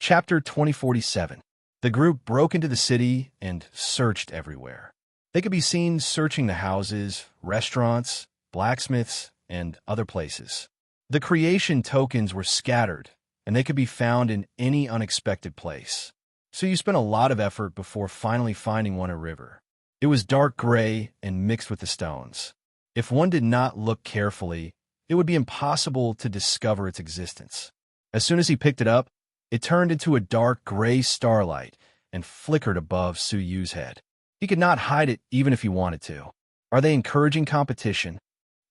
Chapter 2047. The group broke into the city and searched everywhere. They could be seen searching the houses, restaurants, blacksmiths, and other places. The creation tokens were scattered, and they could be found in any unexpected place. So you spent a lot of effort before finally finding one a river. It was dark gray and mixed with the stones. If one did not look carefully, it would be impossible to discover its existence. As soon as he picked it up, it turned into a dark gray starlight and flickered above Su Yu's head. He could not hide it even if he wanted to. Are they encouraging competition?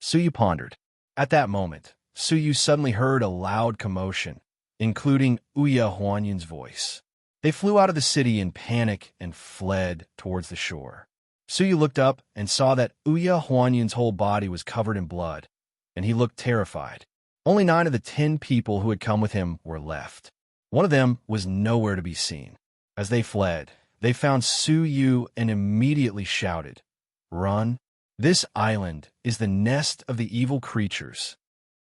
Su Yu pondered. At that moment, Su Yu suddenly heard a loud commotion, including Ouya Huanyun's voice. They flew out of the city in panic and fled towards the shore. Su Yu looked up and saw that Ouya Huanyun's whole body was covered in blood, and he looked terrified. Only 9 of the 10 people who had come with him were left. One of them was nowhere to be seen. As they fled, they found Su Yu and immediately shouted, "Run! This island is the nest of the evil creatures."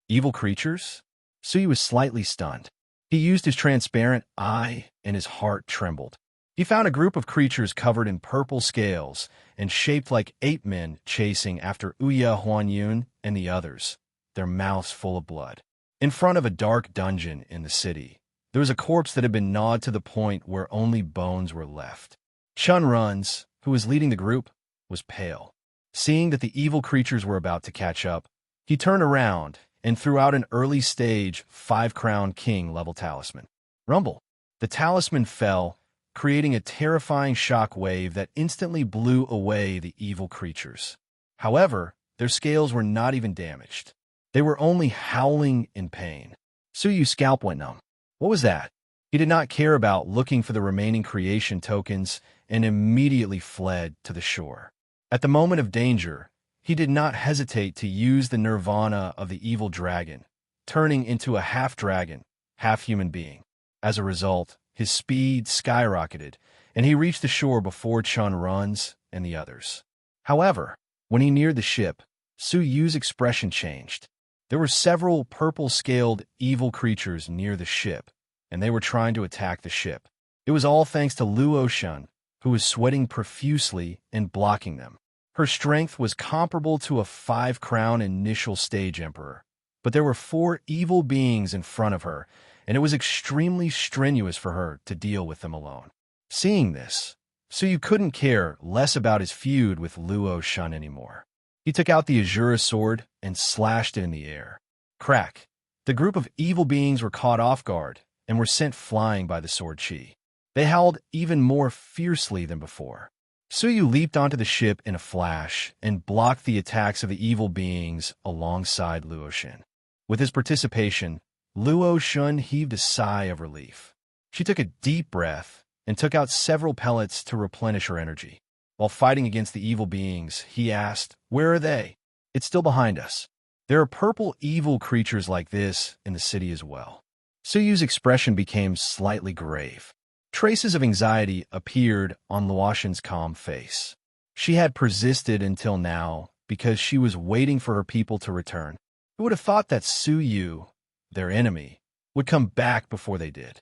Evil creatures? Su Yu was slightly stunned. He used his transparent eye, and his heart trembled. He found a group of creatures covered in purple scales and shaped like ape men chasing after Ouya Huanyun and the others, their mouths full of blood. In front of a dark dungeon in the city, there was a corpse that had been gnawed to the point where only bones were left. Chun Runs, who was leading the group, was pale. Seeing that the evil creatures were about to catch up, he turned around and threw out an early-stage 5-crown king-level talisman. Rumble. The talisman fell, creating a terrifying shock wave that instantly blew away the evil creatures. However, their scales were not even damaged. They were only howling in pain. Su Yu's scalp went numb. What was that? He did not care about looking for the remaining creation tokens and immediately fled to the shore. At the moment of danger, he did not hesitate to use the nirvana of the evil dragon, turning into a half-dragon, half-human being. As a result, his speed skyrocketed, and he reached the shore before Chun Runs and the others. However, when he neared the ship, Su Yu's expression changed. There were several purple-scaled evil creatures near the ship, and they were trying to attack the ship. It was all thanks to Luo Shun, who was sweating profusely and blocking them. Her strength was comparable to a 5-crown initial stage emperor, but there were 4 evil beings in front of her, and it was extremely strenuous for her to deal with them alone. Seeing this, Su Yu couldn't care less about his feud with Luo Shun anymore. He took out the Azura sword and slashed it in the air. Crack! The group of evil beings were caught off guard and were sent flying by the sword chi. They howled even more fiercely than before. Su Yu leaped onto the ship in a flash and blocked the attacks of the evil beings alongside Luo Shun. With his participation, Luo Shun heaved a sigh of relief. She took a deep breath and took out several pellets to replenish her energy. While fighting against the evil beings, he asked, "Where are they?" "It's still behind us. There are purple evil creatures like this in the city as well." Su Yu's expression became slightly grave. Traces of anxiety appeared on Luo Shun's calm face. She had persisted until now because she was waiting for her people to return. Who would have thought that Su Yu, their enemy, would come back before they did?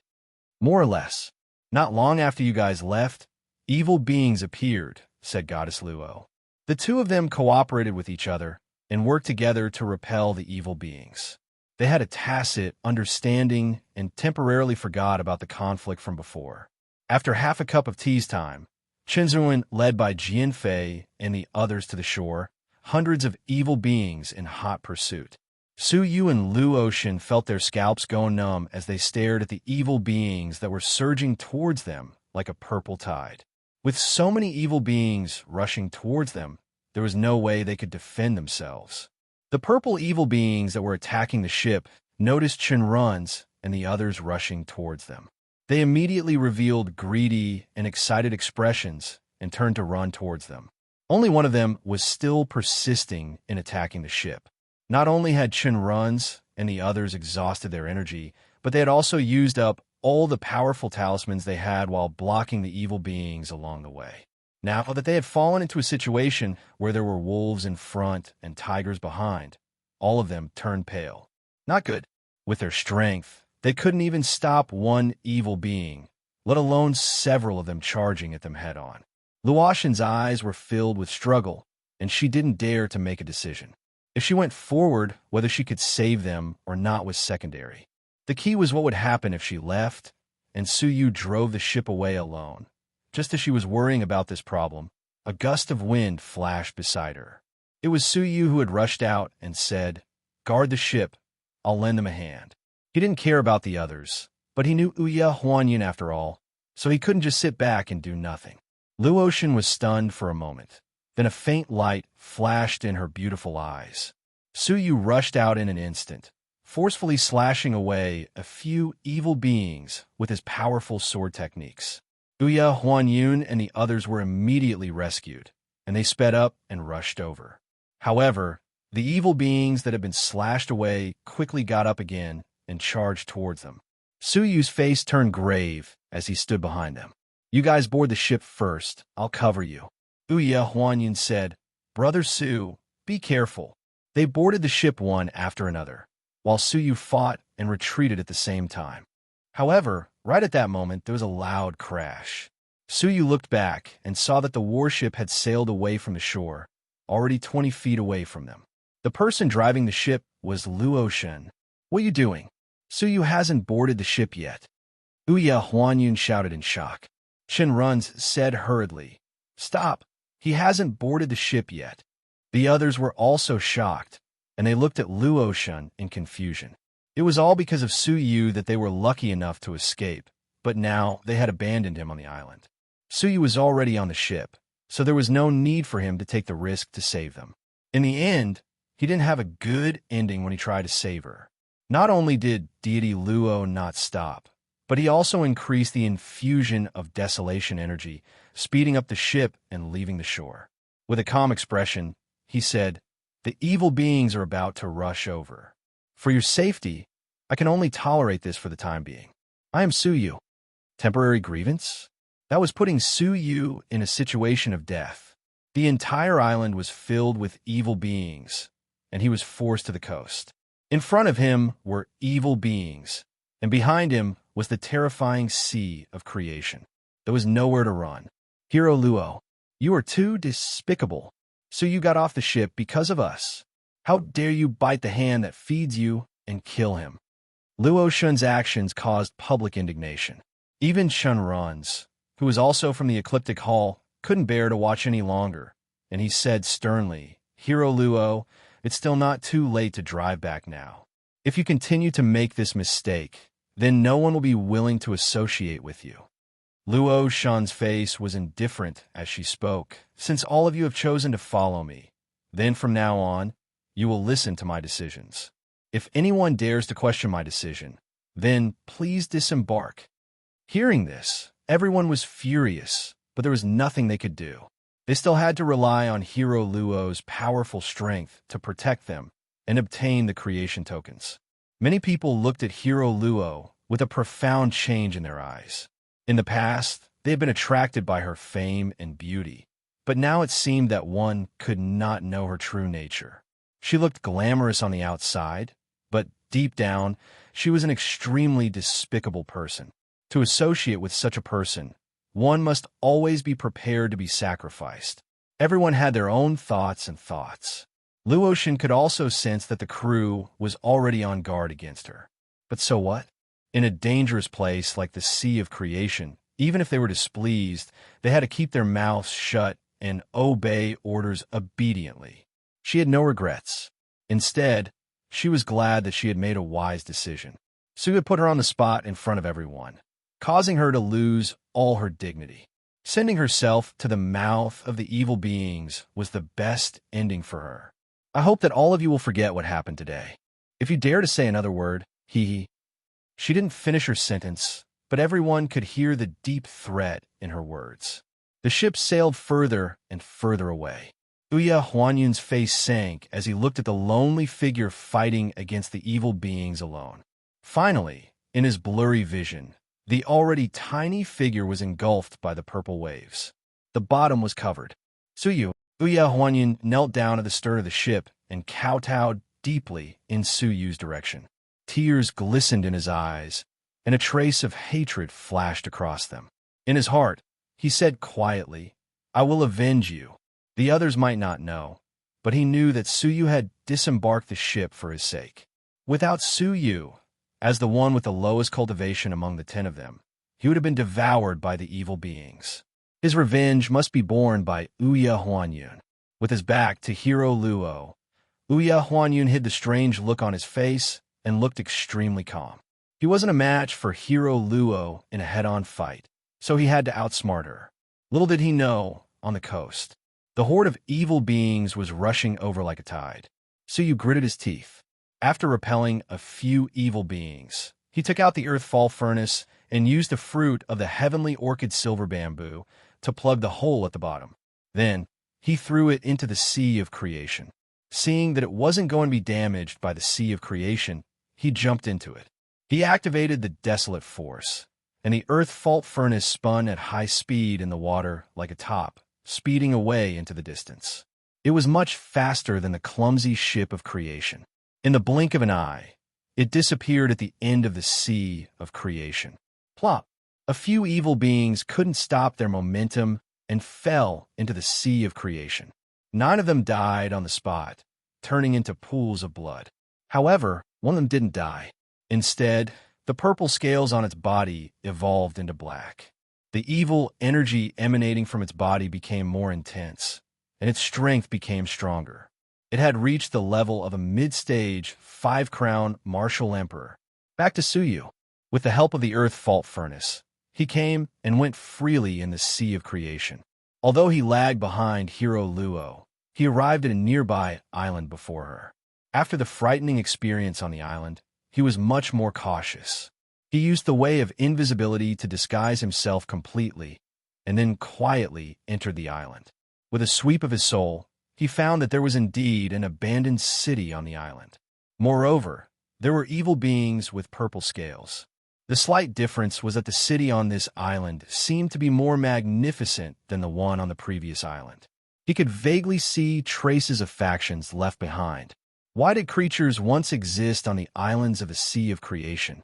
More or less. Not long after you guys left, evil beings appeared, said Goddess Luo. The 2 of them cooperated with each other and worked together to repel the evil beings. They had a tacit understanding and temporarily forgot about the conflict from before. After half a cup of tea's time, Chenzuan led by Jian Fei and the others to the shore, hundreds of evil beings in hot pursuit. Su Yu and Luo Shun felt their scalps go numb as they stared at the evil beings that were surging towards them like a purple tide. With so many evil beings rushing towards them, there was no way they could defend themselves. The purple evil beings that were attacking the ship noticed Chun Runs and the others rushing towards them. They immediately revealed greedy and excited expressions and turned to run towards them. Only one of them was still persisting in attacking the ship. Not only had Chun Runs and the others exhausted their energy, but they had also used up all the powerful talismans they had while blocking the evil beings along the way. Now that they had fallen into a situation where there were wolves in front and tigers behind, all of them turned pale. Not good. With their strength, They couldn't even stop one evil being, let alone several of them charging at them head-on. Luotian's eyes were filled with struggle, and she didn't dare to make a decision. If she went forward, whether she could save them or not was secondary. The key was what would happen if she left, and Suyu drove the ship away alone. Just as she was worrying about this problem, a gust of wind flashed beside her. It was Suyu who had rushed out and said, "Guard the ship. I'll lend them a hand." He didn't care about the others, but he knew Ouya Huanyan after all, so he couldn't just sit back and do nothing. Luotian was stunned for a moment. Then a faint light flashed in her beautiful eyes. Suyu rushed out in an instant, forcefully slashing away a few evil beings with his powerful sword techniques. Ouya Huanyan and the others were immediately rescued, and they sped up and rushed over. However, the evil beings that had been slashed away quickly got up again and charged towards them. Suyu's face turned grave as he stood behind them. "You guys board the ship first. I'll cover you." Ouya Huanyan said, "Brother Su, be careful." They boarded the ship one after another, while Suyu fought and retreated at the same time. However, right at that moment, there was a loud crash. Suyu looked back and saw that the warship had sailed away from the shore, already 20 feet away from them. The person driving the ship was Luotian. "What are you doing? Suyu hasn't boarded the ship yet." Ouya Huanyan shouted in shock. Shenruns said hurriedly, "Stop! He hasn't boarded the ship yet." The others were also shocked, and they looked at Luotian in confusion. It was all because of Suyu that they were lucky enough to escape, but now they had abandoned him on the island. Suyu was already on the ship, so there was no need for him to take the risk to save them. In the end, he didn't have a good ending when he tried to save her. Not only did deity Luo not stop, but he also increased the infusion of desolation energy, speeding up the ship and leaving the shore. With a calm expression, he said, "The evil beings are about to rush over. For your safety, I can only tolerate this for the time being. I am Suyu." Temporary grievance? That was putting Suyu in a situation of death. The entire island was filled with evil beings, and he was forced to the coast. In front of him were evil beings, and behind him was the terrifying sea of creation. There was nowhere to run. "Hero Luo, you are too despicable. So you got off the ship because of us. How dare you bite the hand that feeds you and kill him?" Luotian's actions caused public indignation. Even Shenruns, who was also from the Ecliptic Hall, couldn't bear to watch any longer, and he said sternly, "Hero Luo, it's still not too late to drive back now. If you continue to make this mistake, then no one will be willing to associate with you." Luotian's face was indifferent as she spoke. "Since all of you have chosen to follow me, then from now on, you will listen to my decisions. If anyone dares to question my decision, then please disembark." Hearing this, everyone was furious, but there was nothing they could do. They still had to rely on Hero Luo's powerful strength to protect them and obtain the creation tokens. Many people looked at Hero Luo with a profound change in their eyes. In the past, they had been attracted by her fame and beauty, but now it seemed that one could not know her true nature. She looked glamorous on the outside, but deep down, she was an extremely despicable person. To associate with such a person, one must always be prepared to be sacrificed. Everyone had their own thoughts and thoughts. Luotian could also sense that the crew was already on guard against her. But so what? In a dangerous place like the Sea of Creation, even if they were displeased, they had to keep their mouths shut and obey orders obediently. She had no regrets. Instead, she was glad that she had made a wise decision. Su had put her on the spot in front of everyone, causing her to lose all her dignity. Sending herself to the mouth of the evil beings was the best ending for her. "I hope that all of you will forget what happened today. If you dare to say another word, he." She didn't finish her sentence, but everyone could hear the deep threat in her words. The ship sailed further and further away. Ouya Huanyan's face sank as he looked at the lonely figure fighting against the evil beings alone. Finally, in his blurry vision, the already tiny figure was engulfed by the purple waves. The bottom was covered. Ouya Huanyan knelt down at the stern of the ship and kowtowed deeply in Suyu's direction. Tears glistened in his eyes, and a trace of hatred flashed across them. In his heart, he said quietly, "I will avenge you." The others might not know, but he knew that Suyu had disembarked the ship for his sake. Without Suyu, as the one with the lowest cultivation among the 10 of them, he would have been devoured by the evil beings. His revenge must be borne by Ouya Huanyun. With his back to Hero Luo, Ouya Huanyun hid the strange look on his face and looked extremely calm. He wasn't a match for Hero Luo in a head-on fight, so he had to outsmart her. Little did he know, on the coast, the horde of evil beings was rushing over like a tide. Suyu gritted his teeth. After repelling a few evil beings, he took out the earth-fall furnace and used the fruit of the heavenly orchid silver bamboo to plug the hole at the bottom. Then, he threw it into the sea of creation. Seeing that it wasn't going to be damaged by the sea of creation, he jumped into it. He activated the desolate force, and the earth-fault furnace spun at high speed in the water like a top, speeding away into the distance. It was much faster than the clumsy ship of creation. In the blink of an eye, it disappeared at the end of the sea of creation. Plop! A few evil beings couldn't stop their momentum and fell into the sea of creation. 9 of them died on the spot, turning into pools of blood. However, one of them didn't die. Instead, the purple scales on its body evolved into black. The evil energy emanating from its body became more intense, and its strength became stronger. It had reached the level of a mid-stage 5-crown martial emperor. Back to Suyu. With the help of the earth-fault furnace, he came and went freely in the sea of creation. Although he lagged behind Hero Luo, he arrived at a nearby island before her. After the frightening experience on the island, he was much more cautious. He used the way of invisibility to disguise himself completely, and then quietly entered the island. With a sweep of his soul, he found that there was indeed an abandoned city on the island. Moreover, there were evil beings with purple scales. The slight difference was that the city on this island seemed to be more magnificent than the one on the previous island. He could vaguely see traces of factions left behind. Why did creatures once exist on the islands of a sea of creation?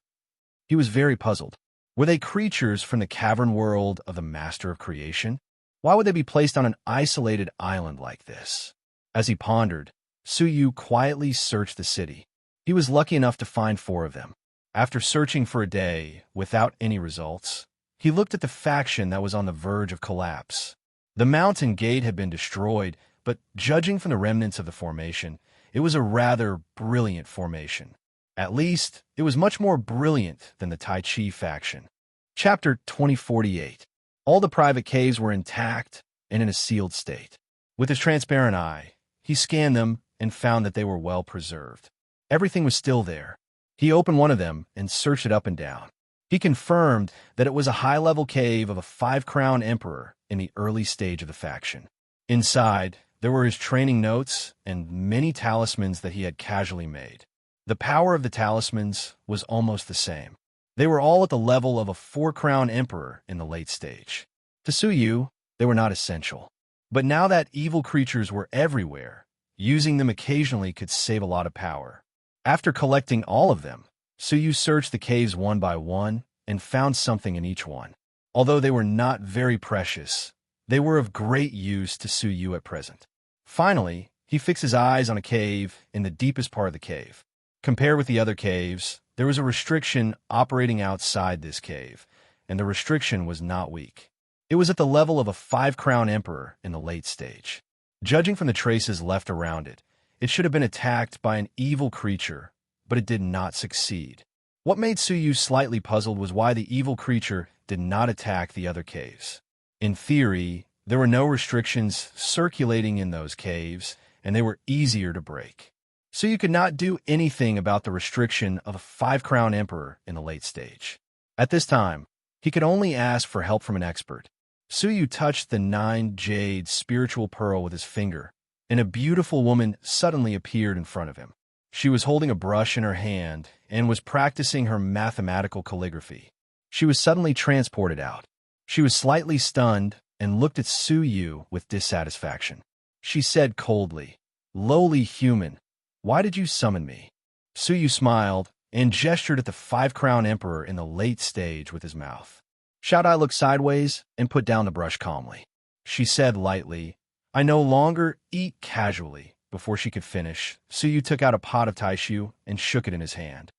He was very puzzled. Were they creatures from the cavern world of the Master of Creation? Why would they be placed on an isolated island like this? As he pondered, Suyu quietly searched the city. He was lucky enough to find 4 of them. After searching for a day without any results, he looked at the faction that was on the verge of collapse. The mountain gate had been destroyed, but judging from the remnants of the formation, it was a rather brilliant formation. At least, it was much more brilliant than the Tai Chi faction. Chapter 2048. All the private caves were intact and in a sealed state. With his transparent eye, he scanned them and found that they were well preserved. Everything was still there. He opened one of them and searched it up and down. He confirmed that it was a high-level cave of a 5-crown emperor in the early stage of the faction. Inside, there were his training notes and many talismans that he had casually made. The power of the talismans was almost the same. They were all at the level of a 4-crown emperor in the late stage. To Suyu, they were not essential. But now that evil creatures were everywhere, using them occasionally could save a lot of power. After collecting all of them, Suyu searched the caves one by one and found something in each one. Although they were not very precious, they were of great use to Suyu at present. Finally, he fixed his eyes on a cave in the deepest part of the cave. Compared with the other caves, there was a restriction operating outside this cave, and the restriction was not weak. It was at the level of a 5-crown emperor in the late stage. Judging from the traces left around it, it should have been attacked by an evil creature, but it did not succeed. What made Suyu slightly puzzled was why the evil creature did not attack the other caves. In theory, there were no restrictions circulating in those caves, and they were easier to break. Suyu could not do anything about the restriction of a 5-crown emperor in the late stage. At this time, he could only ask for help from an expert. Suyu touched the 9 jade spiritual pearl with his finger, and a beautiful woman suddenly appeared in front of him. She was holding a brush in her hand and was practicing her mathematical calligraphy. She was suddenly transported out. She was slightly stunned and looked at Suyu with dissatisfaction. She said coldly, "Lowly human, why did you summon me?" Suyu smiled and gestured at the five-crown emperor in the late stage with his mouth. Xiao Dai looked sideways and put down the brush calmly. She said lightly, "I no longer eat casually." Before she could finish, Suyu took out a pot of taishu and shook it in his hand.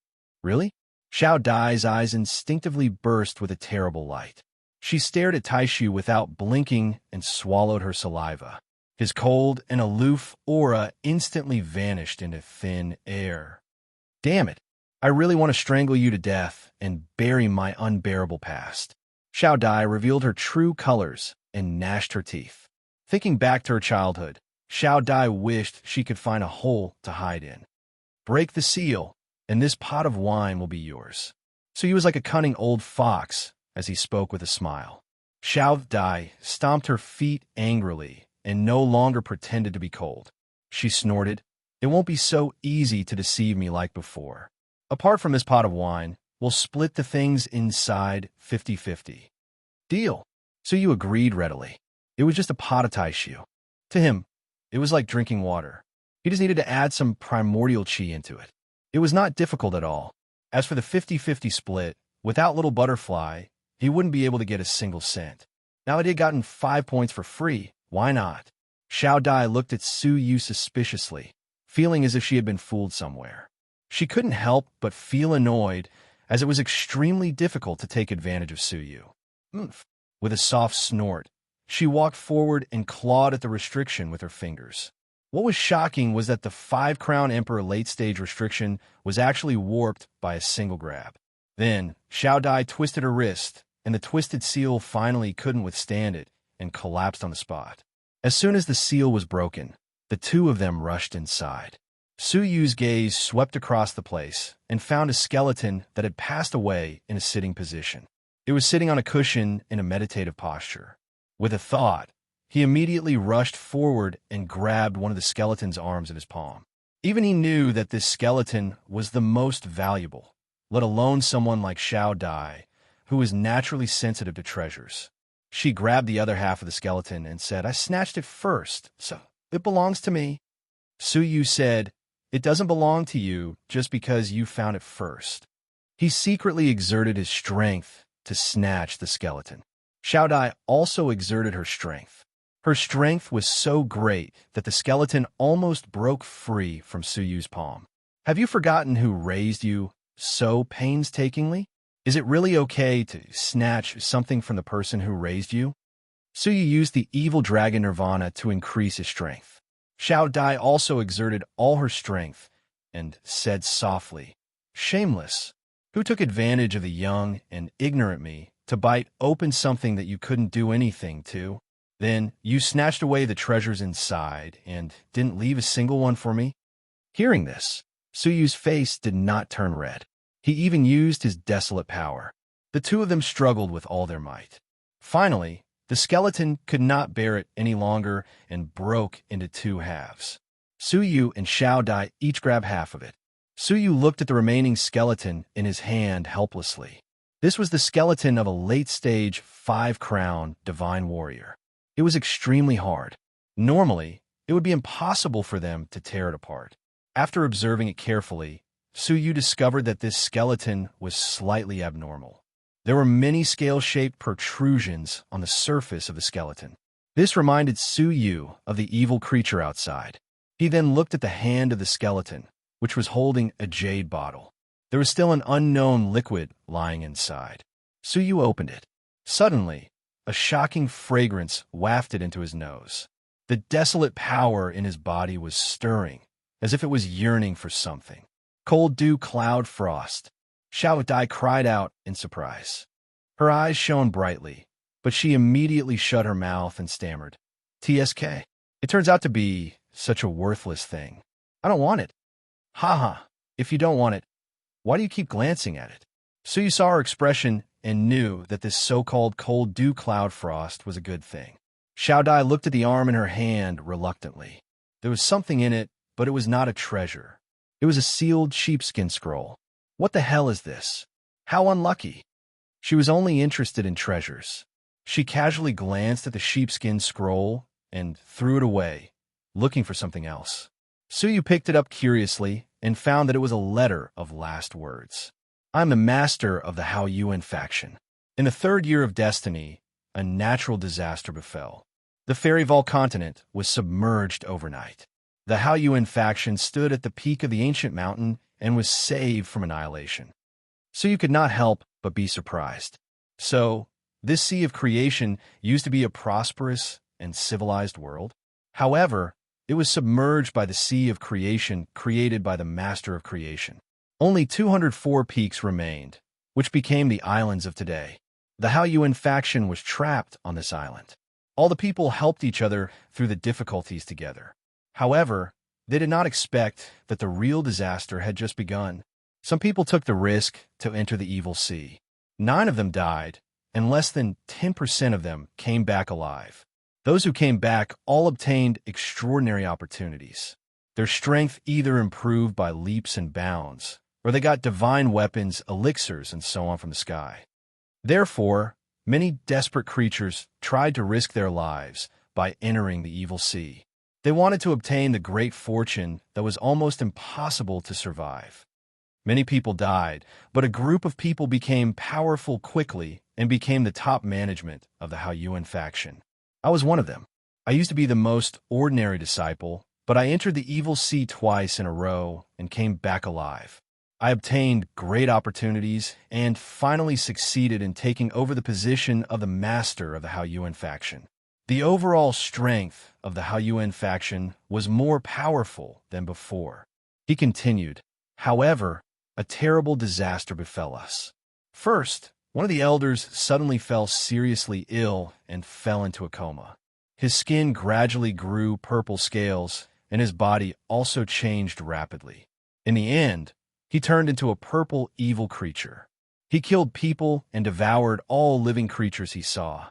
Really? Xiao Dai's eyes instinctively burst with a terrible light. She stared at Taishu without blinking and swallowed her saliva. His cold and aloof aura instantly vanished into thin air. Damn it! I really want to strangle you to death and bury my unbearable past. Xiao Dai revealed her true colors and gnashed her teeth. Thinking back to her childhood, Xiao Dai wished she could find a hole to hide in. Break the seal, and this pot of wine will be yours. So he was like a cunning old fox as he spoke with a smile. Xiao Dai stomped her feet angrily and no longer pretended to be cold. She snorted, "It won't be so easy to deceive me like before. Apart from this pot of wine, we'll split the things inside 50-50. Deal." So you agreed readily. It was just a pot of taishu. To him, it was like drinking water. He just needed to add some primordial chi into it. It was not difficult at all. As for the 50-50 split, without Little Butterfly, he wouldn't be able to get a single cent. Now that he had gotten 5 points for free, why not? Xiao Dai looked at Su Yu suspiciously, feeling as if she had been fooled somewhere. She couldn't help but feel annoyed, as it was extremely difficult to take advantage of Su Yu. Oomph. With a soft snort, she walked forward and clawed at the restriction with her fingers. What was shocking was that the 5-crown emperor late-stage restriction was actually warped by a single grab. Then, Xiao Dai twisted her wrist, and the twisted seal finally couldn't withstand it and collapsed on the spot. As soon as the seal was broken, the two of them rushed inside. Su Yu's gaze swept across the place and found a skeleton that had passed away in a sitting position. It was sitting on a cushion in a meditative posture. With a thought, he immediately rushed forward and grabbed one of the skeleton's arms in his palm. Even he knew that this skeleton was the most valuable, let alone someone like Xiao Dai, who was naturally sensitive to treasures. She grabbed the other half of the skeleton and said, "I snatched it first, so it belongs to me." Su Yu said, "It doesn't belong to you just because you found it first." He secretly exerted his strength to snatch the skeleton. Xiao Dai also exerted her strength. Her strength was so great that the skeleton almost broke free from Su Yu's palm. Have you forgotten who raised you so painstakingly? Is it really okay to snatch something from the person who raised you? Su Yu used the evil dragon Nirvana to increase his strength. Xiao Dai also exerted all her strength and said softly, "Shameless, who took advantage of the young and ignorant me to bite open something that you couldn't do anything to? Then you snatched away the treasures inside and didn't leave a single one for me?" Hearing this, Su Yu's face did not turn red. He even used his desolate power. The two of them struggled with all their might. Finally, the skeleton could not bear it any longer and broke into two halves. Su Yu and Xiao Dai each grabbed half of it. Su Yu looked at the remaining skeleton in his hand helplessly. This was the skeleton of a late-stage 5-crown divine warrior. It was extremely hard. Normally, it would be impossible for them to tear it apart. After observing it carefully, Su Yu discovered that this skeleton was slightly abnormal. There were many scale-shaped protrusions on the surface of the skeleton. This reminded Su Yu of the evil creature outside. He then looked at the hand of the skeleton, which was holding a jade bottle. There was still an unknown liquid lying inside. Su Yu opened it. Suddenly, a shocking fragrance wafted into his nose. The desolate power in his body was stirring, as if it was yearning for something. Cold dew cloud frost. Xiao Dai cried out in surprise. Her eyes shone brightly, but she immediately shut her mouth and stammered, "TSK. It turns out to be such a worthless thing. I don't want it." "Haha, if you don't want it, why do you keep glancing at it?" So you saw her expression and knew that this so-called cold dew cloud frost was a good thing. Xiao Dai looked at the arm in her hand reluctantly. There was something in it, but it was not a treasure. It was a sealed sheepskin scroll. What the hell is this? How unlucky. She was only interested in treasures. She casually glanced at the sheepskin scroll and threw it away, looking for something else. Su Yu picked it up curiously and found that it was a letter of last words. I'm the master of the Hao Yuan faction. In the third year of destiny, a natural disaster befell. The fairy continent was submerged overnight. The Hao Yuan faction stood at the peak of the ancient mountain and was saved from annihilation. So you could not help but be surprised. So, this sea of creation used to be a prosperous and civilized world. However, it was submerged by the sea of creation created by the master of creation. Only 204 peaks remained, which became the islands of today. The Hao Yuan faction was trapped on this island. All the people helped each other through the difficulties together. However, they did not expect that the real disaster had just begun. Some people took the risk to enter the evil sea. 9 of them died, and less than 10% of them came back alive. Those who came back all obtained extraordinary opportunities. Their strength either improved by leaps and bounds, or they got divine weapons, elixirs, and so on from the sky. Therefore, many desperate creatures tried to risk their lives by entering the evil sea. They wanted to obtain the great fortune that was almost impossible to survive. Many people died, but a group of people became powerful quickly and became the top management of the Hao Yuan faction. I was one of them. I used to be the most ordinary disciple, but I entered the evil sea twice in a row and came back alive. I obtained great opportunities and finally succeeded in taking over the position of the master of the Hao Yuan faction. The overall strength of the Hao Yuan faction was more powerful than before. He continued, however, a terrible disaster befell us. First, one of the elders suddenly fell seriously ill and fell into a coma. His skin gradually grew purple scales, and his body also changed rapidly. In the end, he turned into a purple evil creature. He killed people and devoured all living creatures he saw.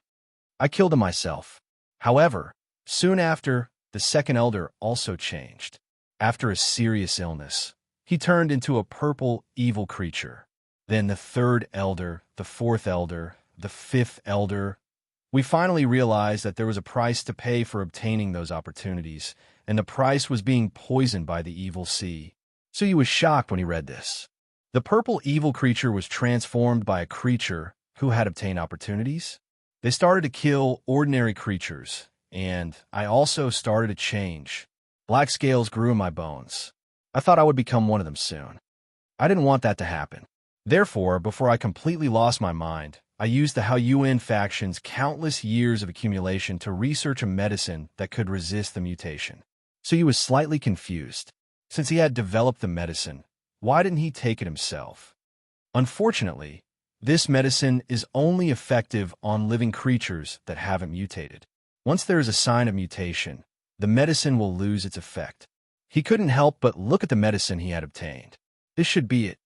I killed him myself. However, soon after, the second elder also changed. After a serious illness, he turned into a purple evil creature. Then the third elder, the fourth elder, the fifth elder. We finally realized that there was a price to pay for obtaining those opportunities, and the price was being poisoned by the evil sea. So he was shocked when he read this. The purple evil creature was transformed by a creature who had obtained opportunities. They started to kill ordinary creatures, and I also started to change. Black scales grew in my bones. I thought I would become one of them soon. I didn't want that to happen. Therefore, before I completely lost my mind, I used the Hao Yuan faction's countless years of accumulation to research a medicine that could resist the mutation. So he was slightly confused. Since he had developed the medicine, why didn't he take it himself? Unfortunately, this medicine is only effective on living creatures that haven't mutated. Once there is a sign of mutation, the medicine will lose its effect. He couldn't help but look at the medicine he had obtained. This should be it.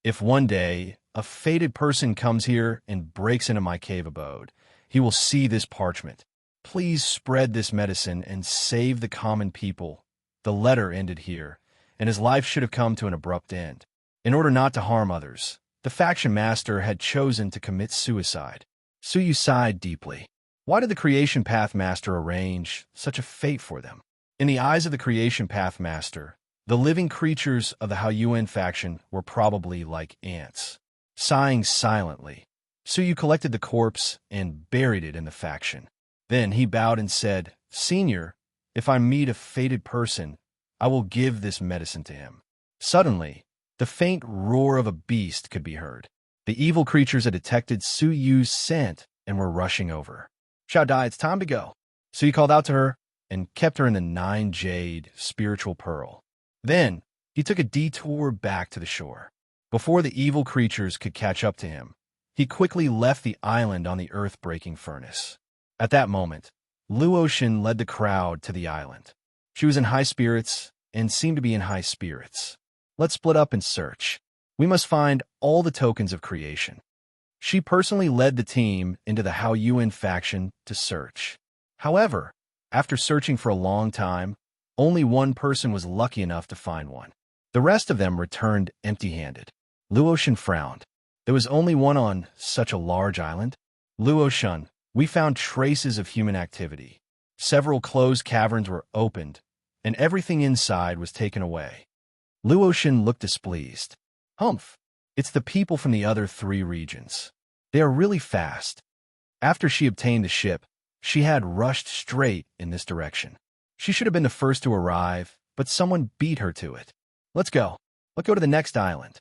If one day a fated person comes here and breaks into my cave abode, he will see this parchment. Please spread this medicine and save the common people. The letter ended here, and his life should have come to an abrupt end. In order not to harm others, the faction master had chosen to commit suicide. Suyu sighed deeply. Why did the Creation Path Master arrange such a fate for them? In the eyes of the Creation Path Master, the living creatures of the Hao Yuan faction were probably like ants. Sighing silently, Suyu collected the corpse and buried it in the faction. Then he bowed and said, "Senior, if I meet a fated person, I will give this medicine to him." Suddenly, the faint roar of a beast could be heard. The evil creatures had detected Suyu's scent and were rushing over. "Xiao Dai, it's time to go." Suyu called out to her and kept her in the 9 jade spiritual pearl. Then, he took a detour back to the shore. Before the evil creatures could catch up to him, he quickly left the island on the earth-breaking furnace. At that moment, Luotian led the crowd to the island. She was in high spirits and seemed to be in high spirits. "Let's split up and search. We must find all the tokens of creation." She personally led the team into the Hao Yuan faction to search. However, after searching for a long time, only one person was lucky enough to find one. The rest of them returned empty-handed. Luotian frowned. There was only one on such a large island. "Luotian, we found traces of human activity. Several closed caverns were opened, and everything inside was taken away. Luotian looked displeased. Humph. It's the people from the other 3 regions. They are really fast. After she obtained the ship, she had rushed straight in this direction. She should have been the first to arrive, but someone beat her to it. Let's go. Let's go to the next island.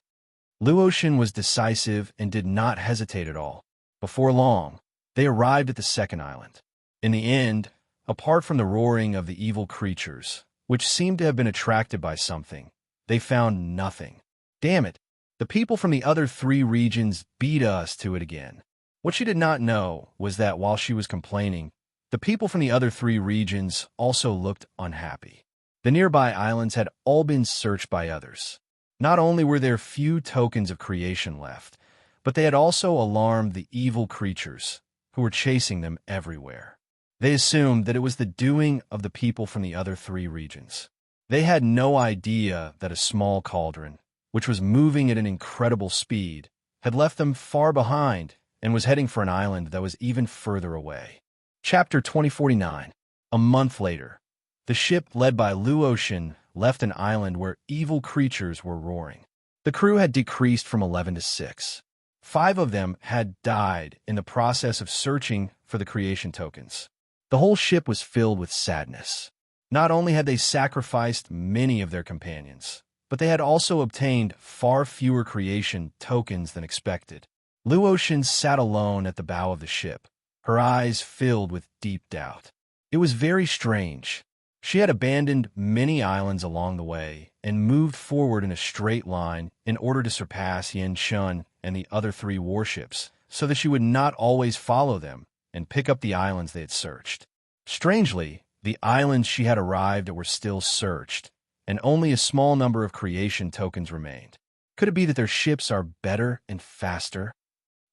Luotian was decisive and did not hesitate at all. Before long, they arrived at the second island. In the end, apart from the roaring of the evil creatures, which seemed to have been attracted by something, they found nothing. Damn it, the people from the other 3 regions beat us to it again. What she did not know was that while she was complaining, the people from the other 3 regions also looked unhappy. The nearby islands had all been searched by others. Not only were there few tokens of creation left, but they had also alarmed the evil creatures who were chasing them everywhere. They assumed that it was the doing of the people from the other 3 regions. They had no idea that a small cauldron, which was moving at an incredible speed, had left them far behind and was heading for an island that was even further away. Chapter 2049. A month later, the ship led by Luotian left an island where evil creatures were roaring. The crew had decreased from 11 to 6. 5 of them had died in the process of searching for the creation tokens. The whole ship was filled with sadness. Not only had they sacrificed many of their companions, but they had also obtained far fewer creation tokens than expected. Luotian sat alone at the bow of the ship, her eyes filled with deep doubt. It was very strange. She had abandoned many islands along the way and moved forward in a straight line in order to surpass Yen Shun and the other 3 warships, so that she would not always follow them and pick up the islands they had searched. Strangely, the islands she had arrived at were still searched, and only a small number of creation tokens remained. Could it be that their ships are better and faster?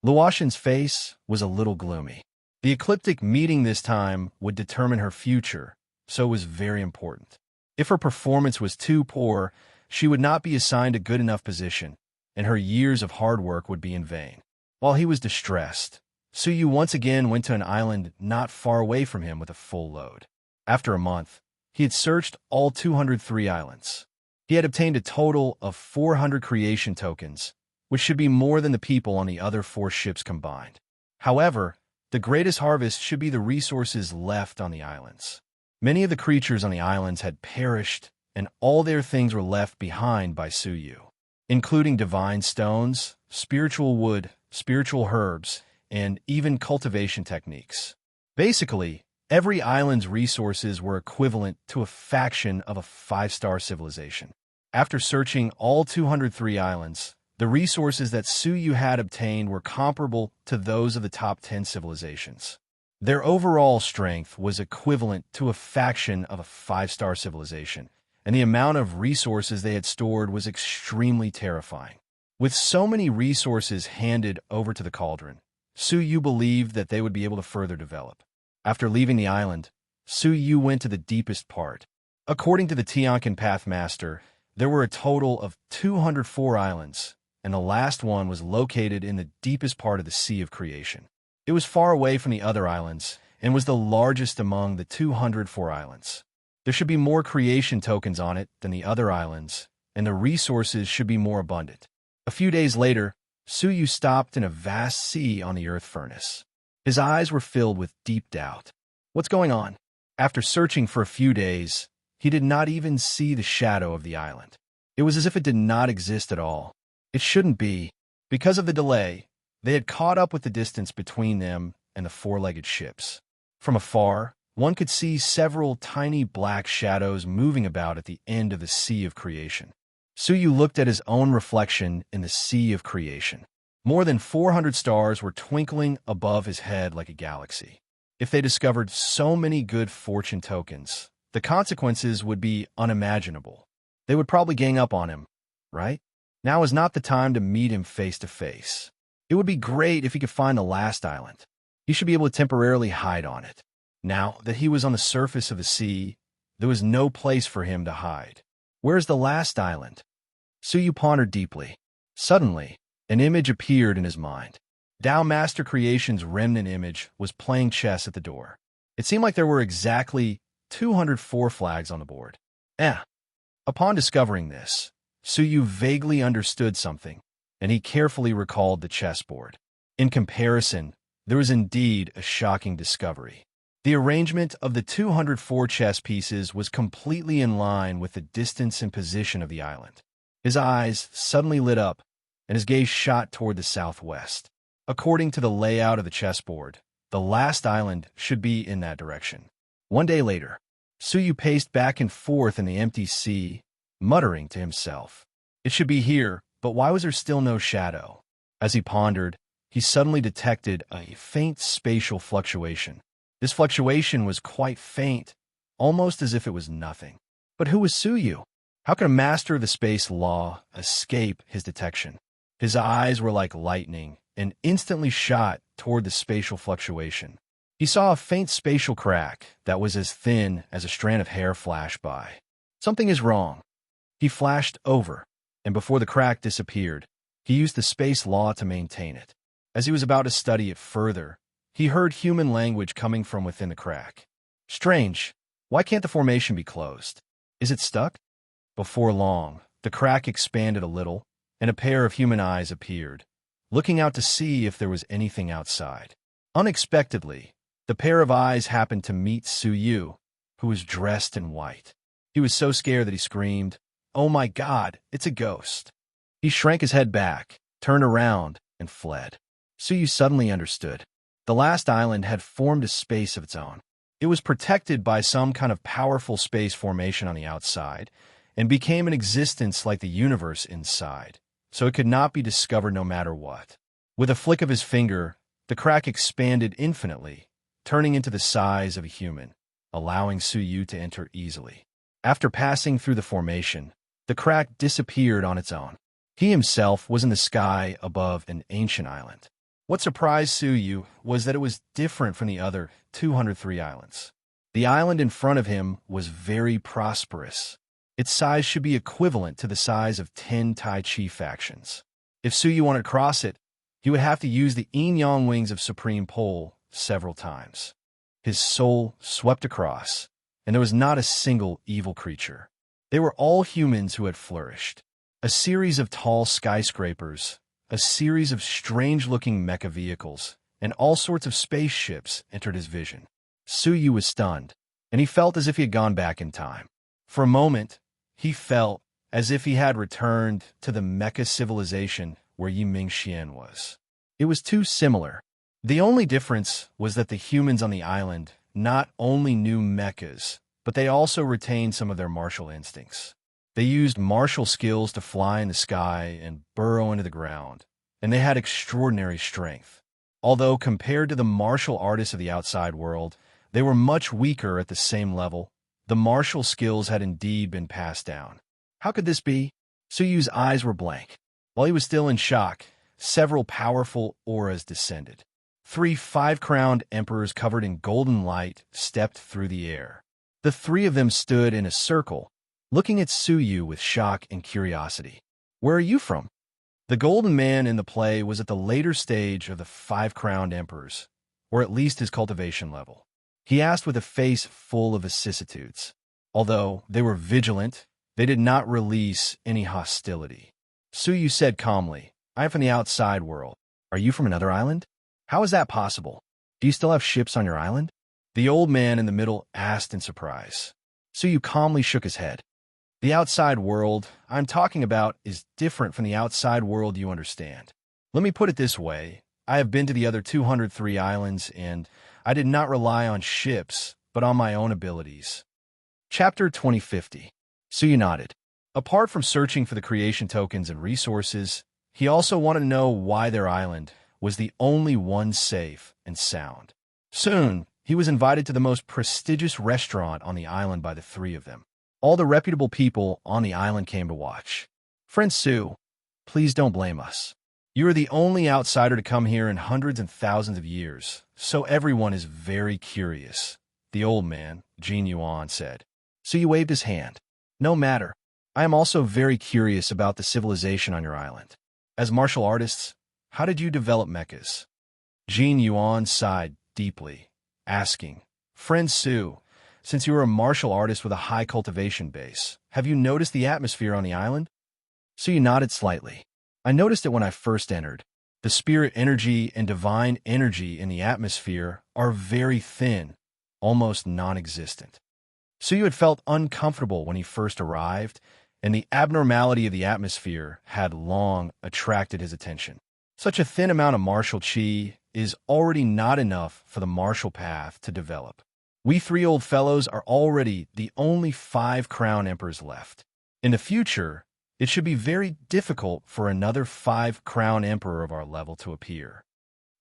Luotian's face was a little gloomy. The ecliptic meeting this time would determine her future, so it was very important. If her performance was too poor, she would not be assigned a good enough position, and her years of hard work would be in vain. While he was distressed, Suyu once again went to an island not far away from him with a full load. After a month, he had searched all 203 islands. He had obtained a total of 400 creation tokens, which should be more than the people on the other 4 ships combined. However, the greatest harvest should be the resources left on the islands. Many of the creatures on the islands had perished, and all their things were left behind by Suyu, including divine stones, spiritual wood, spiritual herbs, and even cultivation techniques. Basically, every island's resources were equivalent to a faction of a 5-star civilization. After searching all 203 islands, the resources that Suyu had obtained were comparable to those of the top 10 civilizations. Their overall strength was equivalent to a faction of a 5-star civilization, and the amount of resources they had stored was extremely terrifying. With so many resources handed over to the Cauldron, Suyu believed that they would be able to further develop. After leaving the island, Suyu went to the deepest part. According to the Tiankin Pathmaster, there were a total of 204 islands, and the last one was located in the deepest part of the Sea of Creation. It was far away from the other islands and was the largest among the 204 islands. There should be more creation tokens on it than the other islands, and the resources should be more abundant. A few days later, Suyu stopped in a vast sea on the earth furnace. His eyes were filled with deep doubt. What's going on? After searching for a few days, he did not even see the shadow of the island. It was as if it did not exist at all. It shouldn't be. Because of the delay, they had caught up with the distance between them and the 4-legged ships. From afar, one could see several tiny black shadows moving about at the end of the Sea of Creation. Suyu looked at his own reflection in the Sea of Creation. More than 400 stars were twinkling above his head like a galaxy. If they discovered so many good fortune tokens, the consequences would be unimaginable. They would probably gang up on him, right? Now is not the time to meet him face to face. It would be great if he could find the last island. He should be able to temporarily hide on it. Now that he was on the surface of the sea, there was no place for him to hide. Where's the last island? Suyu pondered deeply. Suddenly, an image appeared in his mind. Tao Master Creation's remnant image was playing chess at the door. It seemed like there were exactly 204 flags on the board. Upon discovering this, Suyu vaguely understood something, and he carefully recalled the chessboard. In comparison, there was indeed a shocking discovery. The arrangement of the 204 chess pieces was completely in line with the distance and position of the island. His eyes suddenly lit up, and his gaze shot toward the southwest. According to the layout of the chessboard, the last island should be in that direction. One day later, Suyu paced back and forth in the empty sea, muttering to himself. It should be here, but why was there still no shadow? As he pondered, he suddenly detected a faint spatial fluctuation. This fluctuation was quite faint, almost as if it was nothing. But who was Suyu? How could a master of the space law escape his detection? His eyes were like lightning and instantly shot toward the spatial fluctuation. He saw a faint spatial crack that was as thin as a strand of hair flash by. Something is wrong. He flashed over, and before the crack disappeared, he used the space law to maintain it. As he was about to study it further, he heard human language coming from within the crack. Strange. Why can't the formation be closed? Is it stuck? Before long, the crack expanded a little, and a pair of human eyes appeared, looking out to see if there was anything outside. Unexpectedly, the pair of eyes happened to meet Suyu, who was dressed in white. He was so scared that he screamed, "Oh my God, it's a ghost!" He shrank his head back, turned around, and fled. Suyu suddenly understood. The last island had formed a space of its own. It was protected by some kind of powerful space formation on the outside, and became an existence like the universe inside, so it could not be discovered no matter what. With a flick of his finger, the crack expanded infinitely, turning into the size of a human, allowing Suyu to enter easily. After passing through the formation, the crack disappeared on its own. He himself was in the sky above an ancient island. What surprised Suyu was that it was different from the other 203 islands. The island in front of him was very prosperous. Its size should be equivalent to the size of 10 Tai Chi factions. If Suyu wanted to cross it, he would have to use the yin-yang wings of Supreme Pole several times. His soul swept across, and there was not a single evil creature. They were all humans who had flourished. A series of tall skyscrapers, a series of strange-looking mecha vehicles, and all sorts of spaceships entered his vision. Suyu was stunned, and he felt as if he had gone back in time. For a moment, he felt as if he had returned to the mecha civilization where Yiming Xian was. It was too similar. The only difference was that the humans on the island not only knew mechas, but they also retained some of their martial instincts. They used martial skills to fly in the sky and burrow into the ground, and they had extraordinary strength. Although compared to the martial artists of the outside world, they were much weaker at the same level. The martial skills had indeed been passed down. How could this be? Suyu's eyes were blank. While he was still in shock, several powerful auras descended. 3 five-crowned emperors covered in golden light stepped through the air. The 3 of them stood in a circle, looking at Suyu with shock and curiosity. "Where are you from?" The golden man in the play was at the later stage of the 5 crowned emperors, or at least his cultivation level. He asked with a face full of vicissitudes. Although they were vigilant, they did not release any hostility. Suyu said calmly, "I am from the outside world. Are you from another island? How is that possible? Do you still have ships on your island?" The old man in the middle asked in surprise. Suyu calmly shook his head. "The outside world I'm talking about is different from the outside world you understand. Let me put it this way. I have been to the other 203 islands, and I did not rely on ships, but on my own abilities." Chapter 2050. Suyu nodded. Apart from searching for the creation tokens and resources, he also wanted to know why their island was the only one safe and sound. Soon, he was invited to the most prestigious restaurant on the island by the 3 of them. All the reputable people on the island came to watch. "Friend Su, please don't blame us. You are the only outsider to come here in hundreds and thousands of years, so everyone is very curious," the old man, Jin Yuan, said. Suyu waved his hand. "No matter. I am also very curious about the civilization on your island. As martial artists, how did you develop mechas?" Jin Yuan sighed deeply, asking, "Friend Su, since you are a martial artist with a high cultivation base, have you noticed the atmosphere on the island?" Su Yu nodded slightly. I noticed it when I first entered. The spirit energy and divine energy in the atmosphere are very thin, almost non-existent. Su Yu had felt uncomfortable when he first arrived, and the abnormality of the atmosphere had long attracted his attention. Such a thin amount of martial chi is already not enough for the martial path to develop. We three old fellows are already the only 5 crown emperors left. In the future, it should be very difficult for another 5 crown emperor of our level to appear.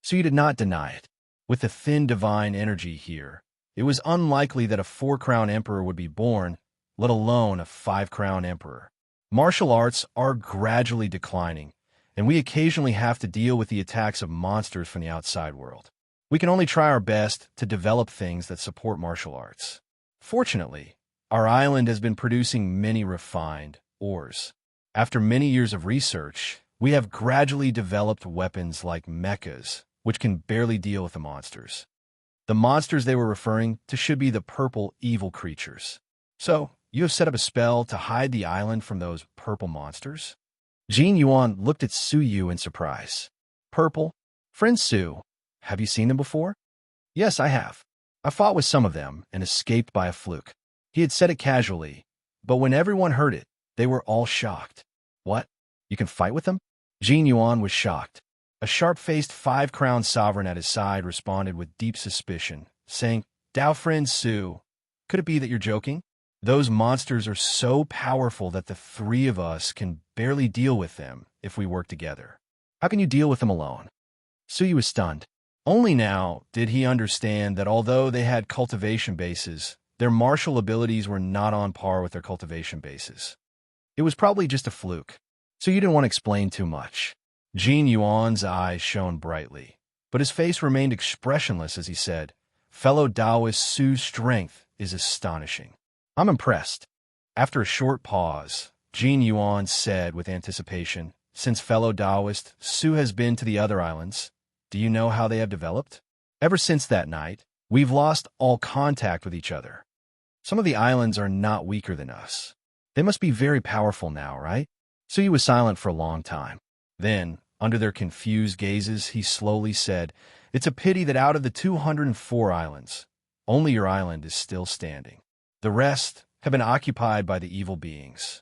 So you did not deny it. With the thin divine energy here, it was unlikely that a 4 crown emperor would be born, let alone a 5 crown emperor. Martial arts are gradually declining, and we occasionally have to deal with the attacks of monsters from the outside world. We can only try our best to develop things that support martial arts. Fortunately, our island has been producing many refined ores. After many years of research, we have gradually developed weapons like mechas, which can barely deal with the monsters. The monsters they were referring to should be the purple evil creatures. So, you have set up a spell to hide the island from those purple monsters? Jin Yuan looked at Su Yu in surprise. Purple? Friend Su, have you seen them before? Yes, I have. I fought with some of them and escaped by a fluke. He had said it casually, but when everyone heard it, they were all shocked. What? You can fight with them? Jin Yuan was shocked. A sharp-faced 5-crown sovereign at his side responded with deep suspicion, saying, Dao friend Su, could it be that you're joking? Those monsters are so powerful that the 3 of us can barely deal with them if we work together. How can you deal with them alone? Su Yu was stunned. Only now did he understand that although they had cultivation bases, their martial abilities were not on par with their cultivation bases. It was probably just a fluke, so you didn't want to explain too much. Jin Yuan's eyes shone brightly, but his face remained expressionless as he said, Fellow Taoist Su's strength is astonishing. I'm impressed. After a short pause, Jin Yuan said with anticipation, Since fellow Taoist Su has been to the other islands, do you know how they have developed? Ever since that night, we've lost all contact with each other. Some of the islands are not weaker than us. They must be very powerful now, right? Su Yu was silent for a long time. Then, under their confused gazes, he slowly said, It's a pity that out of the 204 islands, only your island is still standing. The rest have been occupied by the evil beings.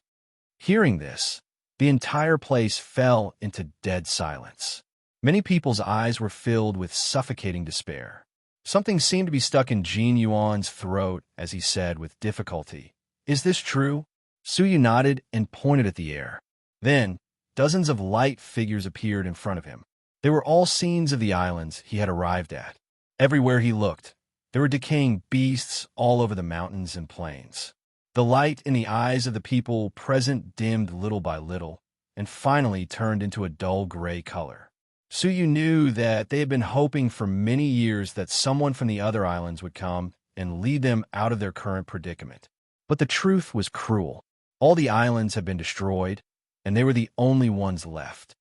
Hearing this, the entire place fell into dead silence. Many people's eyes were filled with suffocating despair. Something seemed to be stuck in Jin Yuan's throat as he said with difficulty, Is this true? Su Yu nodded and pointed at the air. Then, dozens of light figures appeared in front of him. They were all scenes of the islands he had arrived at. Everywhere he looked, there were decaying beasts all over the mountains and plains. The light in the eyes of the people present dimmed little by little, and finally turned into a dull gray color. Su Yu knew that they had been hoping for many years that someone from the other islands would come and lead them out of their current predicament. But the truth was cruel. All the islands had been destroyed, and they were the only ones left.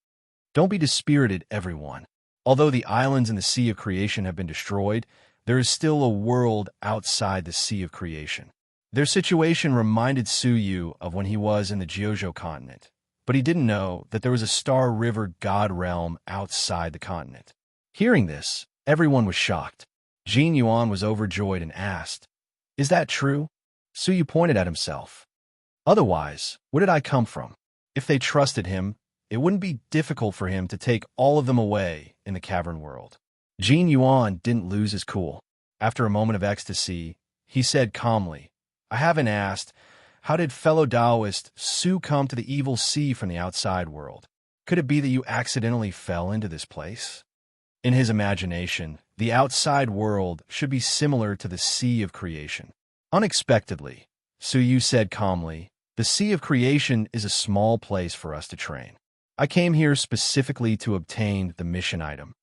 Don't be dispirited, everyone. Although the islands in the Sea of Creation have been destroyed, there is still a world outside the Sea of Creation. Their situation reminded Su Yu of when he was in the Jiuzhou continent, but he didn't know that there was a Star River god realm outside the continent. Hearing this, everyone was shocked. Jin Yuan was overjoyed and asked, Is that true? Su Yu pointed at himself. Otherwise, where did I come from? If they trusted him, it wouldn't be difficult for him to take all of them away in the cavern world. Jin Yuan didn't lose his cool. After a moment of ecstasy, he said calmly, I haven't asked, how did fellow Taoist Su come to the evil sea from the outside world? Could it be that you accidentally fell into this place? In his imagination, the outside world should be similar to the Sea of Creation. Unexpectedly, Su Yu said calmly, the Sea of Creation is a small place for us to train. I came here specifically to obtain the mission item.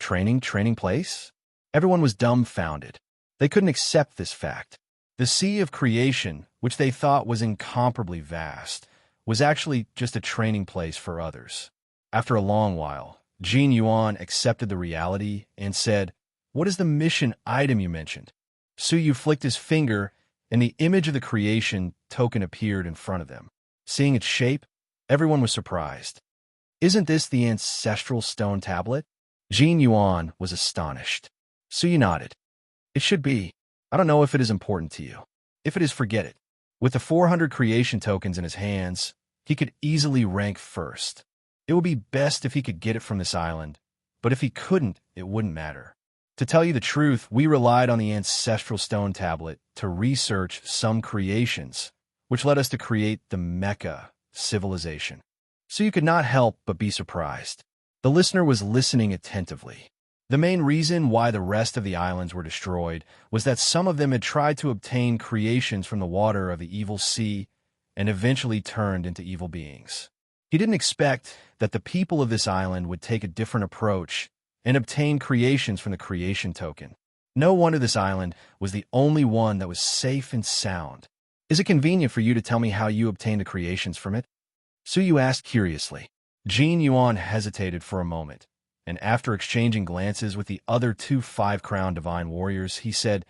Training place? Everyone was dumbfounded. They couldn't accept this fact. The Sea of Creation, which they thought was incomparably vast, was actually just a training place for others. After a long while, Jin Yuan accepted the reality and said, What is the mission item you mentioned? Su Yu flicked his finger, and the image of the creation token appeared in front of them. Seeing its shape, Everyone was surprised. Isn't this the ancestral stone tablet? Jin Yuan was astonished. Suyu nodded. It should be. I don't know if it is important to you. If it is, forget it. With the 400 creation tokens in his hands, he could easily rank first. It would be best if he could get it from this island, but if he couldn't, it wouldn't matter. To tell you the truth, we relied on the ancestral stone tablet to research some creations, which led us to create the Mecha civilization. So you could not help but be surprised. The listener was listening attentively. The main reason why the rest of the islands were destroyed was that some of them had tried to obtain creations from the water of the evil sea and eventually turned into evil beings. He didn't expect that the people of this island would take a different approach and obtain creations from the creation token. No wonder this island was the only one that was safe and sound. Is it convenient for you to tell me how you obtained the creations from it? Suyu asked curiously. Jin Yuan hesitated for a moment, and after exchanging glances with the other two 5-crown divine warriors, he said,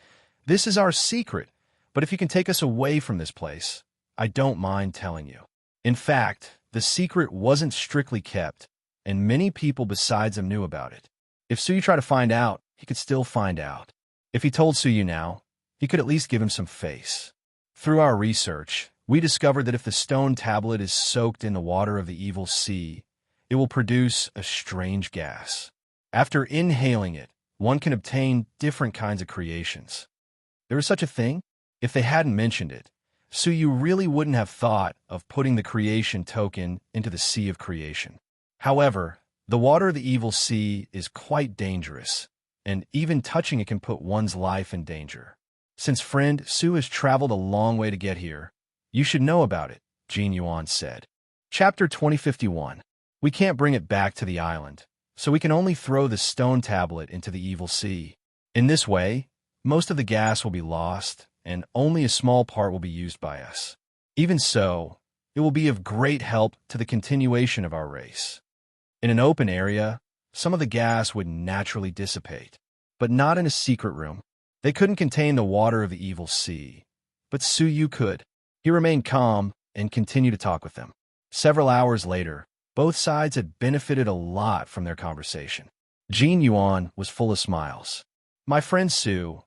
"This is our secret, but if you can take us away from this place, I don't mind telling you." In fact, the secret wasn't strictly kept, and many people besides him knew about it. If Suyu tried to find out, he could still find out. If he told Suyu now, he could at least give him some face. Through our research, we discovered that if the stone tablet is soaked in the water of the evil sea, it will produce a strange gas. After inhaling it, one can obtain different kinds of creations. There is such a thing? If they hadn't mentioned it, Suyu really wouldn't have thought of putting the creation token into the sea of creation. However, the water of the evil sea is quite dangerous, and even touching it can put one's life in danger. Since friend Su has traveled a long way to get here, you should know about it, Jin Yuan said. Chapter 2051. We can't bring it back to the island, so we can only throw the stone tablet into the evil sea. In this way, most of the gas will be lost, and only a small part will be used by us. Even so, it will be of great help to the continuation of our race. In an open area, some of the gas would naturally dissipate, but not in a secret room. They couldn't contain the water of the evil sea, but Suyu could. He remained calm and continued to talk with them. Several hours later, both sides had benefited a lot from their conversation. Jin Yuan was full of smiles. My friend Su,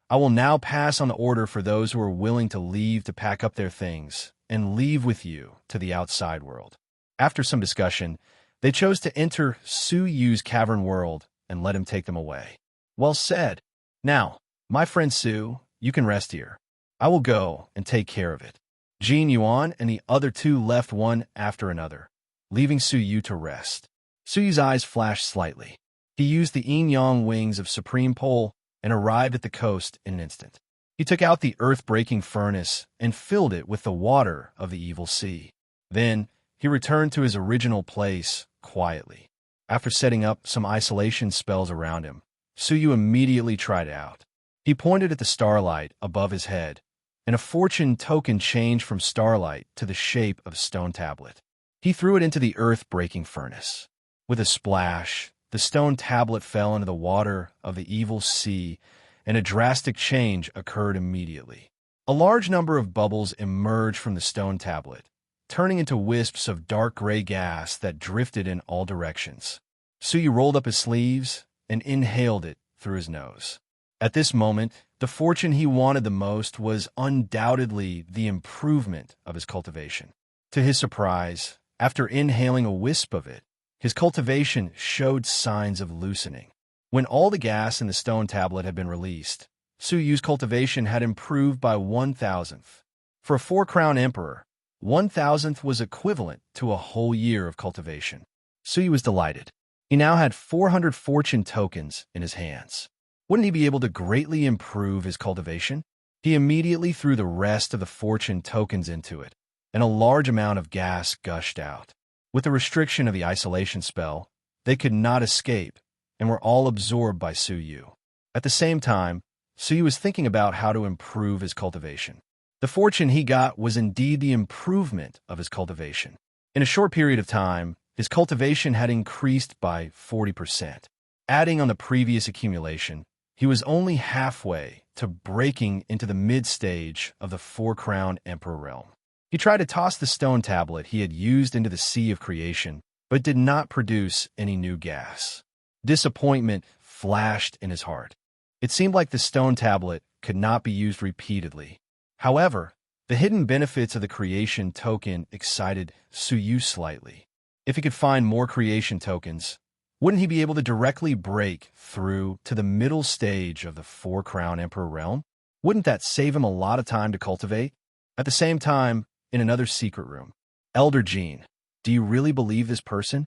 I will now pass on the order for those who are willing to leave to pack up their things and leave with you to the outside world. After some discussion, they chose to enter Su Yu's cavern world and let him take them away. Well said. Now, my friend Su, you can rest here. I will go and take care of it. Jin Yuan and the other two left one after another, leaving Su Yu to rest. Su Yu's eyes flashed slightly. He used the yin-yang wings of Supreme Pole and arrived at the coast in an instant. He took out the earth-breaking furnace and filled it with the water of the evil sea. Then, he returned to his original place quietly. After setting up some isolation spells around him, Su Yu immediately tried out. He pointed at the starlight above his head, and a fortune token changed from starlight to the shape of a stone tablet. He threw it into the earth-breaking furnace. With a splash, the stone tablet fell into the water of the evil sea, and a drastic change occurred immediately. A large number of bubbles emerged from the stone tablet, turning into wisps of dark gray gas that drifted in all directions. Suyu rolled up his sleeves and inhaled it through his nose. At this moment, the fortune he wanted the most was undoubtedly the improvement of his cultivation. To his surprise, after inhaling a wisp of it, his cultivation showed signs of loosening. When all the gas in the stone tablet had been released, Su Yu's cultivation had improved by 1,000th. For a 4-crown emperor, 1,000th was equivalent to a whole year of cultivation. Su Yu was delighted. He now had 400 fortune tokens in his hands. Wouldn't he be able to greatly improve his cultivation? He immediately threw the rest of the fortune tokens into it, and a large amount of gas gushed out. With the restriction of the isolation spell, they could not escape and were all absorbed by Su Yu. At the same time, Su Yu was thinking about how to improve his cultivation. The fortune he got was indeed the improvement of his cultivation. In a short period of time, his cultivation had increased by 40%. Adding on the previous accumulation, he was only halfway to breaking into the mid-stage of the 4-crown emperor realm. He tried to toss the stone tablet he had used into the sea of creation, but did not produce any new gas. Disappointment flashed in his heart. It seemed like the stone tablet could not be used repeatedly. However, the hidden benefits of the creation token excited Suyu slightly. If he could find more creation tokens, wouldn't he be able to directly break through to the middle stage of the Four-Crown Emperor realm? Wouldn't that save him a lot of time to cultivate? At the same time, in another secret room, Elder Jean, do you really believe this person?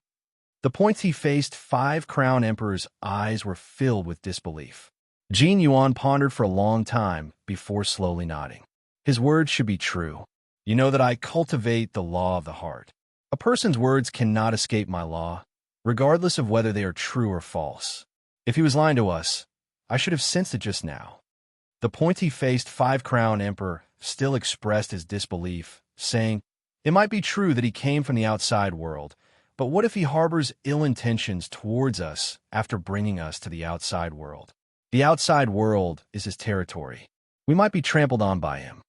The pointy-faced Five-Crown Emperor's eyes were filled with disbelief. Jin Yuan pondered for a long time before slowly nodding. His words should be true. You know that I cultivate the law of the heart. A person's words cannot escape my law, regardless of whether they are true or false. If he was lying to us, I should have sensed it just now. The pointy-faced Five-Crown Emperor still expressed his disbelief, saying, it might be true that he came from the outside world, but what if he harbors ill intentions towards us after bringing us to the outside world? The outside world is his territory. We might be trampled on by him.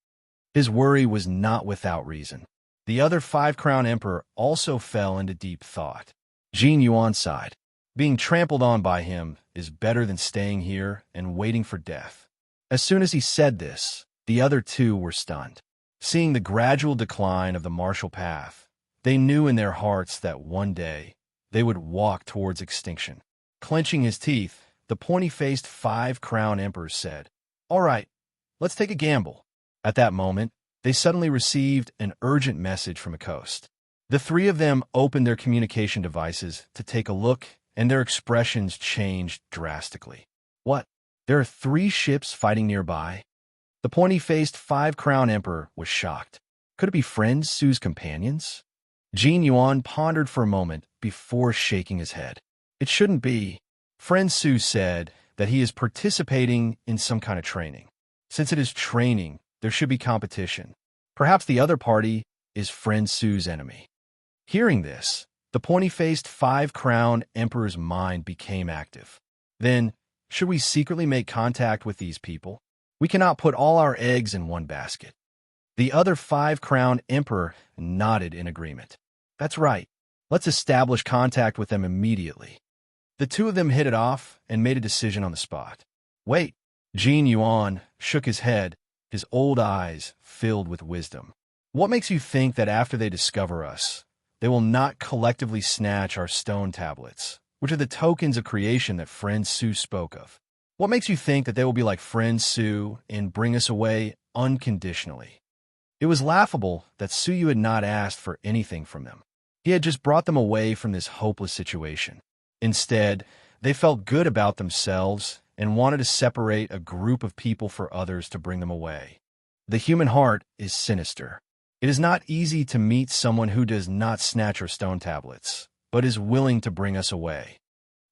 His worry was not without reason. The other Five-Crown Emperor also fell into deep thought. Jin Yuan sighed. Being trampled on by him is better than staying here and waiting for death. As soon as he said this, the other two were stunned. Seeing the gradual decline of the martial path, they knew in their hearts that one day they would walk towards extinction. Clenching his teeth, the pointy-faced Five-Crown Emperor said, all right, let's take a gamble. At that moment, they suddenly received an urgent message from a coast. The three of them opened their communication devices to take a look, and their expressions changed drastically. What? There are 3 ships fighting nearby? The pointy-faced Five-Crown Emperor was shocked. Could it be Friend Su's companions? Jin Yuan pondered for a moment before shaking his head. It shouldn't be. Friend Su said that he is participating in some kind of training. Since it is training, there should be competition. Perhaps the other party is Friend Su's enemy. Hearing this, the pointy-faced Five-Crown Emperor's mind became active. Then, should we secretly make contact with these people? We cannot put all our eggs in one basket. The other Five-Crown Emperor nodded in agreement. That's right. Let's establish contact with them immediately. The two of them hit it off and made a decision on the spot. Wait. Jin Yuan shook his head, his old eyes filled with wisdom. What makes you think that after they discover us, they will not collectively snatch our stone tablets, which are the tokens of creation that Friend Su spoke of? What makes you think that they will be like Friend Su and bring us away unconditionally? It was laughable that Suyu had not asked for anything from them. He had just brought them away from this hopeless situation. Instead, they felt good about themselves and wanted to separate a group of people for others to bring them away. The human heart is sinister. It is not easy to meet someone who does not snatch our stone tablets, but is willing to bring us away.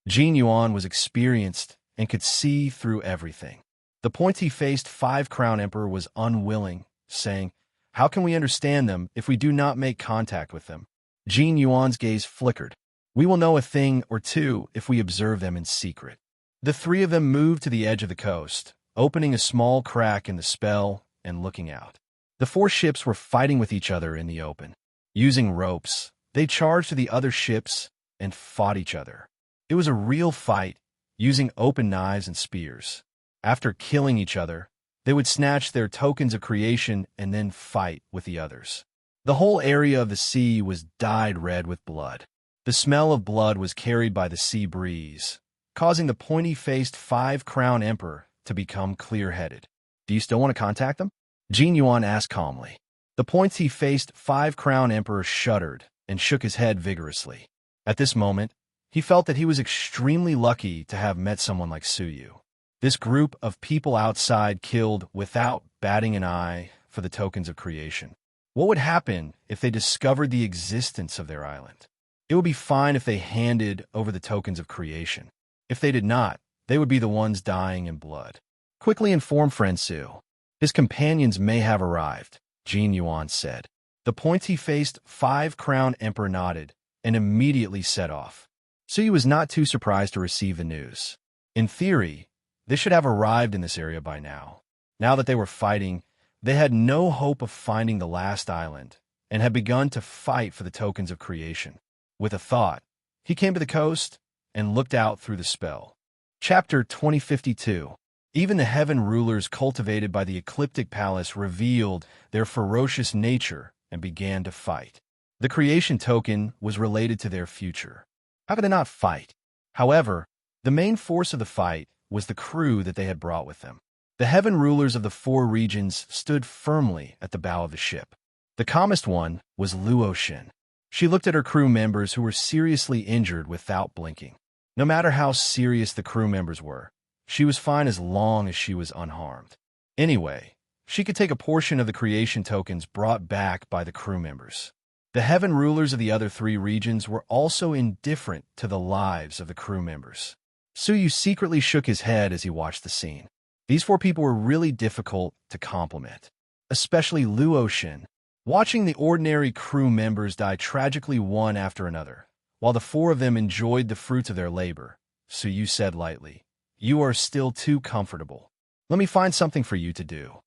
Jin Yuan was experienced and could see through everything. The pointy-faced Five-Crown Emperor was unwilling, saying, how can we understand them if we do not make contact with them? Jin Yuan's gaze flickered. We will know a thing or two if we observe them in secret. The three of them moved to the edge of the coast, opening a small crack in the spell and looking out. The 4 ships were fighting with each other in the open. Using ropes, they charged to the other ships and fought each other. It was a real fight, using open knives and spears. After killing each other, they would snatch their tokens of creation and then fight with the others. The whole area of the sea was dyed red with blood. The smell of blood was carried by the sea breeze, causing the pointy-faced Five-Crown Emperor to become clear-headed. Do you still want to contact them? Jin Yuan asked calmly. The pointy-faced Five-Crown Emperor shuddered and shook his head vigorously. At this moment, he felt that he was extremely lucky to have met someone like Suyu. This group of people outside killed without batting an eye for the tokens of creation. What would happen if they discovered the existence of their island? It would be fine if they handed over the tokens of creation. If they did not, they would be the ones dying in blood. Quickly inform Friend Su. His companions may have arrived, Jin Yuan said. The pointy-faced Five-Crown Emperor nodded and immediately set off. Suyu was not too surprised to receive the news. In theory, they should have arrived in this area by now. Now that they were fighting, They had no hope of finding the last island and had begun to fight for the tokens of creation. With a thought, he came to the coast and looked out through the spell. Chapter 2052. Even the heaven rulers cultivated by the ecliptic palace revealed their ferocious nature and began to fight. The creation token was related to their future. How could they not fight? However, the main force of the fight was the crew that they had brought with them. The heaven rulers of the 4 regions stood firmly at the bow of the ship. The calmest one was Luoshin. She looked at her crew members who were seriously injured without blinking. No matter how serious the crew members were, she was fine as long as she was unharmed. Anyway, she could take a portion of the creation tokens brought back by the crew members. The heaven rulers of the other 3 regions were also indifferent to the lives of the crew members. Suyu secretly shook his head as he watched the scene. These 4 people were really difficult to compliment, especially Luoshin. Watching the ordinary crew members die tragically one after another, while the 4 of them enjoyed the fruits of their labor, Suyu said lightly, "You are still too comfortable. Let me find something for you to do."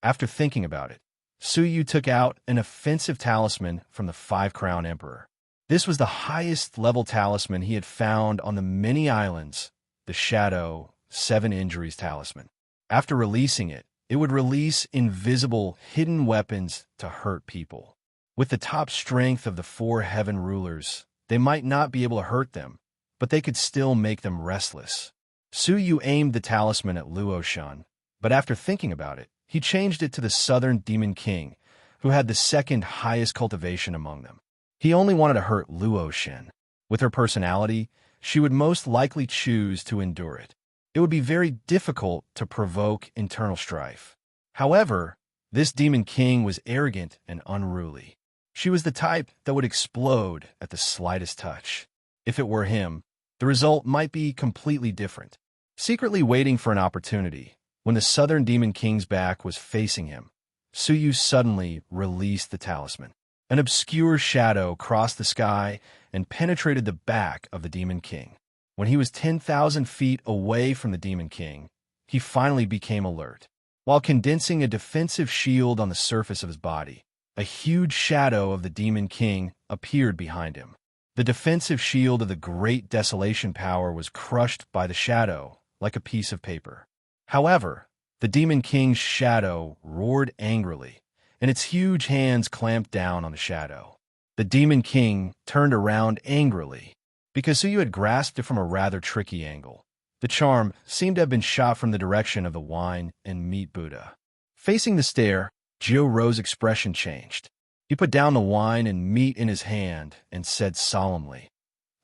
After thinking about it, Suyu took out an offensive talisman from the 5-crown emperor. This was the highest level talisman he had found on the many islands, the Shadow 7 Injuries talisman. After releasing it, it would release invisible, hidden weapons to hurt people. With the top strength of the 4 heaven rulers, they might not be able to hurt them, but they could still make them restless. Suyu aimed the talisman at Luoshan, but after thinking about it, he changed it to the Southern Demon King, who had the 2nd highest cultivation among them. He only wanted to hurt Luoshin. With her personality, she would most likely choose to endure it. It would be very difficult to provoke internal strife. However, this Demon King was arrogant and unruly. She was the type that would explode at the slightest touch. If it were him, the result might be completely different. Secretly waiting for an opportunity, when the Southern Demon King's back was facing him, Suyu suddenly released the talisman. An obscure shadow crossed the sky and penetrated the back of the Demon King. When he was 10,000 feet away from the Demon King, he finally became alert. While condensing a defensive shield on the surface of his body, a huge shadow of the Demon King appeared behind him. The defensive shield of the Great Desolation Power was crushed by the shadow like a piece of paper. However, the Demon King's shadow roared angrily, and its huge hands clamped down on the shadow. The Demon King turned around angrily. Because Suyu had grasped it from a rather tricky angle, the charm seemed to have been shot from the direction of the wine and meat Buddha. Facing the stare, Jiro-Ro's expression changed. He put down the wine and meat in his hand and said solemnly,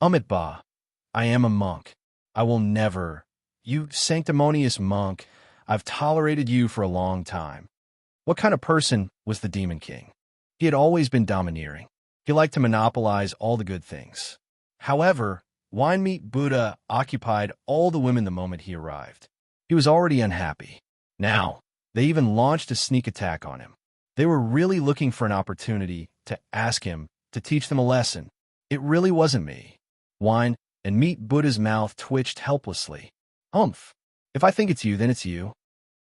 "Ba, I am a monk. I will never. You sanctimonious monk, I've tolerated you for a long time." What kind of person was the Demon King? He had always been domineering. He liked to monopolize all the good things. However, Wine Meat Buddha occupied all the women the moment he arrived. He was already unhappy. Now, they even launched a sneak attack on him. They were really looking for an opportunity to ask him to teach them a lesson. It really wasn't me. Wine and Meat Buddha's mouth twitched helplessly. "Humph. If I think it's you, then it's you,"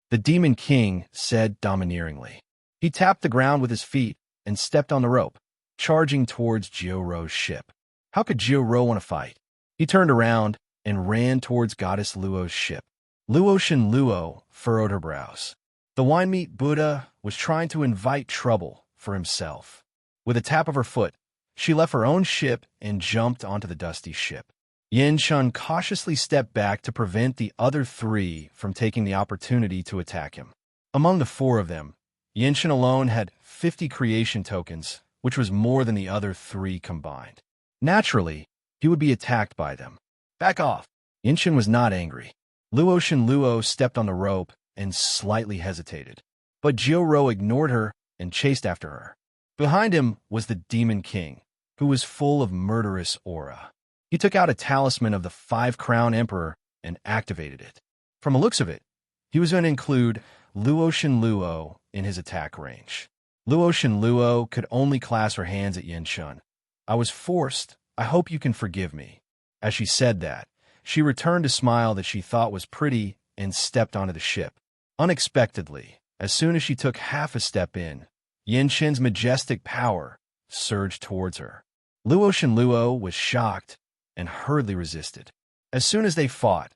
the Demon King said domineeringly. He tapped the ground with his feet and stepped on the rope, charging towards Jiro-Ro's ship. How could Jiro-Ro want to fight? He turned around and ran towards Goddess Luo's ship. Luoshin Luo furrowed her brows. The Wine Meat Buddha was trying to invite trouble for himself. With a tap of her foot, she left her own ship and jumped onto the dusty ship. Yen-shun cautiously stepped back to prevent the other 3 from taking the opportunity to attack him. Among the 4 of them, Yen-shun alone had 50 creation tokens, which was more than the other 3 combined. Naturally, he would be attacked by them. "Back off." Yen-shun was not angry. Luoshin Luo stepped on the rope and slightly hesitated. But Jiro-Ro ignored her and chased after her. Behind him was the Demon King, who was full of murderous aura. He took out a talisman of the 5-crown emperor and activated it. From the looks of it, he was going to include Luoshin Luo in his attack range. Luoshin Luo could only clasp her hands at Yen-shun. "I was forced. I hope you can forgive me." As she said that, she returned a smile that she thought was pretty and stepped onto the ship. Unexpectedly, As soon as she took half a step in, Yin Shen's majestic power surged towards her. Luo Shenluo was shocked and hurriedly resisted. As soon as they fought,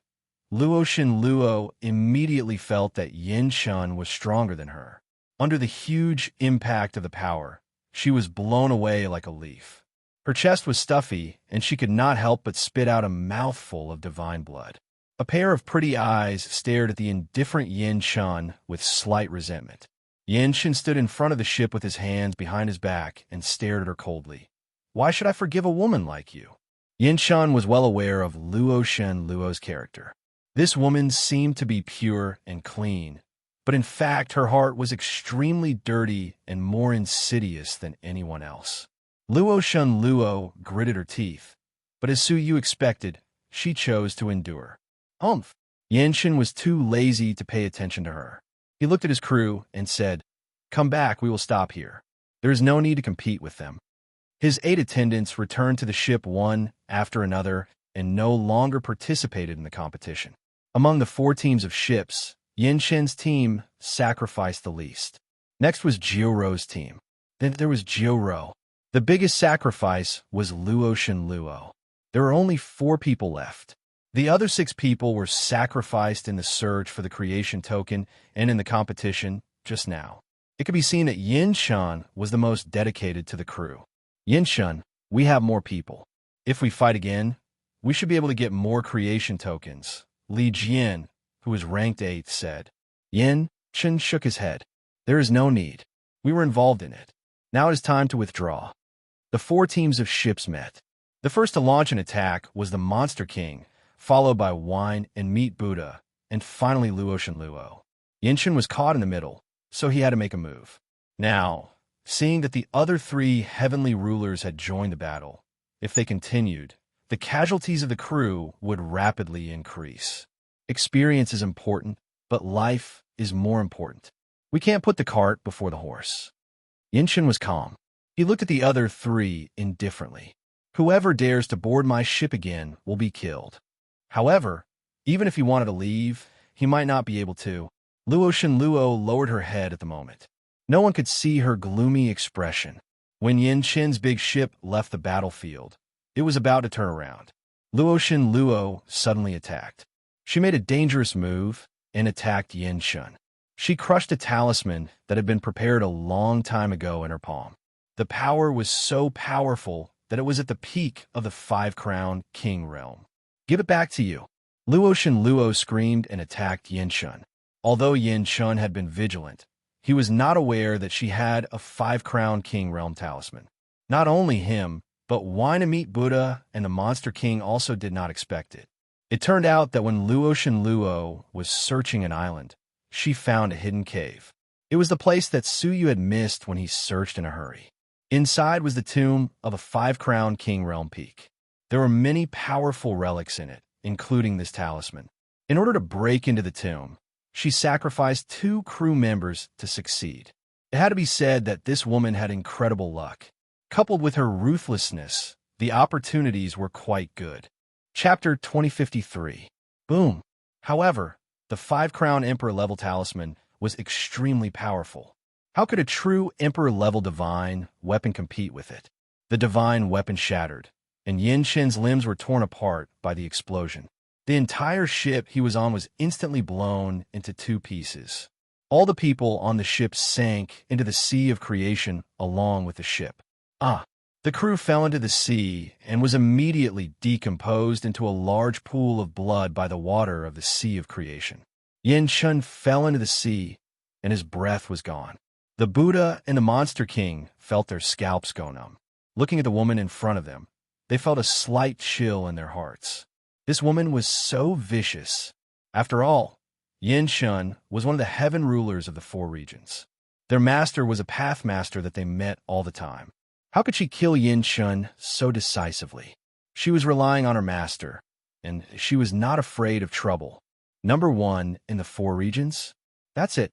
Luo Shenluo immediately felt that Yin Shen was stronger than her. Under the huge impact of the power, she was blown away like a leaf. Her chest was stuffy, and she could not help but spit out a mouthful of divine blood. A pair of pretty eyes stared at the indifferent Yin Shen with slight resentment. Yin Shen stood in front of the ship with his hands behind his back and stared at her coldly. "Why should I forgive a woman like you?" Yin Shen was well aware of Luo Shenluo's character. This woman seemed to be pure and clean, but in fact her heart was extremely dirty and more insidious than anyone else. Luo Shenluo gritted her teeth, but as Su Yu expected, she chose to endure. Humph! Yin Shen was too lazy to pay attention to her. He looked at his crew and said, "Come back, we will stop here. There is no need to compete with them." His 8 attendants returned to the ship one after another and no longer participated in the competition. Among the 4 teams of ships, Yin Shen's team sacrificed the least. Next was Jiurou's team. Then there was Jiurou. The biggest sacrifice was Luo Shenluo. There were only 4 people left. The other 6 people were sacrificed in the search for the creation token and in the competition just now. It could be seen that Yin Shen was the most dedicated to the crew. "Yin Shen, we have more people. If we fight again, we should be able to get more creation tokens," Li Jian, who was ranked 8th, said. Yin Shen shook his head. "There is no need. We were involved in it. Now it is time to withdraw." The 4 teams of ships met. The first to launch an attack was the Monster King, followed by Wine and Meat Buddha, and finally Luo Shenluo. Yin Shen was caught in the middle, so he had to make a move. Now, seeing that the other 3 heavenly rulers had joined the battle, if they continued, the casualties of the crew would rapidly increase. Experience is important, but life is more important. We can't put the cart before the horse. Yin Shen was calm. He looked at the other 3 indifferently. "Whoever dares to board my ship again will be killed." However, even if he wanted to leave, he might not be able to. Luo Shenluo lowered her head at the moment. No one could see her gloomy expression. When Yin Shen's big ship left the battlefield, it was about to turn around. Luo Shenluo suddenly attacked. She made a dangerous move and attacked Yin Shen. She crushed a talisman that had been prepared a long time ago in her palm. The power was so powerful that it was at the peak of the 5-crown king realm. "Give it back to you." Luo Shenluo screamed and attacked Yin Shen. Although Yin Shen had been vigilant, he was not aware that she had a 5-crown king realm talisman. Not only him, but Wine and Meat Buddha and the Monster King also did not expect it. It turned out that when Luo Shenluo was searching an island, she found a hidden cave. It was the place that Su Yu had missed when he searched in a hurry. Inside was the tomb of a 5-crown king realm peak. There were many powerful relics in it, including this talisman. In order to break into the tomb, she sacrificed 2 crew members to succeed. It had to be said that this woman had incredible luck. Coupled with her ruthlessness, the opportunities were quite good. Chapter 2053. Boom. However, the 5-crown Emperor-level talisman was extremely powerful. How could a true Emperor-level divine weapon compete with it? The divine weapon shattered, and Yin Shen's limbs were torn apart by the explosion. The entire ship he was on was instantly blown into 2 pieces. All the people on the ship sank into the sea of creation along with the ship. The crew fell into the sea and was immediately decomposed into a large pool of blood by the water of the sea of creation. Yin Shen fell into the sea, and his breath was gone. The Buddha and the Monster King felt their scalps go numb. Looking at the woman in front of them, they felt a slight chill in their hearts. This woman was so vicious. After all, Yin Shen was one of the heaven rulers of the 4 regions. Their master was a path master that they met all the time. How could she kill Yin Shen so decisively? She was relying on her master, and she was not afraid of trouble. Number 1 in the 4 regions? That's it.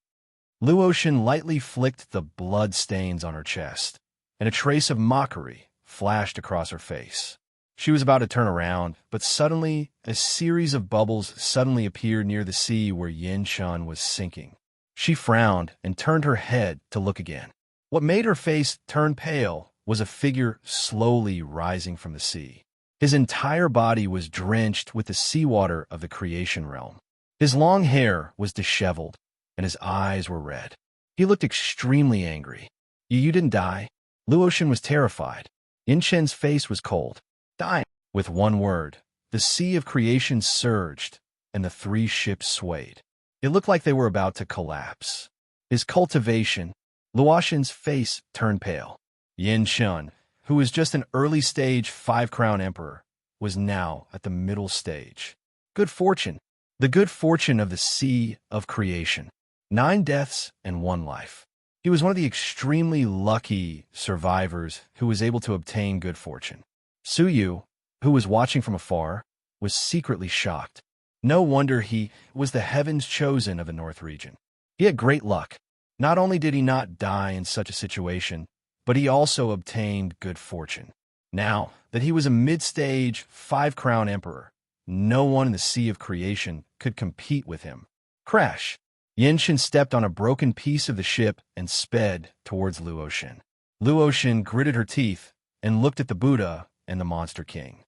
Luo Shen lightly flicked the blood stains on her chest, and a trace of mockery flashed across her face. She was about to turn around, but suddenly a series of bubbles suddenly appeared near the sea where Yin Shen was sinking. She frowned and turned her head to look again. What made her face turn pale was a figure slowly rising from the sea. His entire body was drenched with the seawater of the creation realm. His long hair was disheveled, and his eyes were red. He looked extremely angry. You didn't die? Luotian was terrified. Yinshen's face was cold. Die! With one word, the sea of creation surged, and the three ships swayed. It looked like they were about to collapse. His cultivation, Luotian's face turned pale. Yinshen, who was just an early-stage 5-crown emperor, was now at the middle stage. Good fortune. The good fortune of the sea of creation. 9 deaths and 1 life. He was one of the extremely lucky survivors who was able to obtain good fortune. Suyu, who was watching from afar, was secretly shocked. No wonder he was the heavens chosen of the North region. He had great luck. Not only did he not die in such a situation, but he also obtained good fortune. Now that he was a mid-stage 5-crown emperor, no one in the sea of creation could compete with him. Crash! Yinshen stepped on a broken piece of the ship and sped towards Luotian. Luotian gritted her teeth and looked at the Buddha and the Monster King.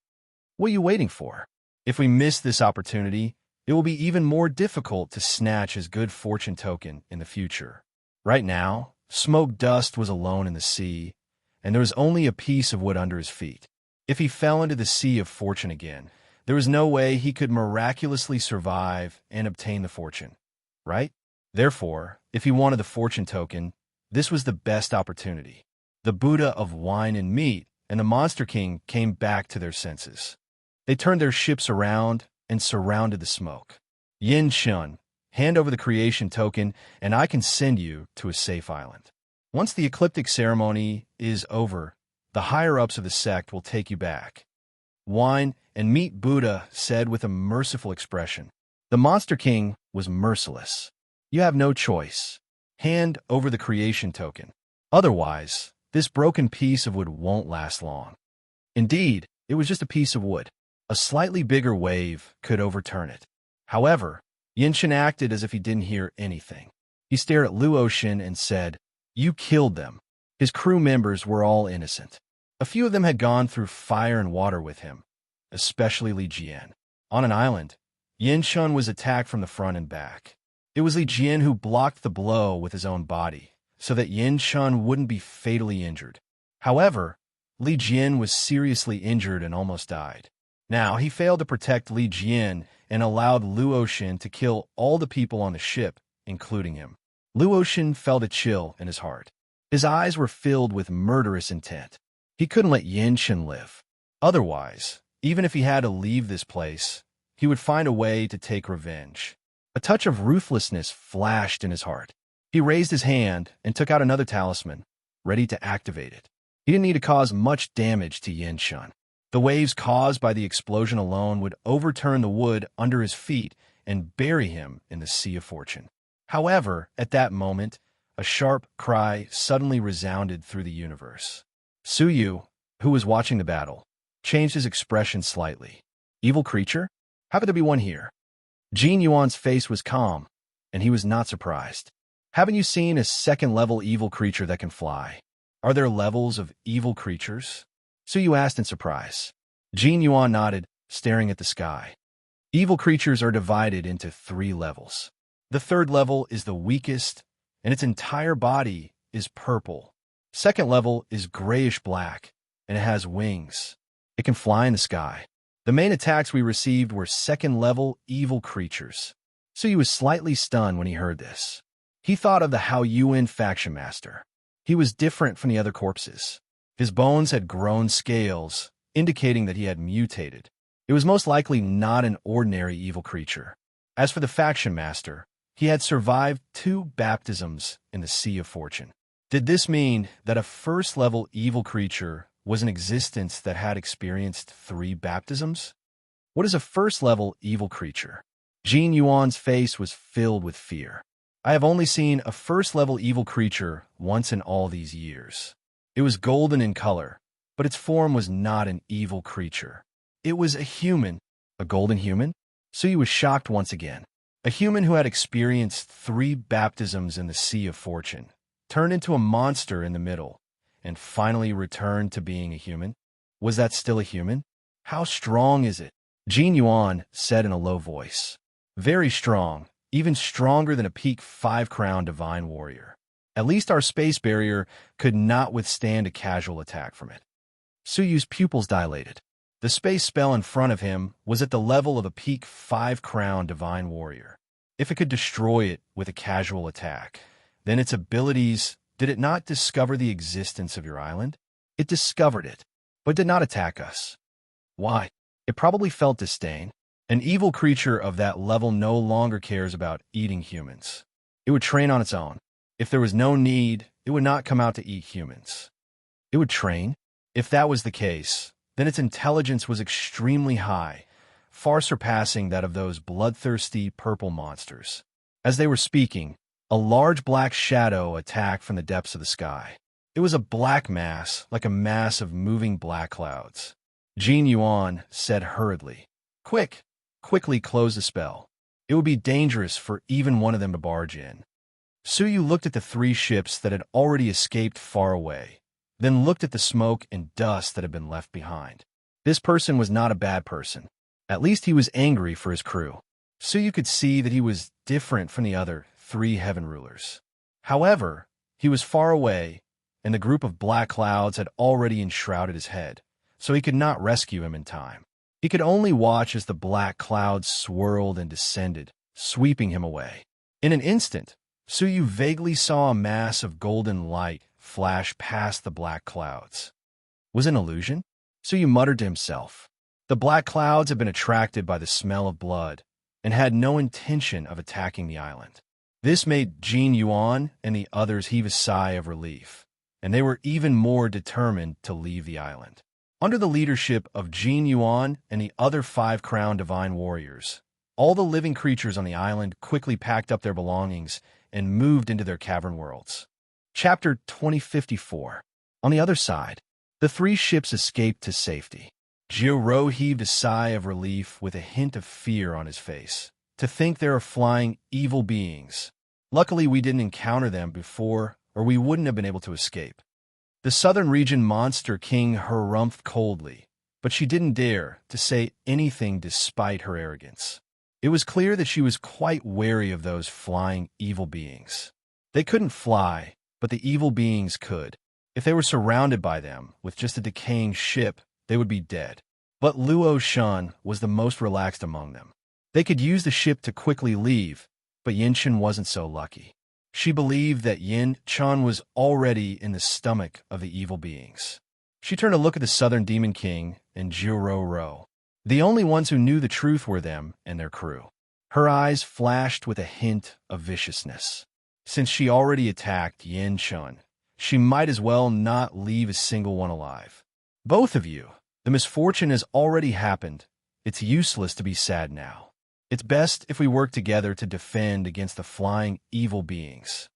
What are you waiting for? If we miss this opportunity, it will be even more difficult to snatch his good fortune token in the future. Right now, smoke dust was alone in the sea, and there was only a piece of wood under his feet. If he fell into the sea of fortune again, there was no way he could miraculously survive and obtain the fortune, right? Therefore, if he wanted the fortune token, this was the best opportunity. The Buddha of wine and meat and the Monster King came back to their senses. They turned their ships around and surrounded the smoke. Yinshen, hand over the creation token, and I can send you to a safe island. Once the ecliptic ceremony is over, the higher-ups of the sect will take you back. Wine and meat, Buddha said with a merciful expression. The Monster King was merciless. You have no choice. Hand over the creation token. Otherwise, this broken piece of wood won't last long. Indeed, it was just a piece of wood. A slightly bigger wave could overturn it. However, Yinshen acted as if he didn't hear anything. He stared at Luotian and said, You killed them. His crew members were all innocent. A few of them had gone through fire and water with him, especially Li Jian. On an island, Yinshen was attacked from the front and back. It was Li Jian who blocked the blow with his own body, so that Yinshen wouldn't be fatally injured. However, Li Jian was seriously injured and almost died. Now, he failed to protect Li Jian and allowed Luotian to kill all the people on the ship, including him. Luotian felt a chill in his heart. His eyes were filled with murderous intent. He couldn't let Yinshen live. Otherwise, even if he had to leave this place, he would find a way to take revenge. A touch of ruthlessness flashed in his heart. He raised his hand and took out another talisman, ready to activate it. He didn't need to cause much damage to Yinshen. The waves caused by the explosion alone would overturn the wood under his feet and bury him in the sea of fortune. However, at that moment, a sharp cry suddenly resounded through the universe. Suyu, who was watching the battle, changed his expression slightly. Evil creature? How could there be one here? Jin Yuan's face was calm, and he was not surprised. Haven't you seen a 2nd-level evil creature that can fly? Are there levels of evil creatures? Suyu asked in surprise. Jin Yuan nodded, staring at the sky. Evil creatures are divided into 3 levels. The 3rd level is the weakest, and its entire body is purple. 2nd level is grayish-black, and it has wings. It can fly in the sky. The main attacks we received were 2nd-level evil creatures. Suyu was slightly stunned when he heard this. He thought of the Hao Yuan faction master. He was different from the other corpses. His bones had grown scales, indicating that he had mutated. It was most likely not an ordinary evil creature. As for the faction master, he had survived 2 baptisms in the Sea of Fortune. Did this mean that a 1st-level evil creature was in existence that had experienced 3 baptisms? What is a 1st-level evil creature? Jin Yuan's face was filled with fear. I have only seen a 1st-level evil creature once in all these years. It was golden in color, but its form was not an evil creature. It was a human. A golden human? Suyu was shocked once again. A human who had experienced 3 baptisms in the Sea of Fortune, turned into a monster in the middle, and finally returned to being a human? Was that still a human? How strong is it? Jin Yuan said in a low voice. Very strong, even stronger than a peak 5-crown divine warrior. At least our space barrier could not withstand a casual attack from it. Suyu's pupils dilated. The space spell in front of him was at the level of a peak 5-crown divine warrior. If it could destroy it with a casual attack, then its abilities, did it not discover the existence of your island? It discovered it, but did not attack us. Why? It probably felt disdain. An evil creature of that level no longer cares about eating humans. It would train on its own. If there was no need, it would not come out to eat humans. It would train? If that was the case, then its intelligence was extremely high, far surpassing that of those bloodthirsty purple monsters. As they were speaking, a large black shadow attacked from the depths of the sky. It was a black mass, like a mass of moving black clouds. Jin Yuan said hurriedly, Quickly close the spell. It would be dangerous for even one of them to barge in. Suyu looked at the 3 ships that had already escaped far away, then looked at the smoke and dust that had been left behind. This person was not a bad person. At least he was angry for his crew. Suyu could see that he was different from the other 3 heaven rulers. However, he was far away, and the group of black clouds had already enshrouded his head, so he could not rescue him in time. He could only watch as the black clouds swirled and descended, sweeping him away. In an instant, Suyu vaguely saw a mass of golden light flash past the black clouds. Was it an illusion? Suyu muttered to himself. The black clouds had been attracted by the smell of blood and had no intention of attacking the island. This made Jin Yuan and the others heave a sigh of relief, and they were even more determined to leave the island. Under the leadership of Jin Yuan and the other 5-crown divine warriors, all the living creatures on the island quickly packed up their belongings and moved into their cavern worlds. Chapter 2054. On the other side, the 3 ships escaped to safety. Jiro heaved a sigh of relief with a hint of fear on his face. To think there are flying evil beings. Luckily, we didn't encounter them before, or we wouldn't have been able to escape. The southern region monster king harumphed coldly, but she didn't dare to say anything despite her arrogance. It was clear that she was quite wary of those flying evil beings. They couldn't fly, but the evil beings could. If they were surrounded by them with just a decaying ship, they would be dead. But Luo Shun was the most relaxed among them. They could use the ship to quickly leave, but Yin Chen wasn't so lucky. She believed that Yin Chen was already in the stomach of the evil beings. She turned to look at the Southern Demon King and Jiro Ro. The only ones who knew the truth were them and their crew. Her eyes flashed with a hint of viciousness. Since she already attacked Yin Chen, she might as well not leave a single one alive. Both of you, the misfortune has already happened. It's useless to be sad now. It's best if we work together to defend against the flying evil beings.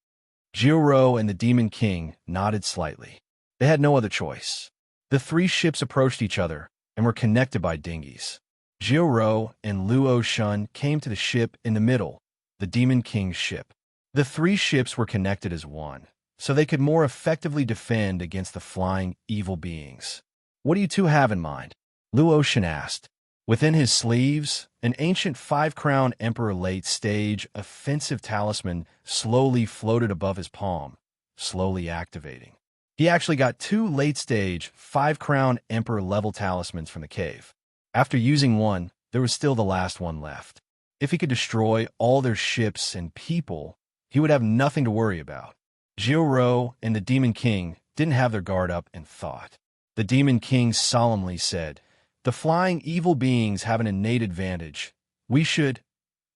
Jiro and the Demon King nodded slightly. They had no other choice. The 3 ships approached each other and were connected by dinghies. Jiro and Luo Shun came to the ship in the middle, the Demon King's ship. The 3 ships were connected as one, so they could more effectively defend against the flying evil beings. What do you 2 have in mind? Luo Shun asked. Within his sleeves, an ancient 5-crown Emperor late-stage offensive talisman slowly floated above his palm, slowly activating. He actually got 2 late-stage 5-crown Emperor-level talismans from the cave. After using one, there was still the last one left. If he could destroy all their ships and people, he would have nothing to worry about. Jiro and the Demon King didn't have their guard up and thought. The Demon King solemnly said, "The flying evil beings have an innate advantage. We should—"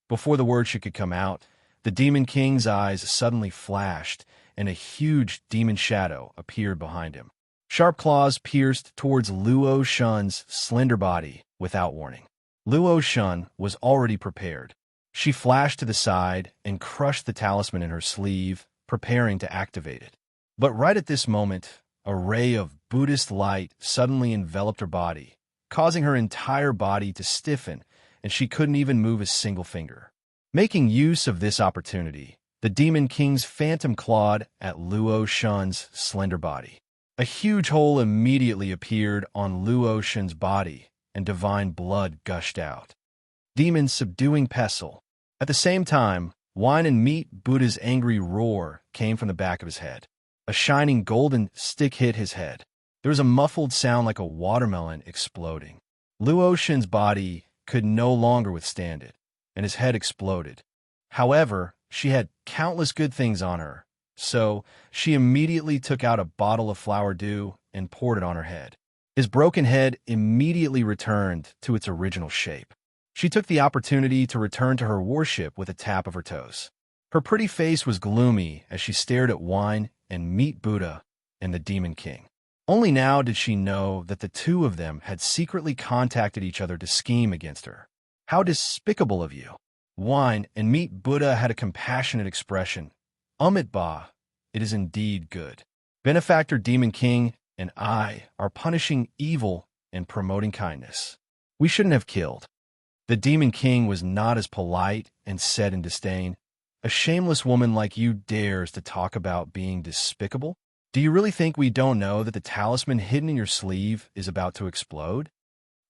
Before the word could come out, the Demon King's eyes suddenly flashed, and a huge demon shadow appeared behind him. Sharp claws pierced towards Luo Shun's slender body without warning. Luo Shun was already prepared. She flashed to the side and crushed the talisman in her sleeve, preparing to activate it. But right at this moment, a ray of Buddhist light suddenly enveloped her body, causing her entire body to stiffen, and she couldn't even move a single finger. Making use of this opportunity, the Demon King's phantom clawed at Luo Shun's slender body. A huge hole immediately appeared on Luo Shun's body, and divine blood gushed out. Demon subduing pestle. At the same time, Wine and Meat Buddha's angry roar came from the back of his head. A shining golden stick hit his head. There was a muffled sound like a watermelon exploding. Luo Shun's body could no longer withstand it, and his head exploded. However, she had countless good things on her, so she immediately took out a bottle of flower dew and poured it on her head. His broken head immediately returned to its original shape. She took the opportunity to return to her worship with a tap of her toes. Her pretty face was gloomy as she stared at Wine and Meat Buddha and the Demon King. Only now did she know that the two of them had secretly contacted each other to scheme against her. How despicable of you! Wine and Meat Buddha had a compassionate expression. Amit Ba, it is indeed good. Benefactor Demon King and I are punishing evil and promoting kindness. We shouldn't have killed. The Demon King was not as polite and said in disdain, "A shameless woman like you dares to talk about being despicable? Do you really think we don't know that the talisman hidden in your sleeve is about to explode?"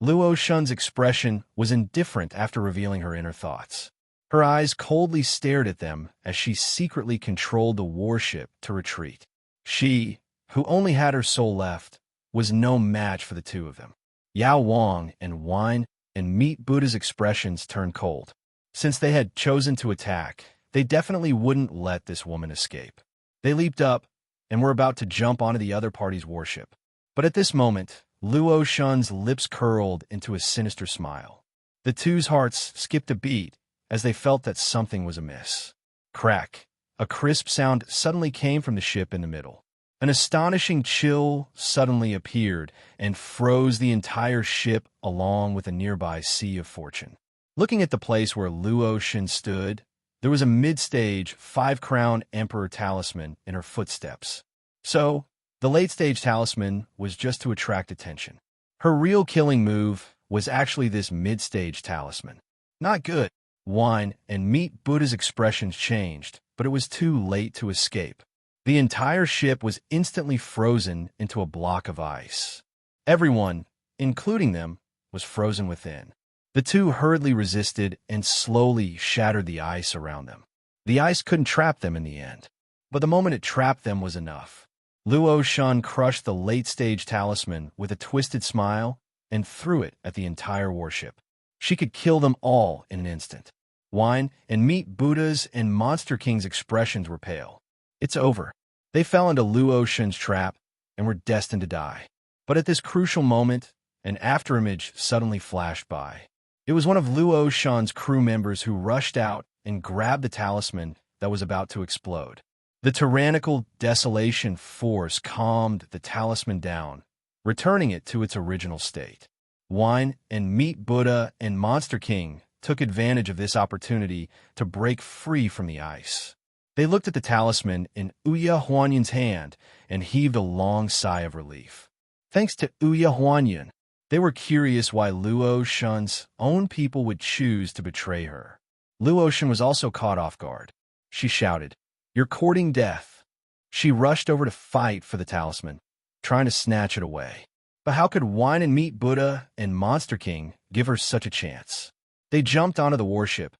Luo Shun's expression was indifferent after revealing her inner thoughts. Her eyes coldly stared at them as she secretly controlled the warship to retreat. She, who only had her soul left, was no match for the two of them. Yao Wang and Wine and Meat Buddha's expressions turned cold. Since they had chosen to attack, they definitely wouldn't let this woman escape. They leaped up and were about to jump onto the other party's warship. But at this moment, Luo Shun's lips curled into a sinister smile. The two's hearts skipped a beat as they felt that something was amiss. Crack! A crisp sound suddenly came from the ship in the middle. An astonishing chill suddenly appeared and froze the entire ship along with a nearby sea of fortune. Looking at the place where Luo Shun stood, there was a mid-stage 5-crown Emperor talisman in her footsteps. So, the late-stage talisman was just to attract attention. Her real killing move was actually this mid-stage talisman. Not good. Wine and Meat Buddha's expressions changed, but it was too late to escape. The entire ship was instantly frozen into a block of ice. Everyone, including them, was frozen within. The two hurriedly resisted and slowly shattered the ice around them. The ice couldn't trap them in the end, but the moment it trapped them was enough. Luo Shun crushed the late-stage talisman with a twisted smile and threw it at the entire warship. She could kill them all in an instant. Wine and Meat Buddha's and Monster King's expressions were pale. It's over. They fell into Luo Shun's trap and were destined to die. But at this crucial moment, an afterimage suddenly flashed by. It was one of Luo Shun's crew members who rushed out and grabbed the talisman that was about to explode. The tyrannical desolation force calmed the talisman down, returning it to its original state. Wine and Meat Buddha and Monster King took advantage of this opportunity to break free from the ice. They looked at the talisman in Ouya Huanyun's hand and heaved a long sigh of relief. Thanks to Ouya Huanyun, they were curious why Luo Shun's own people would choose to betray her. Luo Shun was also caught off guard. She shouted, "You're courting death." She rushed over to fight for the talisman, trying to snatch it away. But how could Wine and Meat Buddha and Monster King give her such a chance? They jumped onto the warship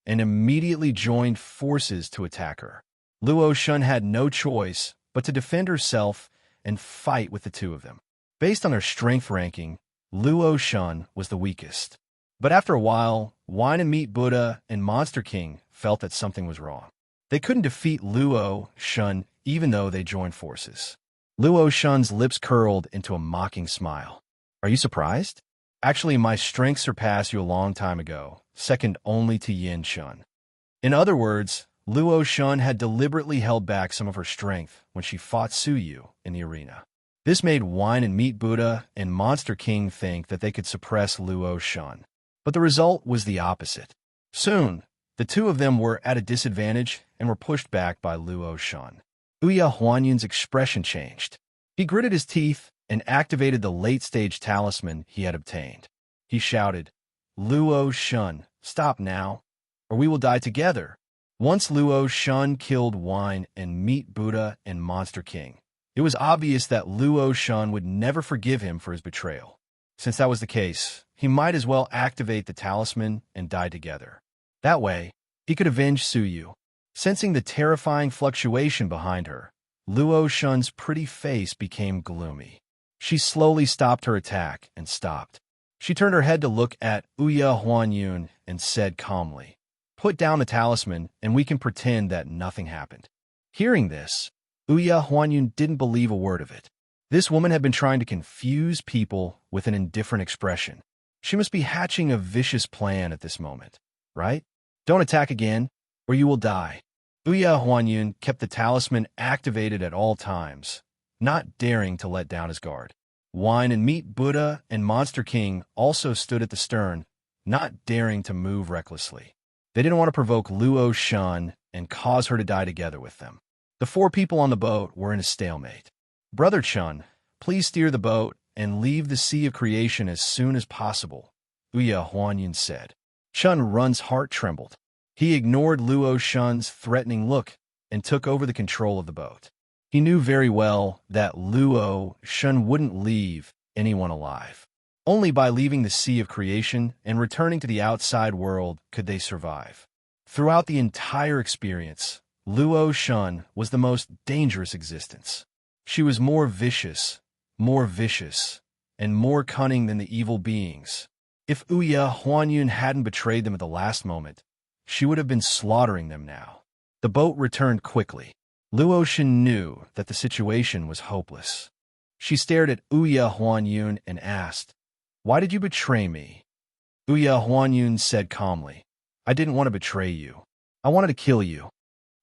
and immediately joined forces to attack her. Luo Shun had no choice but to defend herself and fight with the two of them. Based on their strength ranking, Luo Shun was the weakest. But after a while, Wine and Meat Buddha and Monster King felt that something was wrong. They couldn't defeat Luo Shun even though they joined forces. Luo Shun's lips curled into a mocking smile. "Are you surprised? Actually, my strength surpassed you a long time ago, second only to Yin Shun." In other words, Luo Shun had deliberately held back some of her strength when she fought Suyu in the arena. This made Wine and Meat Buddha and Monster King think that they could suppress Luo Shun. But the result was the opposite. Soon, the two of them were at a disadvantage and were pushed back by Luo Shun. Ouya Huanyun's expression changed. He gritted his teeth and activated the late-stage talisman he had obtained. He shouted, "Luo Shun, stop now." or we will die together. Once Luo Shun killed Wine and Meat Buddha and Monster King, it was obvious that Luo Shun would never forgive him for his betrayal. Since that was the case, he might as well activate the talisman and die together. That way, he could avenge Suyu. Sensing the terrifying fluctuation behind her, Luo Shun's pretty face became gloomy. She slowly stopped her attack and stopped. She turned her head to look at Ouya Huanyun and said calmly, "Put down the talisman and we can pretend that nothing happened." Hearing this, Ouya Huanyun didn't believe a word of it. This woman had been trying to confuse people with an indifferent expression. She must be hatching a vicious plan at this moment, right? Don't attack again, or you will die. Ouya Huanyun kept the talisman activated at all times, not daring to let down his guard. Wine and Meat Buddha and Monster King also stood at the stern, not daring to move recklessly. They didn't want to provoke Luo Shun and cause her to die together with them. The 4 people on the boat were in a stalemate. "Brother Chun, please steer the boat and leave the Sea of Creation as soon as possible," Ouya Huanyun said. Chun Run's heart trembled. He ignored Luo Shun's threatening look and took over the control of the boat. He knew very well that Luo Shun wouldn't leave anyone alive. Only by leaving the Sea of Creation and returning to the outside world could they survive. Throughout the entire experience, Luo Shun was the most dangerous existence. She was more vicious, and more cunning than the evil beings. If Ouya Huanyun hadn't betrayed them at the last moment, she would have been slaughtering them now. The boat returned quickly. Luo Shun knew that the situation was hopeless. She stared at Ouya Huanyun and asked, "Why did you betray me?" Ouya Huanyun said calmly, "I didn't want to betray you. I wanted to kill you."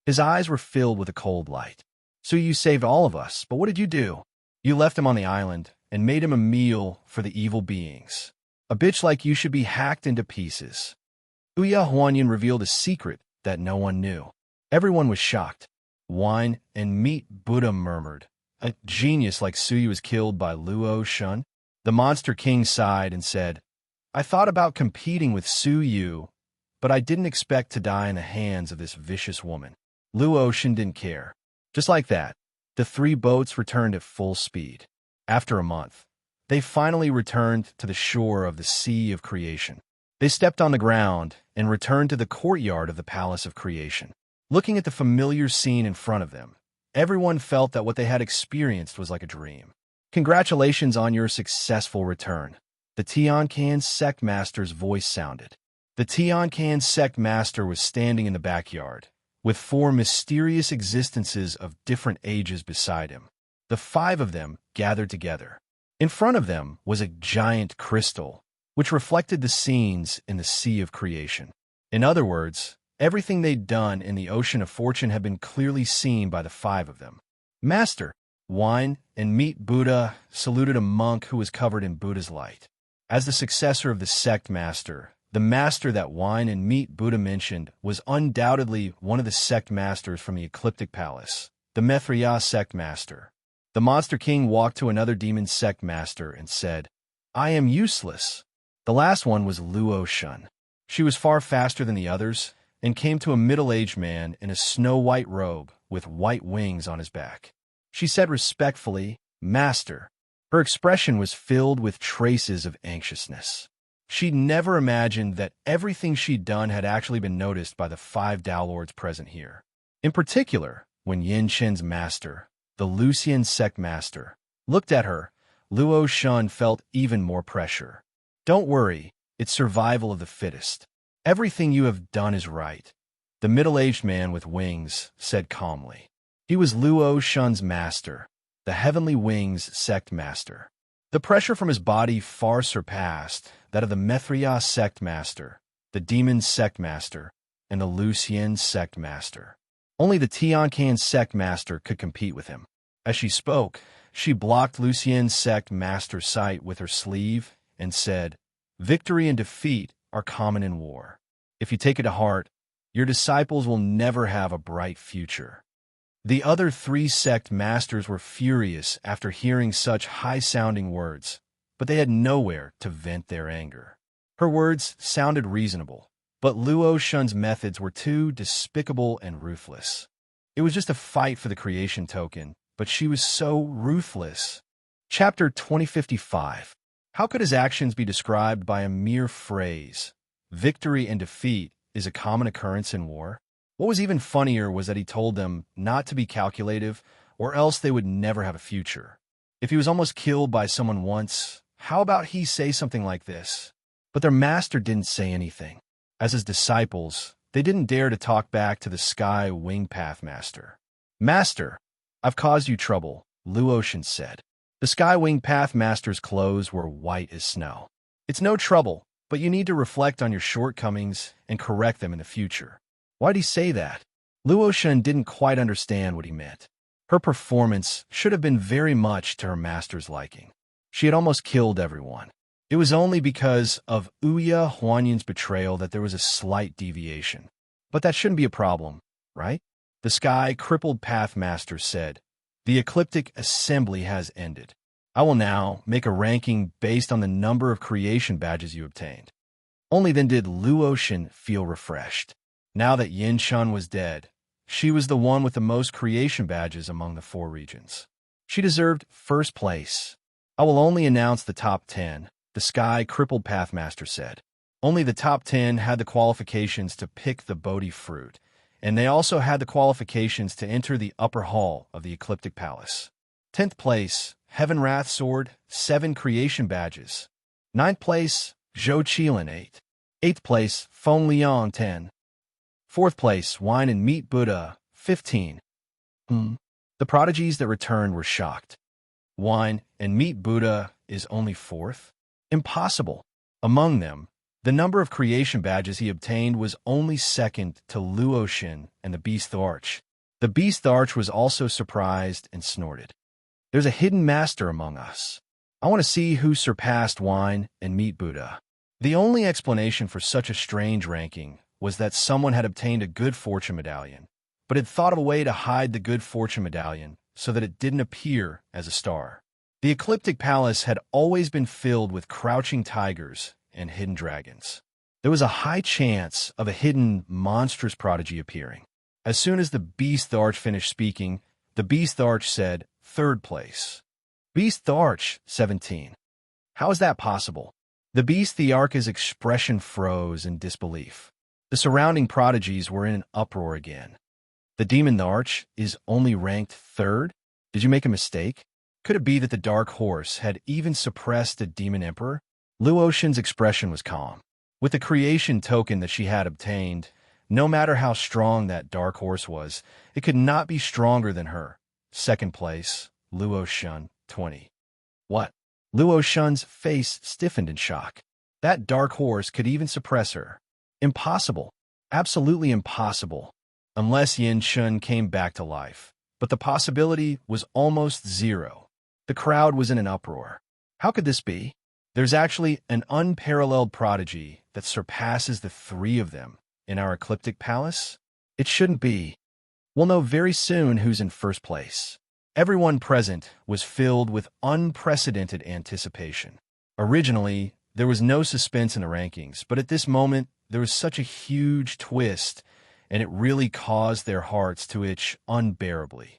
His eyes were filled with a cold light. "So you saved all of us, but what did you do? You left him on the island and made him a meal for the evil beings. A bitch like you should be hacked into pieces." Ouya Huanyun revealed a secret that no one knew. Everyone was shocked. Wine and Meat Buddha murmured, "A genius like Suyu was killed by Luo Shun?" The Monster King sighed and said, "I thought about competing with Suyu, but I didn't expect to die in the hands of this vicious woman." Luo Shun didn't care. Just like that, the 3 boats returned at full speed. After a month, they finally returned to the shore of the Sea of Creation. They stepped on the ground and returned to the courtyard of the Palace of Creation. Looking at the familiar scene in front of them, everyone felt that what they had experienced was like a dream. "Congratulations on your successful return," the Tiancan sect master's voice sounded. The Tiancan sect master was standing in the backyard, with 4 mysterious existences of different ages beside him. The 5 of them gathered together. In front of them was a giant crystal, which reflected the scenes in the Sea of Creation. In other words, everything they'd done in the Ocean of Fortune had been clearly seen by the 5 of them. "Master," Wine and Meat Buddha saluted a monk who was covered in Buddha's light. As the successor of the sect master, the master that Wine and Meat Buddha mentioned was undoubtedly one of the sect masters from the Ecliptic Palace, the Mithriya sect master. The Monster King walked to another demon sect master and said, "I am useless." The last one was Luo Shun. She was far faster than the others and came to a middle-aged man in a snow-white robe with white wings on his back. She said respectfully, "Master." Her expression was filled with traces of anxiousness. She'd never imagined that everything she'd done had actually been noticed by the 5 Tao Lords present here. In particular, when Yin Chen's master, the Lucian sect master, looked at her, Luo Shun felt even more pressure. "Don't worry, it's survival of the fittest. Everything you have done is right," the middle-aged man with wings said calmly. He was Luo Shun's master, the Heavenly Wings sect master. The pressure from his body far surpassed that of the Mithriya sect master, the Demon sect master, and the Lucian sect master. Only the Tiancan sect master could compete with him. As she spoke, she blocked Lucian's sect master's sight with her sleeve and said, "Victory and defeat are common in war. If you take it to heart, your disciples will never have a bright future." The other 3 sect masters were furious after hearing such high-sounding words, but they had nowhere to vent their anger. Her words sounded reasonable, But Luo Shun's methods were too despicable and ruthless. It was just a fight for the creation token, but she was so ruthless. Chapter 2055. How could his actions be described by a mere phrase? Victory and defeat is a common occurrence in war. What was even funnier was that he told them not to be calculative, or else they would never have a future. If he was almost killed by someone once, how about he say something like this? But their master didn't say anything. As his disciples, they didn't dare to talk back to the Sky Wing Path Master. "Master, I've caused you trouble," Luo Shun said. The Sky Wing Path Master's clothes were white as snow. "It's no trouble, but you need to reflect on your shortcomings and correct them in the future." Why'd he say that? Luo Shun didn't quite understand what he meant. Her performance should have been very much to her master's liking. She had almost killed everyone. It was only because of Ouya Huanyun's betrayal that there was a slight deviation. But that shouldn't be a problem, right? The Sky Crippled Path Master said, "The Ecliptic Assembly has ended. I will now make a ranking based on the number of creation badges you obtained." Only then did Luo Shun feel refreshed. Now that Yin Shun was dead, she was the one with the most creation badges among the 4 regions. She deserved first place. "I will only announce the top 10, the Sky Crippled Path Master said. Only the top 10 had the qualifications to pick the Bodhi fruit, and they also had the qualifications to enter the upper hall of the Ecliptic Palace. 10th place, Heaven Wrath Sword, 7 creation badges. 9th place, Zhou Qilin, 8. 8th place, Feng Liang, 10. 4th place, Wine and Meat Buddha, 15. The prodigies that returned were shocked. Wine and Meat Buddha is only 4th? Impossible. Among them, the number of creation badges he obtained was only second to Luo Shun and the Beast Arch. The Beast Arch was also surprised and snorted. "There's a hidden master among us. I want to see who surpassed Wine and Meat Buddha." The only explanation for such a strange ranking was that someone had obtained a good fortune medallion, but had thought of a way to hide the good fortune medallion so that it didn't appear as a star. The Ecliptic Palace had always been filled with crouching tigers and hidden dragons. There was a high chance of a hidden, monstrous prodigy appearing. As soon as the Beast Arch finished speaking, the Beast Arch said, "3rd place. Beast Arch, 17. How is that possible?" The Beast Thearch's expression froze in disbelief. The surrounding prodigies were in an uproar again. "The Demon Arch is only ranked 3rd? Did you make a mistake? Could it be that the Dark Horse had even suppressed the Demon Emperor?" Luo Shun's expression was calm. With the creation token that she had obtained, no matter how strong that Dark Horse was, it could not be stronger than her. 2nd place, Luo Shun, 20. What? Luo Shun's face stiffened in shock. That Dark Horse could even suppress her. Impossible. Absolutely impossible. Unless Yin Shun came back to life. But the possibility was almost zero. The crowd was in an uproar. How could this be? There's actually an unparalleled prodigy that surpasses the 3 of them in our Ecliptic Palace? It shouldn't be. We'll know very soon who's in first place. Everyone present was filled with unprecedented anticipation. Originally, there was no suspense in the rankings, but at this moment, there was such a huge twist, and it really caused their hearts to itch unbearably.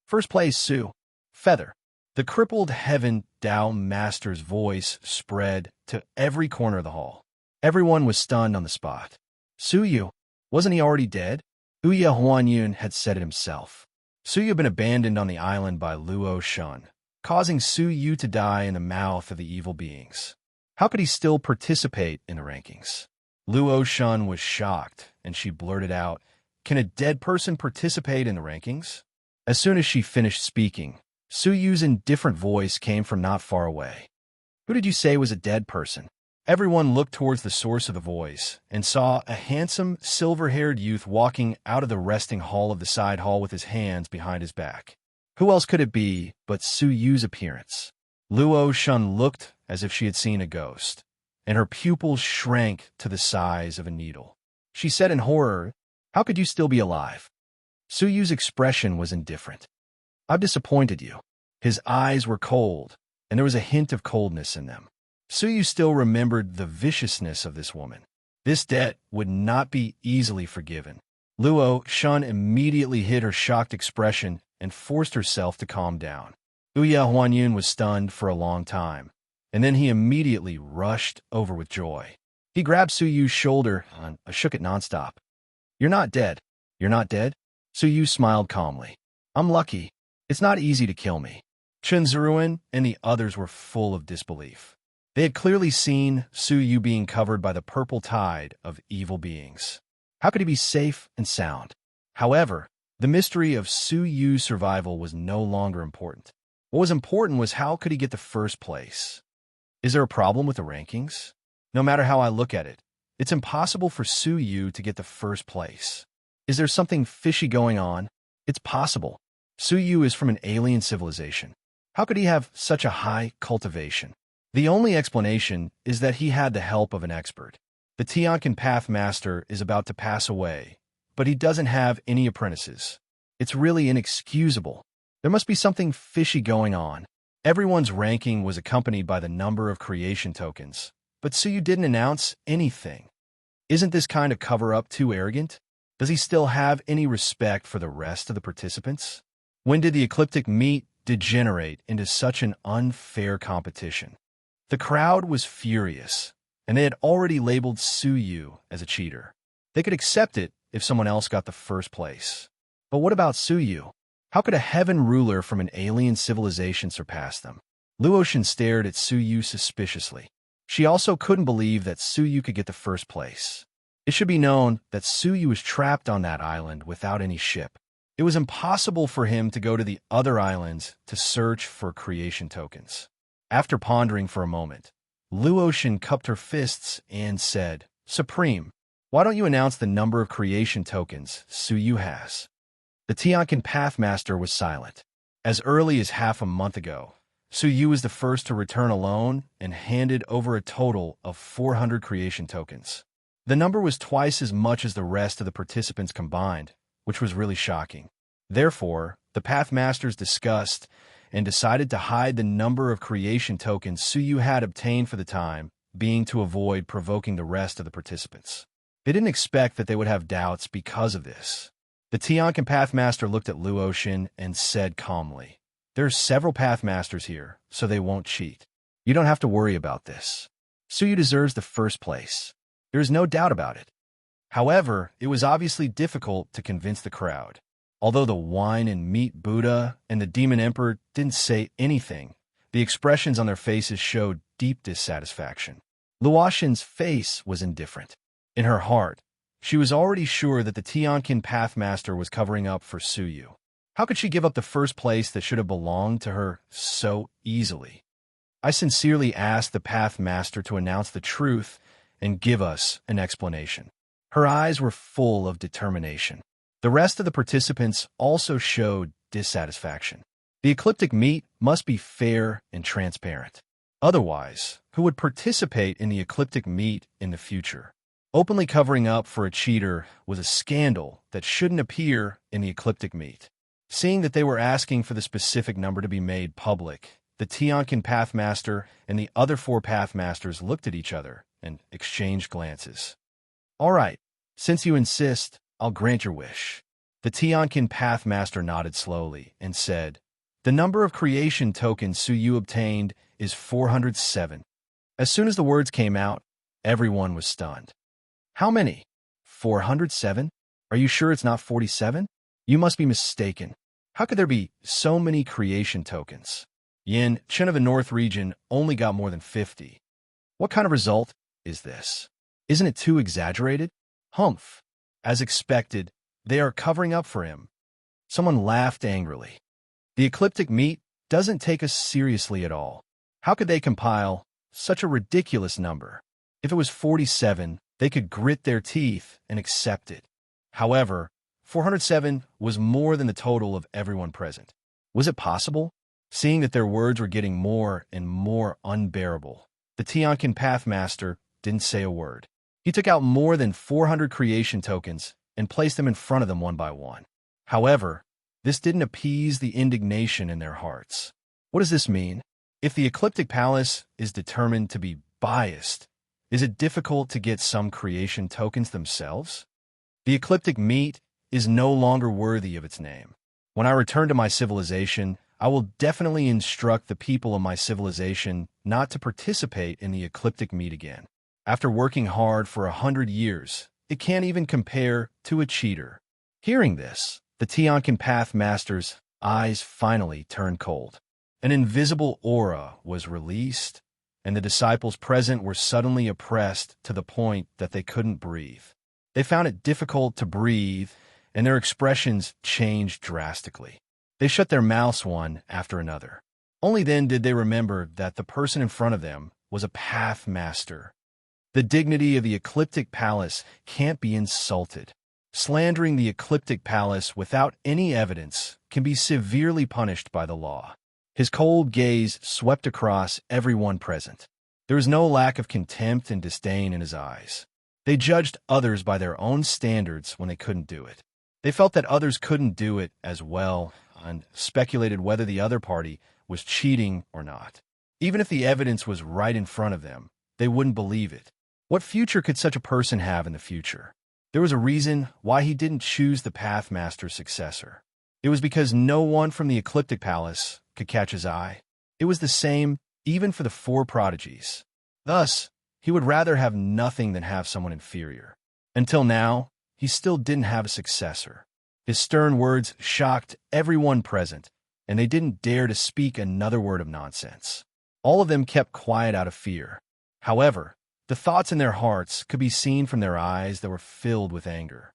First place, Su. Feather. The crippled Heaven Tao Master's voice spread to every corner of the hall. Everyone was stunned on the spot. Su Yu, wasn't he already dead? Ouya Huanyun had said it himself. Su Yu had been abandoned on the island by Luo Shun, causing Su Yu to die in the mouth of the evil beings. How could he still participate in the rankings? Luo Shun was shocked, and she blurted out, "Can a dead person participate in the rankings?" As soon as she finished speaking, Su Yu's indifferent voice came from not far away. "Who did you say was a dead person?" Everyone looked towards the source of the voice and saw a handsome, silver-haired youth walking out of the resting hall of the side hall with his hands behind his back. Who else could it be but Su Yu's appearance? Luo Shun looked as if she had seen a ghost, and her pupils shrank to the size of a needle. She said in horror, "How could you still be alive?" Su Yu's expression was indifferent. "I've disappointed you." His eyes were cold, and there was a hint of coldness in them. Su Yu still remembered the viciousness of this woman. This debt would not be easily forgiven. Luo Shun immediately hid her shocked expression and forced herself to calm down. Ouya Huanyun was stunned for a long time, and then he immediately rushed over with joy. He grabbed Su Yu's shoulder and shook it nonstop. "You're not dead. You're not dead?" Su Yu smiled calmly. "I'm lucky. It's not easy to kill me." Chen Ziruan and the others were full of disbelief. They had clearly seen Su Yu being covered by the purple tide of evil beings. How could he be safe and sound? However, the mystery of Su Yu's survival was no longer important. What was important was how could he get the first place? Is there a problem with the rankings? No matter how I look at it, it's impossible for Su Yu to get the first place. Is there something fishy going on? It's possible. Su Yu is from an alien civilization. How could he have such a high cultivation? The only explanation is that he had the help of an expert. The Tianqian Path Master is about to pass away, but he doesn't have any apprentices. It's really inexcusable. There must be something fishy going on. Everyone's ranking was accompanied by the number of creation tokens, but Su Yu didn't announce anything. Isn't this kind of cover-up too arrogant? Does he still have any respect for the rest of the participants? When did the ecliptic meet degenerate into such an unfair competition? The crowd was furious, and they had already labeled Su Yu as a cheater. They could accept it if someone else got the first place. But what about Su Yu? How could a heaven ruler from an alien civilization surpass them? Luotian stared at Su Yu suspiciously. She also couldn't believe that Su Yu could get the first place. It should be known that Su Yu was trapped on that island without any ship. It was impossible for him to go to the other islands to search for creation tokens. After pondering for a moment, Luotian cupped her fists and said, "Supreme, why don't you announce the number of creation tokens Su Yu has?" The Tianqian Pathmaster was silent. As early as half a month ago, Su Yu was the first to return alone and handed over a total of 400 creation tokens. The number was twice as much as the rest of the participants combined, which was really shocking. Therefore, the Pathmasters discussed and decided to hide the number of creation tokens Su Yu had obtained for the time being to avoid provoking the rest of the participants. They didn't expect that they would have doubts because of this. The Tianqian Pathmaster looked at Luotian and said calmly, "There are several Pathmasters here, so they won't cheat. You don't have to worry about this. Su Yu deserves the first place. There is no doubt about it." However, it was obviously difficult to convince the crowd. Although the wine and meat Buddha and the Demon Emperor didn't say anything, the expressions on their faces showed deep dissatisfaction. Luotian's face was indifferent. In her heart, she was already sure that the Tianqian Pathmaster was covering up for Su Yu. How could she give up the first place that should have belonged to her so easily? I sincerely asked the Pathmaster to announce the truth and give us an explanation. Her eyes were full of determination. The rest of the participants also showed dissatisfaction. The ecliptic meet must be fair and transparent. Otherwise, who would participate in the ecliptic meet in the future? Openly covering up for a cheater was a scandal that shouldn't appear in the ecliptic meet. Seeing that they were asking for the specific number to be made public, the Tianqian Pathmaster and the other 4 Pathmasters looked at each other and exchanged glances. "All right, since you insist, I'll grant your wish." The Tianqian Pathmaster nodded slowly and said, "The number of creation tokens Su Yu obtained is 407. As soon as the words came out, everyone was stunned. "How many? 407? Are you sure it's not 47? You must be mistaken. How could there be so many creation tokens?" Yin Chen of the North region only got more than 50. What kind of result is this? Isn't it too exaggerated? Humph. As expected, they are covering up for him. Someone laughed angrily. The ecliptic meet doesn't take us seriously at all. How could they compile such a ridiculous number? If it was 47, they could grit their teeth and accept it. However, 407 was more than the total of everyone present. Was it possible? Seeing that their words were getting more and more unbearable, the Tianqian Pathmaster didn't say a word. He took out more than 400 creation tokens and placed them in front of them one by one. However, this didn't appease the indignation in their hearts. What does this mean? If the Ecliptic Palace is determined to be biased, Is it difficult to get some creation tokens themselves? The ecliptic meat is no longer worthy of its name. When I return to my civilization, I will definitely instruct the people of my civilization not to participate in the ecliptic meat again. After working hard for 100 years, it can't even compare to a cheater. Hearing this, the Tiankin Path Master's eyes finally turned cold. An invisible aura was released, and the disciples present were suddenly oppressed to the point that they couldn't breathe. They found it difficult to breathe, and their expressions changed drastically. They shut their mouths one after another. Only then did they remember that the person in front of them was a Path Master. The dignity of the Ecliptic Palace can't be insulted. Slandering the Ecliptic Palace without any evidence can be severely punished by the law. His cold gaze swept across everyone present. There was no lack of contempt and disdain in his eyes. They judged others by their own standards when they couldn't do it. They felt that others couldn't do it as well and speculated whether the other party was cheating or not. Even if the evidence was right in front of them, they wouldn't believe it. What future could such a person have in the future? There was a reason why he didn't choose the Pathmaster's successor. It was because no one from the Ecliptic Palace could catch his eye. It was the same even for the four prodigies. Thus, he would rather have nothing than have someone inferior. Until now, he still didn't have a successor. His stern words shocked everyone present, and they didn't dare to speak another word of nonsense. All of them kept quiet out of fear. However, the thoughts in their hearts could be seen from their eyes that were filled with anger.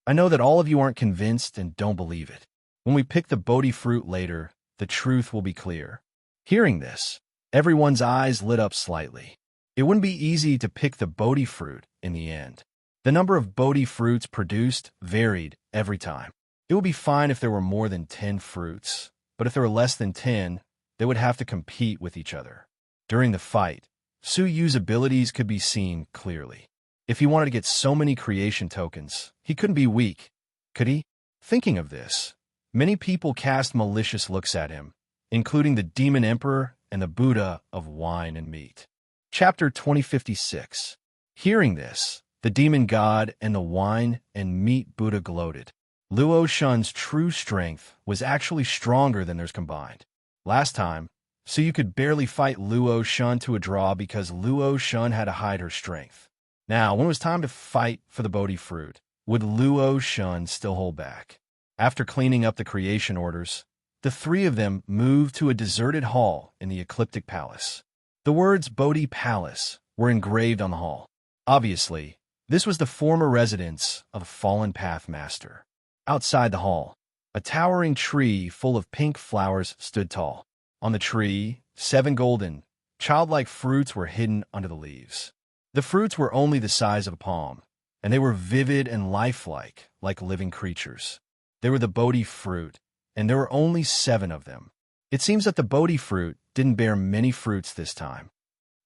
I know that all of you aren't convinced and don't believe it. When we pick the Bodhi fruit later, the truth will be clear. Hearing this, everyone's eyes lit up slightly. It wouldn't be easy to pick the Bodhi fruit in the end. The number of Bodhi fruits produced varied every time. It would be fine if there were more than 10 fruits, but if there were less than 10, they would have to compete with each other. During the fight, Su Yu's abilities could be seen clearly. If he wanted to get so many creation tokens, he couldn't be weak, could he? Thinking of this, many people cast malicious looks at him, including the Demon Emperor and the Buddha of Wine and Meat. Chapter 2056. Hearing this, the Demon God and the Wine and Meat Buddha gloated. Luo Shun's true strength was actually stronger than theirs combined. Last time, Su Yu could barely fight Luo Shun to a draw because Luo Shun had to hide her strength. Now, when it was time to fight for the Bodhi fruit, would Luo Shun still hold back? After cleaning up the creation orders, the three of them moved to a deserted hall in the Ecliptic Palace. The words Bodhi Palace were engraved on the hall. Obviously, this was the former residence of a fallen Pathmaster. Outside the hall, a towering tree full of pink flowers stood tall. On the tree, 7 golden, childlike fruits were hidden under the leaves. The fruits were only the size of a palm, and they were vivid and lifelike, like living creatures. They were the Bodhi fruit, and there were only 7 of them. It seems that the Bodhi fruit didn't bear many fruits this time.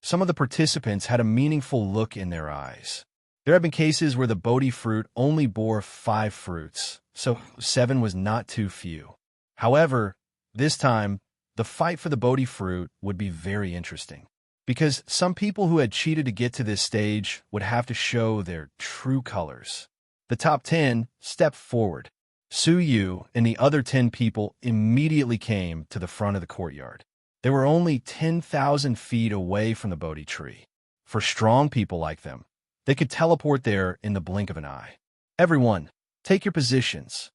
Some of the participants had a meaningful look in their eyes. There have been cases where the Bodhi fruit only bore 5 fruits, so 7 was not too few. However, this time, the fight for the Bodhi fruit would be very interesting, because some people who had cheated to get to this stage would have to show their true colors. The top 10 stepped forward. Su Yu and the other 10 people immediately came to the front of the courtyard. They were only 10,000 feet away from the Bodhi tree. For strong people like them, they could teleport there in the blink of an eye. Everyone, take your positions.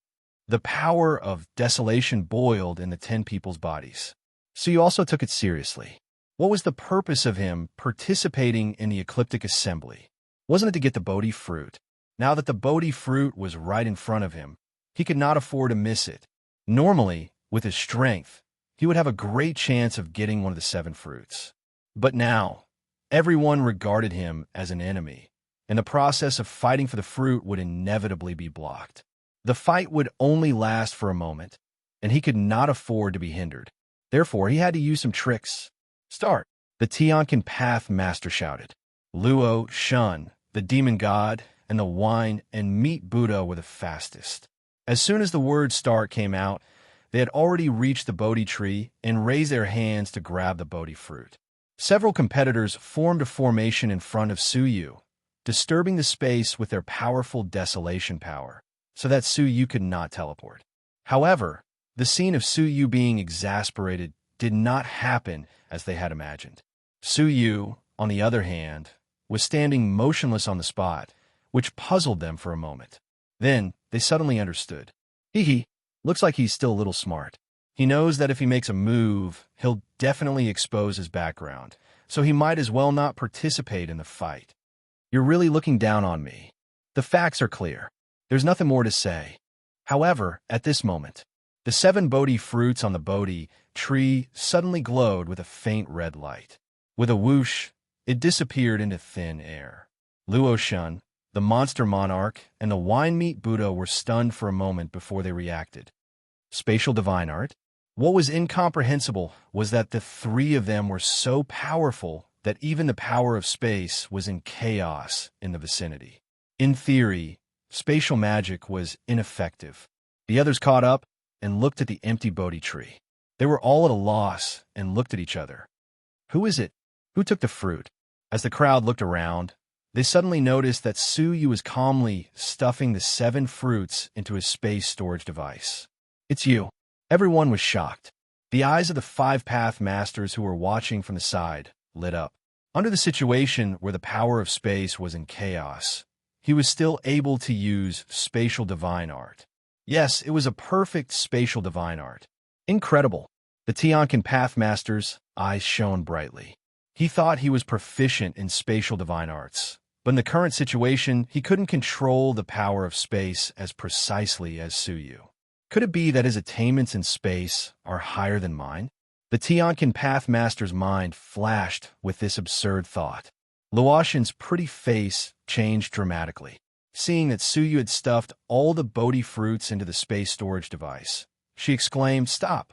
The power of desolation boiled in the 10 people's bodies. So you also took it seriously. What was the purpose of him participating in the Ecliptic Assembly? Wasn't it to get the Bodhi fruit? Now that the Bodhi fruit was right in front of him, he could not afford to miss it. Normally, with his strength, he would have a great chance of getting one of the 7 fruits. But now, everyone regarded him as an enemy, and the process of fighting for the fruit would inevitably be blocked. The fight would only last for a moment, and he could not afford to be hindered. Therefore, he had to use some tricks. Start! The Tiankin Path Master shouted. Luo Shun, the Demon God, and the Wine and Meat Buddha were the fastest. As soon as the word start came out, they had already reached the Bodhi tree and raised their hands to grab the Bodhi fruit. Several competitors formed a formation in front of Suyu, disturbing the space with their powerful desolation power, so that Suyu could not teleport. However, the scene of Suyu being exasperated did not happen as they had imagined. Suyu, on the other hand, was standing motionless on the spot, which puzzled them for a moment. Then, they suddenly understood. Hee, looks like he's still a little smart. He knows that if he makes a move, he'll definitely expose his background, so he might as well not participate in the fight. You're really looking down on me. The facts are clear. There's nothing more to say. However, at this moment, the 7 Bodhi fruits on the Bodhi tree suddenly glowed with a faint red light. With a whoosh, it disappeared into thin air. Luoshun, the monster monarch, and the wine-meat Buddha were stunned for a moment before they reacted. Spatial divine art? What was incomprehensible was that the 3 of them were so powerful that even the power of space was in chaos in the vicinity. In theory, spatial magic was ineffective. The others caught up and looked at the empty Bodhi tree. They were all at a loss and looked at each other. Who is it? Who took the fruit? As the crowd looked around, they suddenly noticed that Suyu was calmly stuffing the 7 fruits into his space storage device. It's you. Everyone was shocked. The eyes of the 5 Path Masters who were watching from the side lit up. Under the situation where the power of space was in chaos, he was still able to use spatial divine art. Yes, it was a perfect spatial divine art. Incredible. The Tiankin Path Master's eyes shone brightly. He thought he was proficient in spatial divine arts, but in the current situation, he couldn't control the power of space as precisely as Suyu. Could it be that his attainments in space are higher than mine? The Tiankin Path Master's mind flashed with this absurd thought. Luotian's pretty face changed dramatically. Seeing that Suyu had stuffed all the Bodhi fruits into the space storage device, she exclaimed, "Stop!"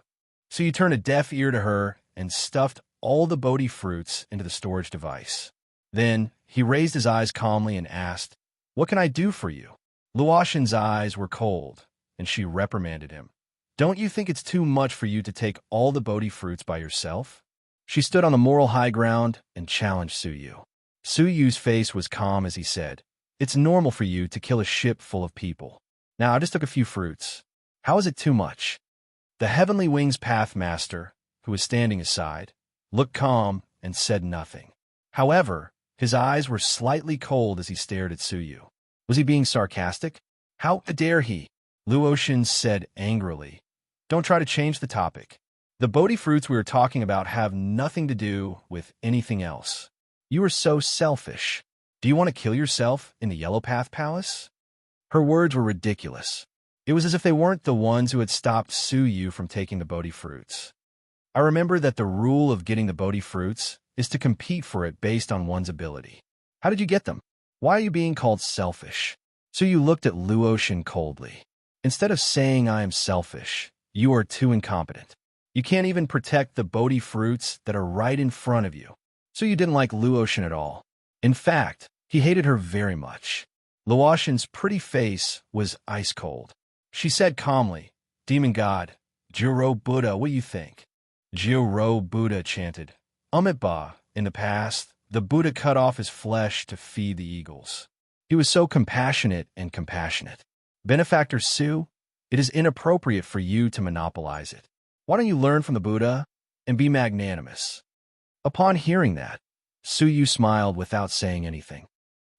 Suyu turned a deaf ear to her and stuffed all the Bodhi fruits into the storage device. Then, he raised his eyes calmly and asked, "What can I do for you?" Luotian's eyes were cold, and she reprimanded him. "Don't you think it's too much for you to take all the Bodhi fruits by yourself?" She stood on the moral high ground and challenged Suyu. Suyu's face was calm as he said, "It's normal for you to kill a ship full of people. Now, I just took a few fruits. How is it too much?" The Heavenly Wings Path Master, who was standing aside, looked calm and said nothing. However, his eyes were slightly cold as he stared at Suyu. Was he being sarcastic? How dare he? Luotian said angrily, "Don't try to change the topic. The Bodhi fruits we were talking about have nothing to do with anything else. You are so selfish. Do you want to kill yourself in the Yellow Path Palace?" Her words were ridiculous. It was as if they weren't the ones who had stopped Suyu from taking the Bodhi fruits. I remember that the rule of getting the Bodhi fruits is to compete for it based on one's ability. How did you get them? Why are you being called selfish? Suyu looked at Luotian coldly. Instead of saying I am selfish, you are too incompetent. You can't even protect the Bodhi fruits that are right in front of you. Suyu didn't like Luotian at all. In fact, he hated her very much. Luotian's pretty face was ice cold. She said calmly, "Demon God, Jiro Buddha, what do you think?" Jiro Buddha chanted, "Umitba, in the past, the Buddha cut off his flesh to feed the eagles. He was so compassionate and compassionate. Benefactor Su, it is inappropriate for you to monopolize it. Why don't you learn from the Buddha and be magnanimous?" Upon hearing that, Suyu smiled without saying anything.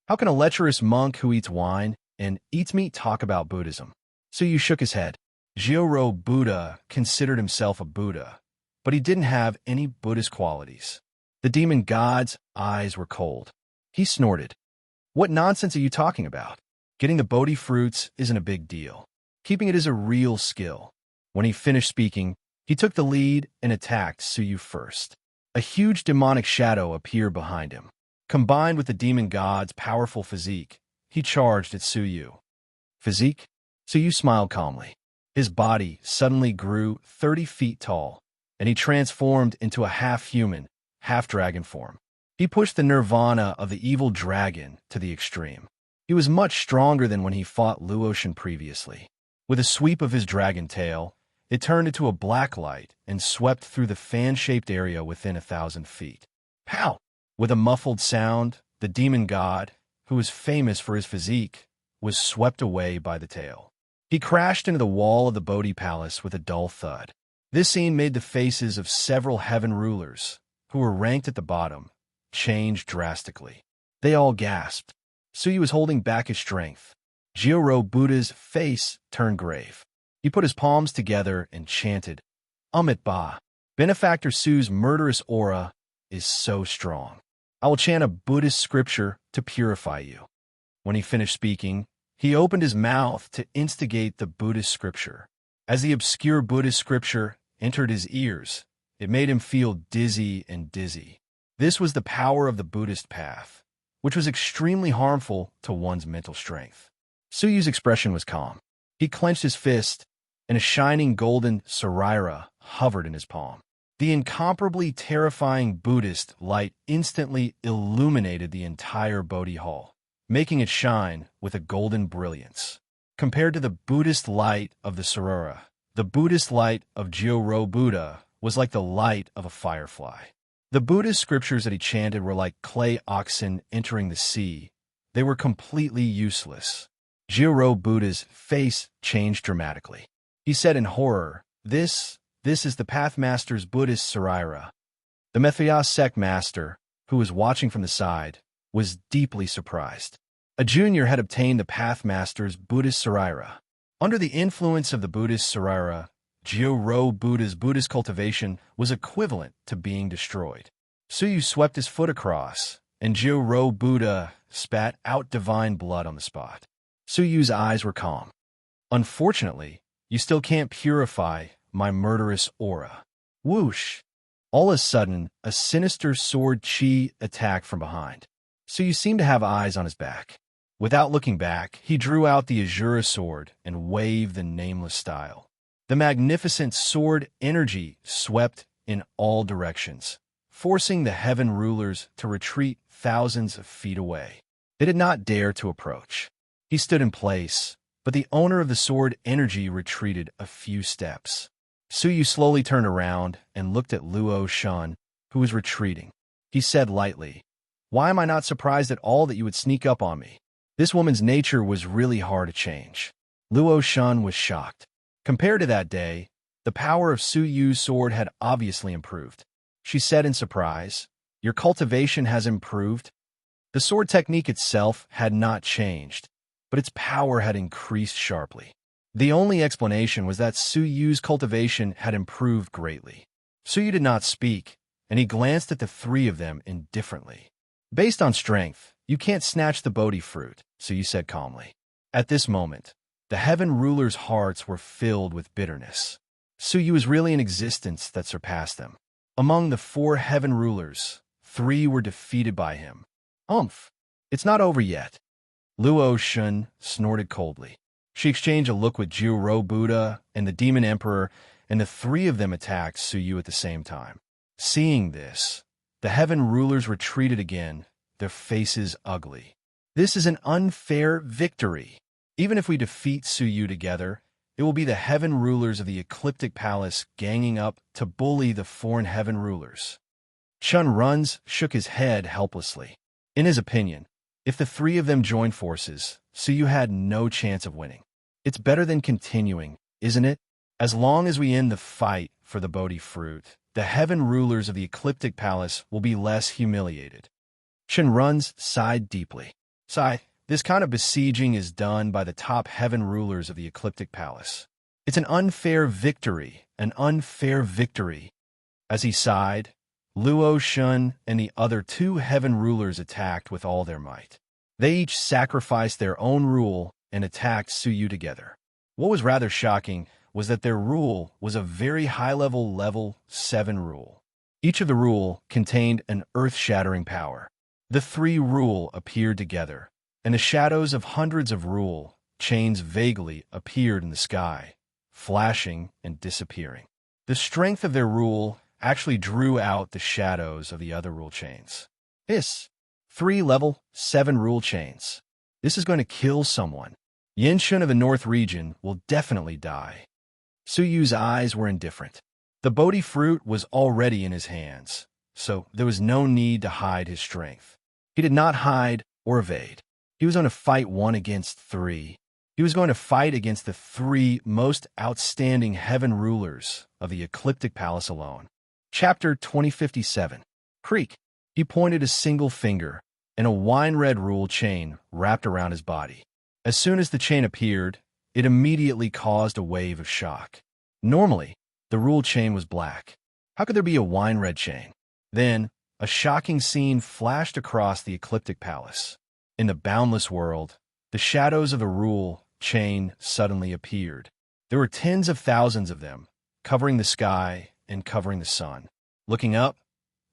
How can a lecherous monk who eats wine and eats meat talk about Buddhism? Suyu shook his head. Jiro Buddha considered himself a Buddha, but he didn't have any Buddhist qualities. The demon god's eyes were cold. He snorted. "What nonsense are you talking about? Getting the Bodhi fruits isn't a big deal. Keeping it is a real skill." When he finished speaking, he took the lead and attacked Suyu first. A huge demonic shadow appeared behind him. Combined with the demon god's powerful physique, he charged at Suyu. Physique? Suyu smiled calmly. His body suddenly grew 30 feet tall, and he transformed into a half-human, half-dragon form. He pushed the nirvana of the evil dragon to the extreme. He was much stronger than when he fought Luotian previously. With a sweep of his dragon tail, it turned into a black light and swept through the fan-shaped area within 1,000 feet. Pow! With a muffled sound, the demon god, who was famous for his physique, was swept away by the tail. He crashed into the wall of the Bodhi Palace with a dull thud. This scene made the faces of several heaven rulers, who were ranked at the bottom, change drastically. They all gasped. Suyu was holding back his strength. Jiro Buddha's face turned grave. He put his palms together and chanted, Amit Ba. Benefactor Su's murderous aura is so strong. I will chant a Buddhist scripture to purify you. When he finished speaking, he opened his mouth to instigate the Buddhist scripture. As the obscure Buddhist scripture entered his ears, it made him feel dizzy and dizzy. This was the power of the Buddhist path, which was extremely harmful to one's mental strength. Suyu's expression was calm. He clenched his fist, and a shining golden sarira hovered in his palm. The incomparably terrifying Buddhist light instantly illuminated the entire Bodhi Hall, making it shine with a golden brilliance. Compared to the Buddhist light of the sarira, the Buddhist light of Jiro Buddha was like the light of a firefly. The Buddhist scriptures that he chanted were like clay oxen entering the sea. They were completely useless. Jiro Buddha's face changed dramatically. He said in horror, This is the Pathmaster's Buddhist sarira. The Methias sect master, who was watching from the side, was deeply surprised. A junior had obtained the Pathmaster's Buddhist sarira. Under the influence of the Buddhist sarira, Jiro Buddha's Buddhist cultivation was equivalent to being destroyed. Suyu swept his foot across, and Jiro Buddha spat out divine blood on the spot. Suyu's eyes were calm. Unfortunately, you still can't purify my murderous aura. Whoosh! All of a sudden, a sinister sword chi attacked from behind. Suyu seemed to have eyes on his back. Without looking back, he drew out the Azura sword and waved the nameless style. The magnificent sword energy swept in all directions, forcing the heaven rulers to retreat thousands of feet away. They did not dare to approach. He stood in place, but the owner of the sword energy retreated a few steps. Suyu slowly turned around and looked at Luo Shun, who was retreating. He said lightly, Why am I not surprised at all that you would sneak up on me? This woman's nature was really hard to change. Luo Shun was shocked. Compared to that day, the power of Suyu's sword had obviously improved. She said in surprise, Your cultivation has improved? The sword technique itself had not changed, but its power had increased sharply. The only explanation was that Suyu's cultivation had improved greatly. Suyu did not speak, and he glanced at the three of them indifferently. Based on strength, you can't snatch the Bodhi fruit, Suyu said calmly. At this moment, the heaven rulers' hearts were filled with bitterness. Suyu was really an existence that surpassed them. Among the 4 heaven rulers, 3 were defeated by him. It's not over yet. Luo Shun snorted coldly. She exchanged a look with Jiro Buddha and the Demon Emperor, and the 3 of them attacked Suyu at the same time. Seeing this, the heaven rulers retreated again, their faces ugly. This is an unfair victory. Even if we defeat Suyu together, it will be the heaven rulers of the Ecliptic Palace ganging up to bully the foreign heaven rulers. Chun Runs shook his head helplessly. In his opinion, if the 3 of them joined forces, Suyu had no chance of winning. It's better than continuing, isn't it? As long as we end the fight for the Bodhi fruit, the heaven rulers of the Ecliptic Palace will be less humiliated. Chun Runs sighed deeply. This kind of besieging is done by the top heaven rulers of the Ecliptic Palace. It's an unfair victory, an unfair victory. As he sighed, Luo Shun and the other 2 heaven rulers attacked with all their might. They each sacrificed their own rule and attacked Suyu together. What was rather shocking was that their rule was a very high-level level 7 rule. Each of the rule contained an earth-shattering power. The 3 rule appeared together, and the shadows of hundreds of rule chains vaguely appeared in the sky, flashing and disappearing. The strength of their rule actually drew out the shadows of the other rule chains. 3 level 7 rule chains. This is going to kill someone. Yinshun of the North region will definitely die. Suyu's eyes were indifferent. The Bodhi fruit was already in his hands, so there was no need to hide his strength. He did not hide or evade. He was going to fight 1 against 3. He was going to fight against the 3 most outstanding heaven rulers of the Ecliptic Palace alone. Chapter 2057. Creek. He pointed a single finger, and a wine-red rule chain wrapped around his body. As soon as the chain appeared, it immediately caused a wave of shock. Normally, the rule chain was black. How could there be a wine-red chain? Then, a shocking scene flashed across the Ecliptic Palace. In the boundless world, the shadows of the rule chain suddenly appeared. There were tens of thousands of them, covering the sky and covering the sun. Looking up,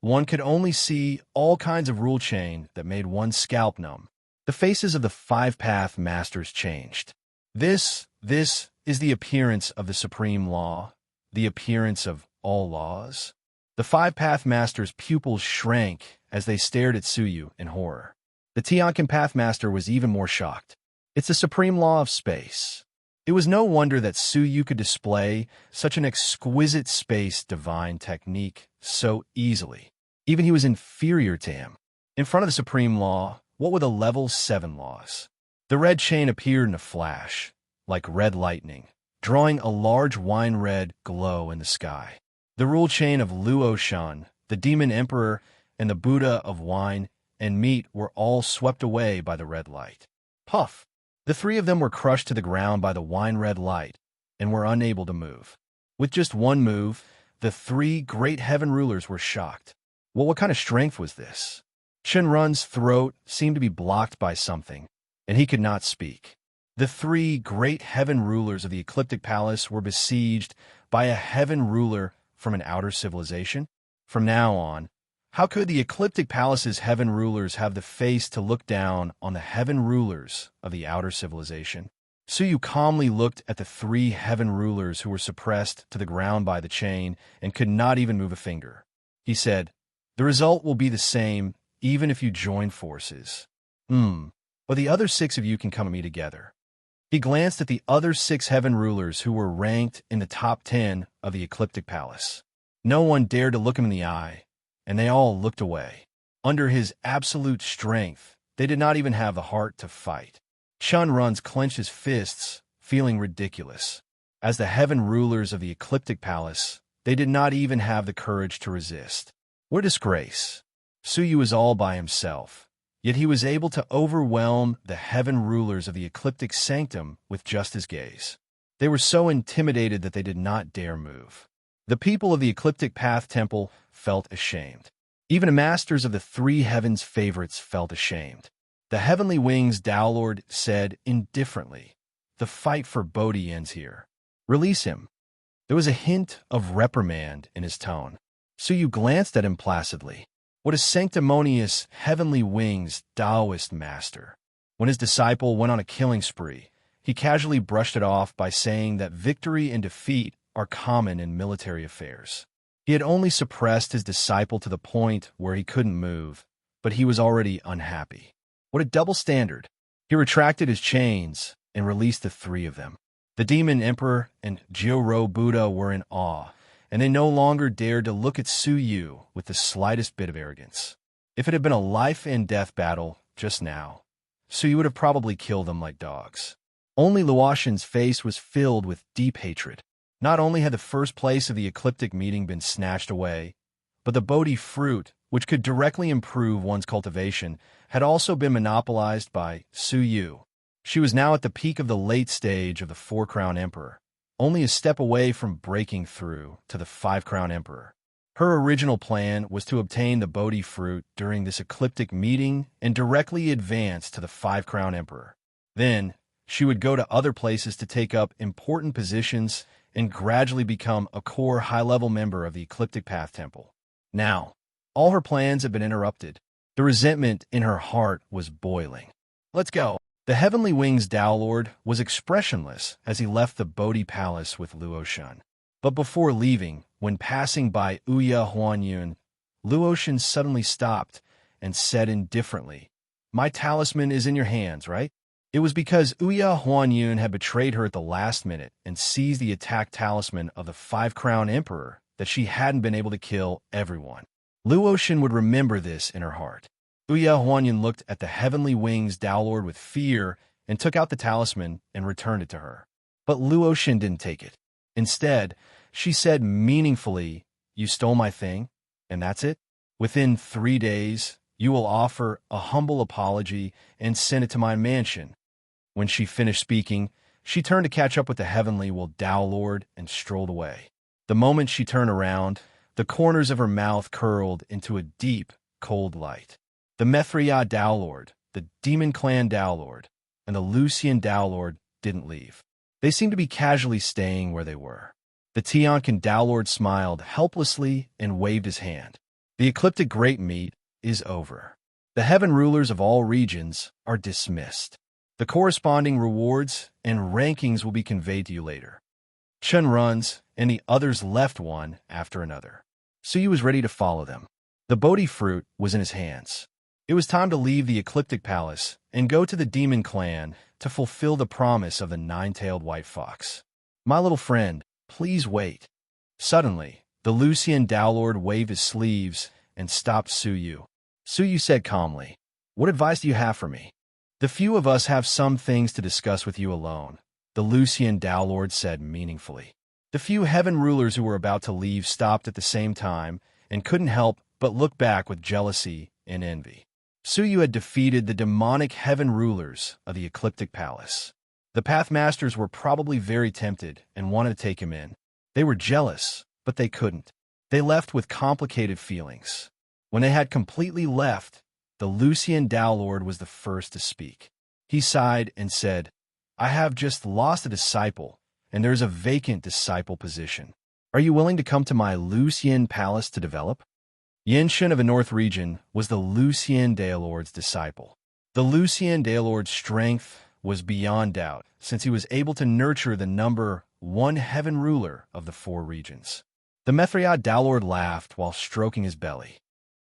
one could only see all kinds of rule chain that made one's scalp numb. The faces of the 5-path masters changed. This is the appearance of the supreme law, the appearance of all laws. The 5-path masters' pupils shrank as they stared at Suyu in horror. The Tiankin Pathmaster was even more shocked. It's the supreme law of space. It was no wonder that Suyu could display such an exquisite space divine technique so easily. Even he was inferior to him. In front of the supreme law, what were the level 7 laws? The red chain appeared in a flash, like red lightning, drawing a large wine-red glow in the sky. The rule chain of Luoshan, the demon emperor, and the Buddha of wine and meat were all swept away by the red light. Puff! The 3 of them were crushed to the ground by the wine-red light and were unable to move. With just one move, the 3 great heaven rulers were shocked. Well, what kind of strength was this? Shenrun's throat seemed to be blocked by something, and he could not speak. The 3 great heaven rulers of the Ecliptic Palace were besieged by a heaven ruler from an outer civilization. From now on, how could the Ecliptic Palace's heaven rulers have the face to look down on the heaven rulers of the outer civilization? Suyu calmly looked at the 3 heaven rulers who were suppressed to the ground by the chain and could not even move a finger. He said, "The result will be the same even if you join forces. But the other 6 of you can come at me together." He glanced at the other 6 heaven rulers who were ranked in the top 10 of the Ecliptic Palace. No one dared to look him in the eye, and they all looked away. Under his absolute strength, they did not even have the heart to fight. Chunruns clenched his fists, feeling ridiculous. As the heaven rulers of the Ecliptic Palace, they did not even have the courage to resist. What a disgrace! Suyu was all by himself, yet he was able to overwhelm the heaven rulers of the Ecliptic Sanctum with just his gaze. They were so intimidated that they did not dare move. The people of the Ecliptic Path Temple felt ashamed. Even the masters of the 3 heavens' favorites felt ashamed. The Heavenly Wings Dowlord said indifferently, "The fight for Bodhi ends here. Release him." There was a hint of reprimand in his tone. Suyu glanced at him placidly. What a sanctimonious Heavenly Wings Taoist master. When his disciple went on a killing spree, he casually brushed it off by saying that victory and defeat are common in military affairs. He had only suppressed his disciple to the point where he couldn't move, but he was already unhappy. What a double standard! He retracted his chains and released the 3 of them. The Demon Emperor and Jiro Buddha were in awe, and they no longer dared to look at Suyu with the slightest bit of arrogance. If it had been a life-and-death battle just now, Suyu would have probably killed them like dogs. Only Luoshan's face was filled with deep hatred. Not only had the first place of the ecliptic meeting been snatched away, but the Bodhi fruit, which could directly improve one's cultivation, had also been monopolized by Suyu. She was now at the peak of the late stage of the 4-crown emperor, only a step away from breaking through to the 5-crown emperor. Her original plan was to obtain the Bodhi fruit during this ecliptic meeting and directly advance to the 5-crown emperor. Then, she would go to other places to take up important positions and gradually become a core high-level member of the Ecliptic Path Temple. Now, all her plans had been interrupted. The resentment in her heart was boiling. "Let's go." The Heavenly Wings Dowlord was expressionless as he left the Bodhi Palace with Luoshan. But before leaving, when passing by Ouya Huanyun, Luoshan suddenly stopped and said indifferently, "My talisman is in your hands, right?" It was because Ouya Huanyun had betrayed her at the last minute and seized the attack talisman of the 5-crown emperor that she hadn't been able to kill everyone. Luotian would remember this in her heart. Uya Huanyan looked at the heavenly wings Tao Lord with fear and took out the talisman and returned it to her. But Luotian didn't take it. Instead, she said meaningfully, "You stole my thing, and that's it? Within 3 days, you will offer a humble apology and send it to my mansion." When she finished speaking, she turned to catch up with the heavenly Tao Lord and strolled away. The moment she turned around, the corners of her mouth curled into a deep, cold light. The Methria Tao Lord, the Demon Clan Tao Lord, and the Lucian Tao Lord didn't leave. They seemed to be casually staying where they were. The Tiankin Tao Lord smiled helplessly and waved his hand. The ecliptic great meet is over. The heaven rulers of all regions are dismissed. The corresponding rewards and rankings will be conveyed to you later. Chen runs, and the others left one after another. Suyu was ready to follow them. The Bodhi fruit was in his hands. It was time to leave the Ecliptic Palace and go to the Demon Clan to fulfill the promise of the nine-tailed white fox. "My little friend, please wait." Suddenly, the Lucian Tao Lord waved his sleeves and stopped Suyu. Suyu said calmly, "What advice do you have for me?" "The few of us have some things to discuss with you alone," the Lucian Tao Lord said meaningfully. The few heaven rulers who were about to leave stopped at the same time and couldn't help but look back with jealousy and envy. Suyu had defeated the demonic heaven rulers of the Ecliptic Palace. The Pathmasters were probably very tempted and wanted to take him in. They were jealous, but they couldn't. They left with complicated feelings. When they had completely left, the Lucian Tao Lord was the first to speak. He sighed and said, "I have just lost a disciple, and there is a vacant disciple position. Are you willing to come to my Lucian Palace to develop?" Yenshin of the North region was the Lucian Tao Lord's disciple. The Lucian Tao Lord's strength was beyond doubt, since he was able to nurture the number 1 heaven ruler of the 4 regions. The Methria Tao Lord laughed while stroking his belly.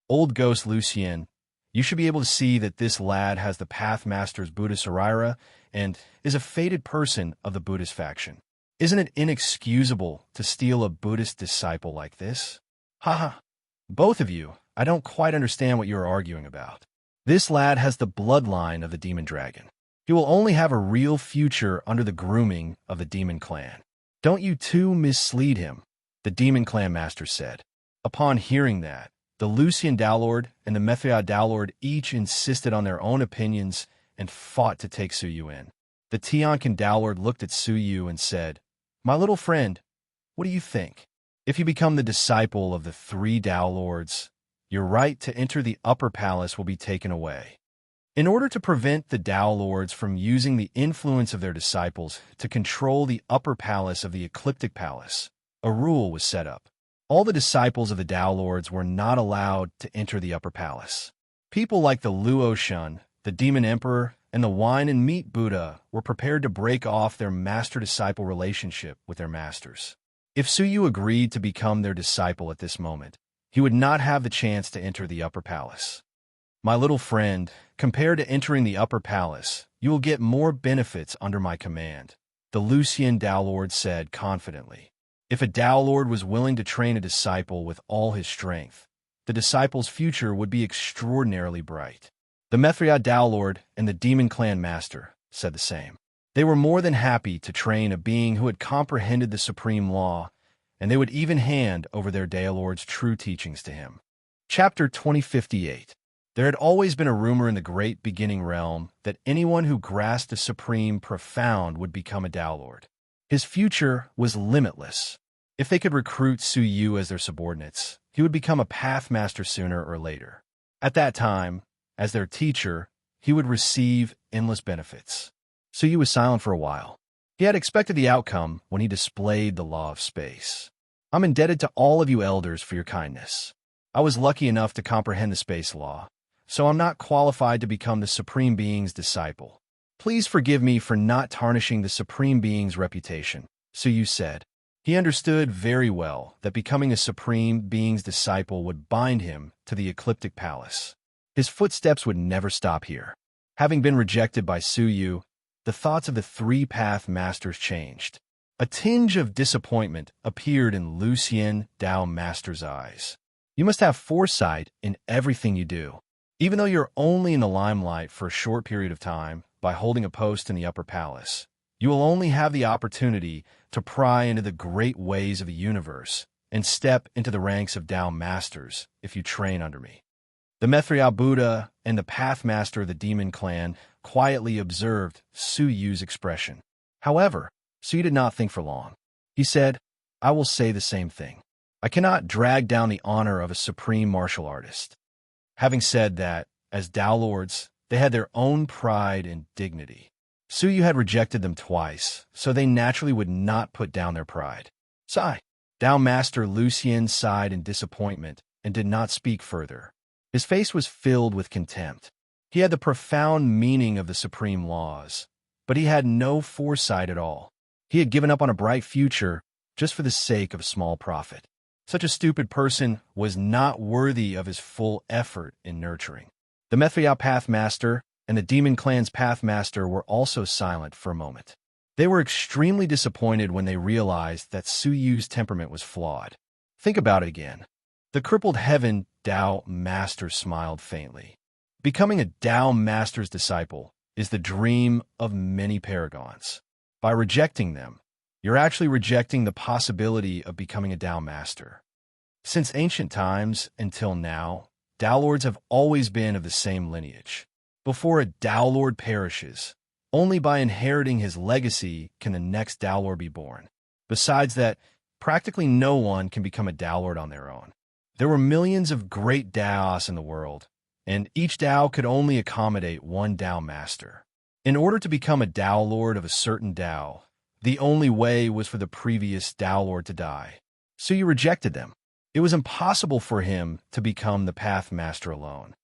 "Old Ghost Lucien, you should be able to see that this lad has the Pathmaster's Buddhist Sarira and is a fated person of the Buddhist faction. Isn't it inexcusable to steal a Buddhist disciple like this?" "Haha. Both of you, I don't quite understand what you're arguing about. This lad has the bloodline of the Demon Dragon. He will only have a real future under the grooming of the Demon Clan. Don't you two mislead him," the Demon Clan Master said. Upon hearing that, the Lucian Tao Lord and the Methria Tao Lord each insisted on their own opinions and fought to take Suyu in. The Tiankin Tao Lord looked at Suyu and said, "My little friend, what do you think? If you become the disciple of the 3 Tao Lords, your right to enter the upper palace will be taken away. In order to prevent the Tao Lords from using the influence of their disciples to control the upper palace of the Ecliptic Palace, a rule was set up. All the disciples of the Tao Lords were not allowed to enter the upper palace. People like the Luotian, the Demon Emperor, and the Wine and Meat Buddha were prepared to break off their master-disciple relationship with their masters. If Suyu agreed to become their disciple at this moment, he would not have the chance to enter the upper palace. My little friend, compared to entering the upper palace, you will get more benefits under my command," the Lucian Tao Lord said confidently. If a Tao Lord was willing to train a disciple with all his strength, the disciple's future would be extraordinarily bright. The Methria Tao Lord and the Demon Clan Master said the same. They were more than happy to train a being who had comprehended the supreme law, and they would even hand over their Tao Lord's true teachings to him. Chapter 2058. There had always been a rumor in the great beginning realm that anyone who grasped the supreme profound would become a Tao Lord. His future was limitless. If they could recruit Suyu as their subordinates, he would become a Pathmaster sooner or later. At that time, as their teacher, he would receive endless benefits. Suyu was silent for a while. He had expected the outcome when he displayed the law of space. "I'm indebted to all of you elders for your kindness. I was lucky enough to comprehend the space law, so I'm not qualified to become the Supreme Being's disciple. Please forgive me for not tarnishing the Supreme Being's reputation," Suyu said. He understood very well that becoming a Supreme Being's disciple would bind him to the Ecliptic Palace. His footsteps would never stop here. Having been rejected by Suyu, the thoughts of the 3 Path Masters changed. A tinge of disappointment appeared in Lucian Tao Master's eyes. You must have foresight in everything you do. Even though you're only in the limelight for a short period of time by holding a post in the upper palace, you will only have the opportunity to pry into the great ways of the universe and step into the ranks of Tao masters if you train under me. The Mithriya Buddha and the Pathmaster of the Demon Clan quietly observed Su Yu's expression. However, Su Yu did not think for long. He said, I will say the same thing. I cannot drag down the honor of a supreme martial artist. Having said that, as Tao Lords, they had their own pride and dignity. Su Yu had rejected them twice, so they naturally would not put down their pride. Sigh. Tao Master Lucien sighed in disappointment and did not speak further. His face was filled with contempt. He had the profound meaning of the supreme laws, but he had no foresight at all. He had given up on a bright future just for the sake of a small profit. Such a stupid person was not worthy of his full effort in nurturing. The Mithriya Pathmaster and the Demon Clan's Pathmaster were also silent for a moment. They were extremely disappointed when they realized that Su Yu's temperament was flawed. Think about it again. The crippled heaven Tao Master smiled faintly. Becoming a Tao Master's disciple is the dream of many paragons. By rejecting them, you're actually rejecting the possibility of becoming a Tao Master. Since ancient times until now, Tao Lords have always been of the same lineage. Before a Tao Lord perishes, only by inheriting his legacy can the next Tao Lord be born. Besides that, practically no one can become a Tao Lord on their own. There were millions of great Taos in the world, and each Tao could only accommodate one Tao Master. In order to become a Tao Lord of a certain Tao, the only way was for the previous Tao Lord to die. So you rejected them. It was impossible for him to become the Path Master alone.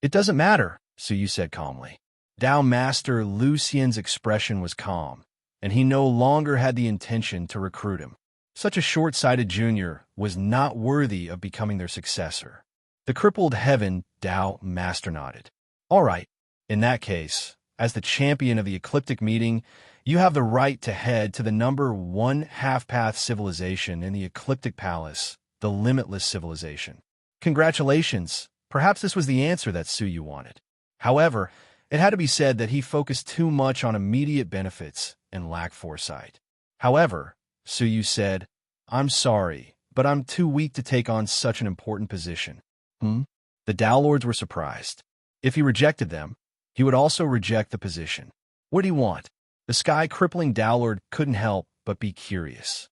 It doesn't matter, Su Yu said calmly. Tao Master Lucien's expression was calm, and he no longer had the intention to recruit him. Such a short-sighted junior was not worthy of becoming their successor. The crippled heaven Tao Master nodded. All right, in that case, as the champion of the ecliptic meeting, you have the right to head to the number 1 half-path civilization in the ecliptic palace, the limitless civilization. Congratulations. Perhaps this was the answer that Su Yu wanted. However, it had to be said that he focused too much on immediate benefits and lacked foresight. However, Su Yu said, I'm sorry, but I'm too weak to take on such an important position. The Tao Lords were surprised. If he rejected them, he would also reject the position. What do you want? The sky-crippling Tao Lord couldn't help but be curious.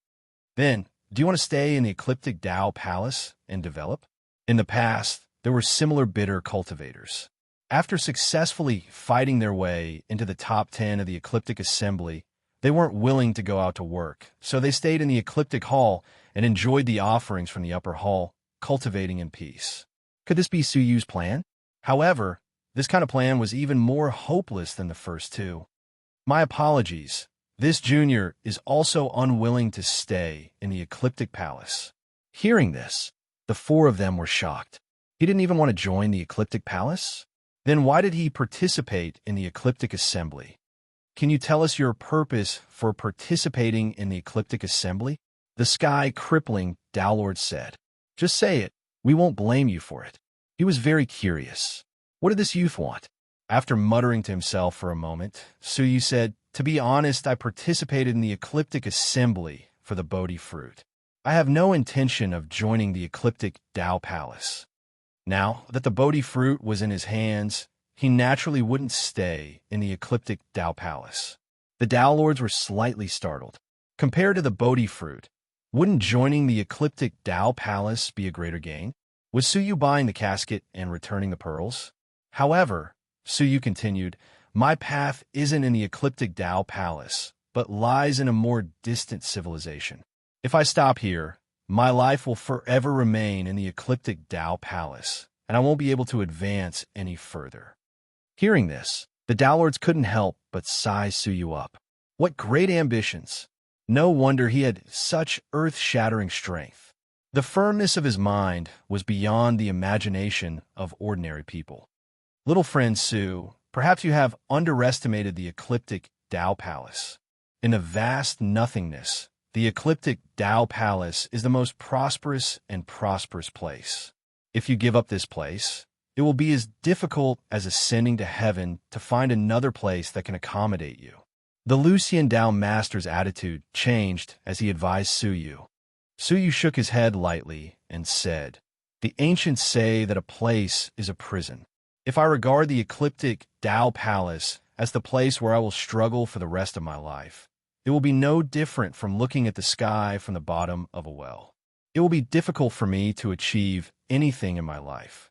Then, do you want to stay in the ecliptic Tao Palace and develop? In the past, there were similar bitter cultivators. After successfully fighting their way into the top 10 of the ecliptic assembly, they weren't willing to go out to work, so they stayed in the ecliptic hall and enjoyed the offerings from the upper hall, cultivating in peace. Could this be Su Yu's plan? However, this kind of plan was even more hopeless than the first two. My apologies. This junior is also unwilling to stay in the ecliptic palace. Hearing this, the four of them were shocked. He didn't even want to join the ecliptic palace? Then why did he participate in the ecliptic assembly? Can you tell us your purpose for participating in the ecliptic assembly? The sky-crippling Tao Lord said. Just say it. We won't blame you for it. He was very curious. What did this youth want? After muttering to himself for a moment, Su Yu said, To be honest, I participated in the ecliptic assembly for the Bodhi fruit. I have no intention of joining the ecliptic Tao Palace. Now that the Bodhi fruit was in his hands, he naturally wouldn't stay in the ecliptic Tao Palace. The Tao Lords were slightly startled. Compared to the Bodhi fruit, wouldn't joining the ecliptic Tao Palace be a greater gain? Was Su Yu buying the casket and returning the pearls? However, Su Yu continued, My path isn't in the ecliptic Tao Palace, but lies in a more distant civilization. If I stop here, my life will forever remain in the ecliptic Tao Palace, and I won't be able to advance any further. Hearing this, the Tao Lords couldn't help but size Su Yu up. What great ambitions! No wonder he had such earth-shattering strength. The firmness of his mind was beyond the imagination of ordinary people. Little friend Su, perhaps you have underestimated the ecliptic Tao Palace. In the vast nothingness, the ecliptic Tao Palace is the most prosperous and prosperous place. If you give up this place, it will be as difficult as ascending to heaven to find another place that can accommodate you. The Lucian Dao Master's attitude changed as he advised Suyu. Suyu shook his head lightly and said, "The ancients say that a place is a prison. If I regard the ecliptic Dao Palace as the place where I will struggle for the rest of my life, it will be no different from looking at the sky from the bottom of a well. It will be difficult for me to achieve anything in my life."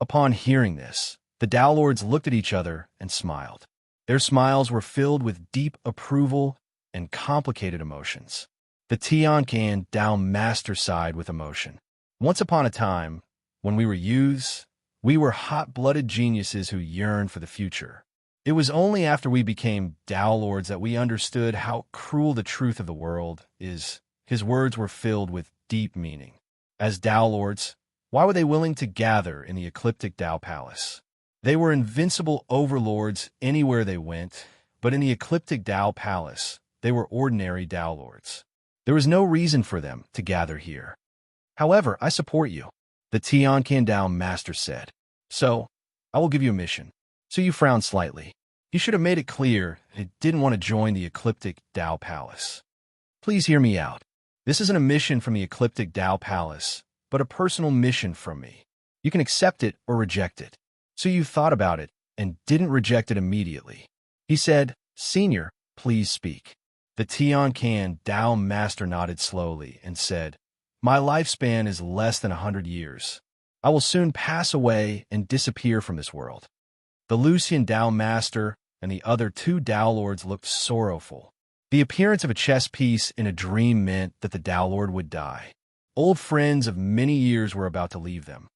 Upon hearing this, the Dao Lords looked at each other and smiled. Their smiles were filled with deep approval and complicated emotions. The Tianquan Dao Master sighed with emotion. "Once upon a time, when we were youths, we were hot-blooded geniuses who yearned for the future. It was only after we became Dao Lords that we understood how cruel the truth of the world is." His words were filled with deep meaning. As Dao Lords, why were they willing to gather in the ecliptic Dao Palace? They were invincible overlords anywhere they went, but in the ecliptic Dao Palace, they were ordinary Dao Lords. There was no reason for them to gather here. "However, I support you," the Tianquan Dao Master said. "So, I will give you a mission." So you frowned slightly. You should have made it clear he didn't want to join the ecliptic Dao Palace. "Please hear me out. This isn't a mission from the ecliptic Dao Palace, but a personal mission from me. You can accept it or reject it." So you thought about it and didn't reject it immediately. He said, "Senior, please speak." The Tianquan Dao Master nodded slowly and said, "My lifespan is less than 100 years. I will soon pass away and disappear from this world." The Lucian Dao Master and the other two Dao Lords looked sorrowful. The appearance of a chess piece in a dream meant that the Dao Lord would die. Old friends of many years were about to leave them.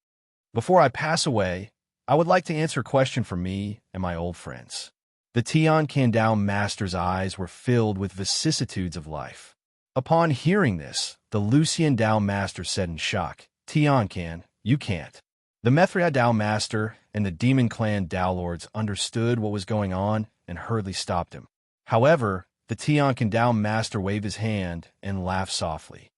"Before I pass away, I would like to answer a question for me and my old friends." The Tianquan Dao Master's eyes were filled with vicissitudes of life. Upon hearing this, the Lucian Dao Master said in shock, "Tianquan, you can't." The Methria Dao Master and the Demon Clan Dao Lords understood what was going on and hurriedly stopped him. However, the Tianquan Dao Master waved his hand and laughed softly.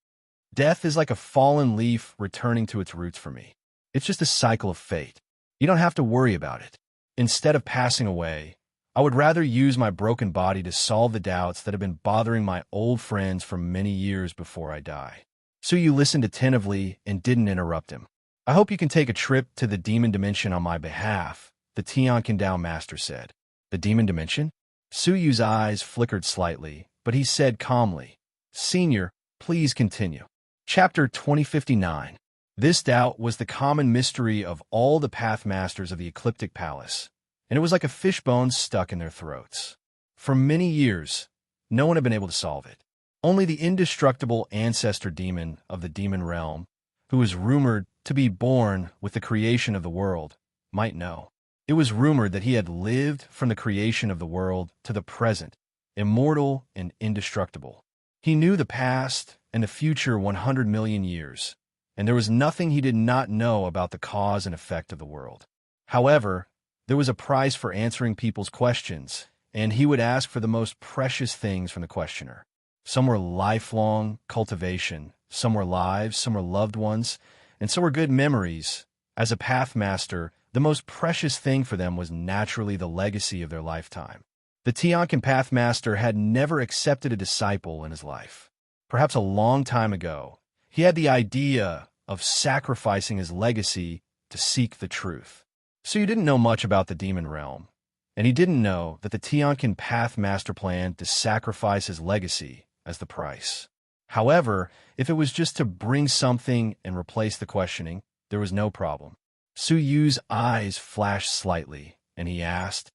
"Death is like a fallen leaf returning to its roots for me. It's just a cycle of fate. You don't have to worry about it. Instead of passing away, I would rather use my broken body to solve the doubts that have been bothering my old friends for many years before I die." So you listened attentively and didn't interrupt him. "I hope you can take a trip to the demon dimension on my behalf," the Tianquan Dao Master said. "The demon dimension?" Suyu's eyes flickered slightly, but he said calmly, "Senior, please continue." Chapter 2059. This doubt was the common mystery of all the Pathmasters of the Ecliptic Palace, and it was like a fishbone stuck in their throats. For many years, no one had been able to solve it. Only the indestructible ancestor demon of the demon realm, who was rumored to be born with the creation of the world, might know. It was rumored that he had lived from the creation of the world to the present, immortal and indestructible. He knew the past and the future 100 million years, and there was nothing he did not know about the cause and effect of the world. However, there was a price for answering people's questions, and he would ask for the most precious things from the questioner. Some were lifelong cultivation, some were lives, some were loved ones, and some were good memories. As a Pathmaster, the most precious thing for them was naturally the legacy of their lifetime. The Tianquan Pathmaster had never accepted a disciple in his life. Perhaps a long time ago, he had the idea of sacrificing his legacy to seek the truth. So you didn't know much about the demon realm, and he didn't know that the Tianquan Pathmaster planned to sacrifice his legacy as the price. However, if it was just to bring something and replace the questioning, there was no problem. Suyu's eyes flashed slightly, and he asked,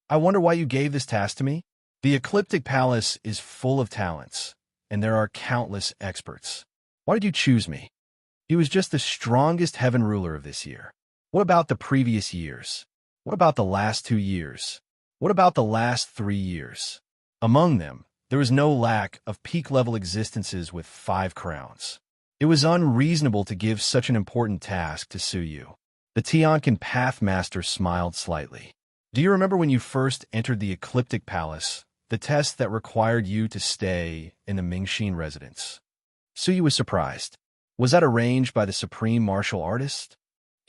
"I wonder why you gave this task to me? The Ecliptic Palace is full of talents, and there are countless experts. Why did you choose me?" He was just the strongest heaven ruler of this year. What about the previous years? What about the last 2 years? What about the last 3 years? Among them, there was no lack of peak-level existences with 5 crowns. It was unreasonable to give such an important task to Suyu. The Tianquan Pathmaster smiled slightly. "Do you remember when you first entered the Ecliptic Palace, the test that required you to stay in the Mingxin residence?" Suyu was surprised. Was that arranged by the supreme martial artist?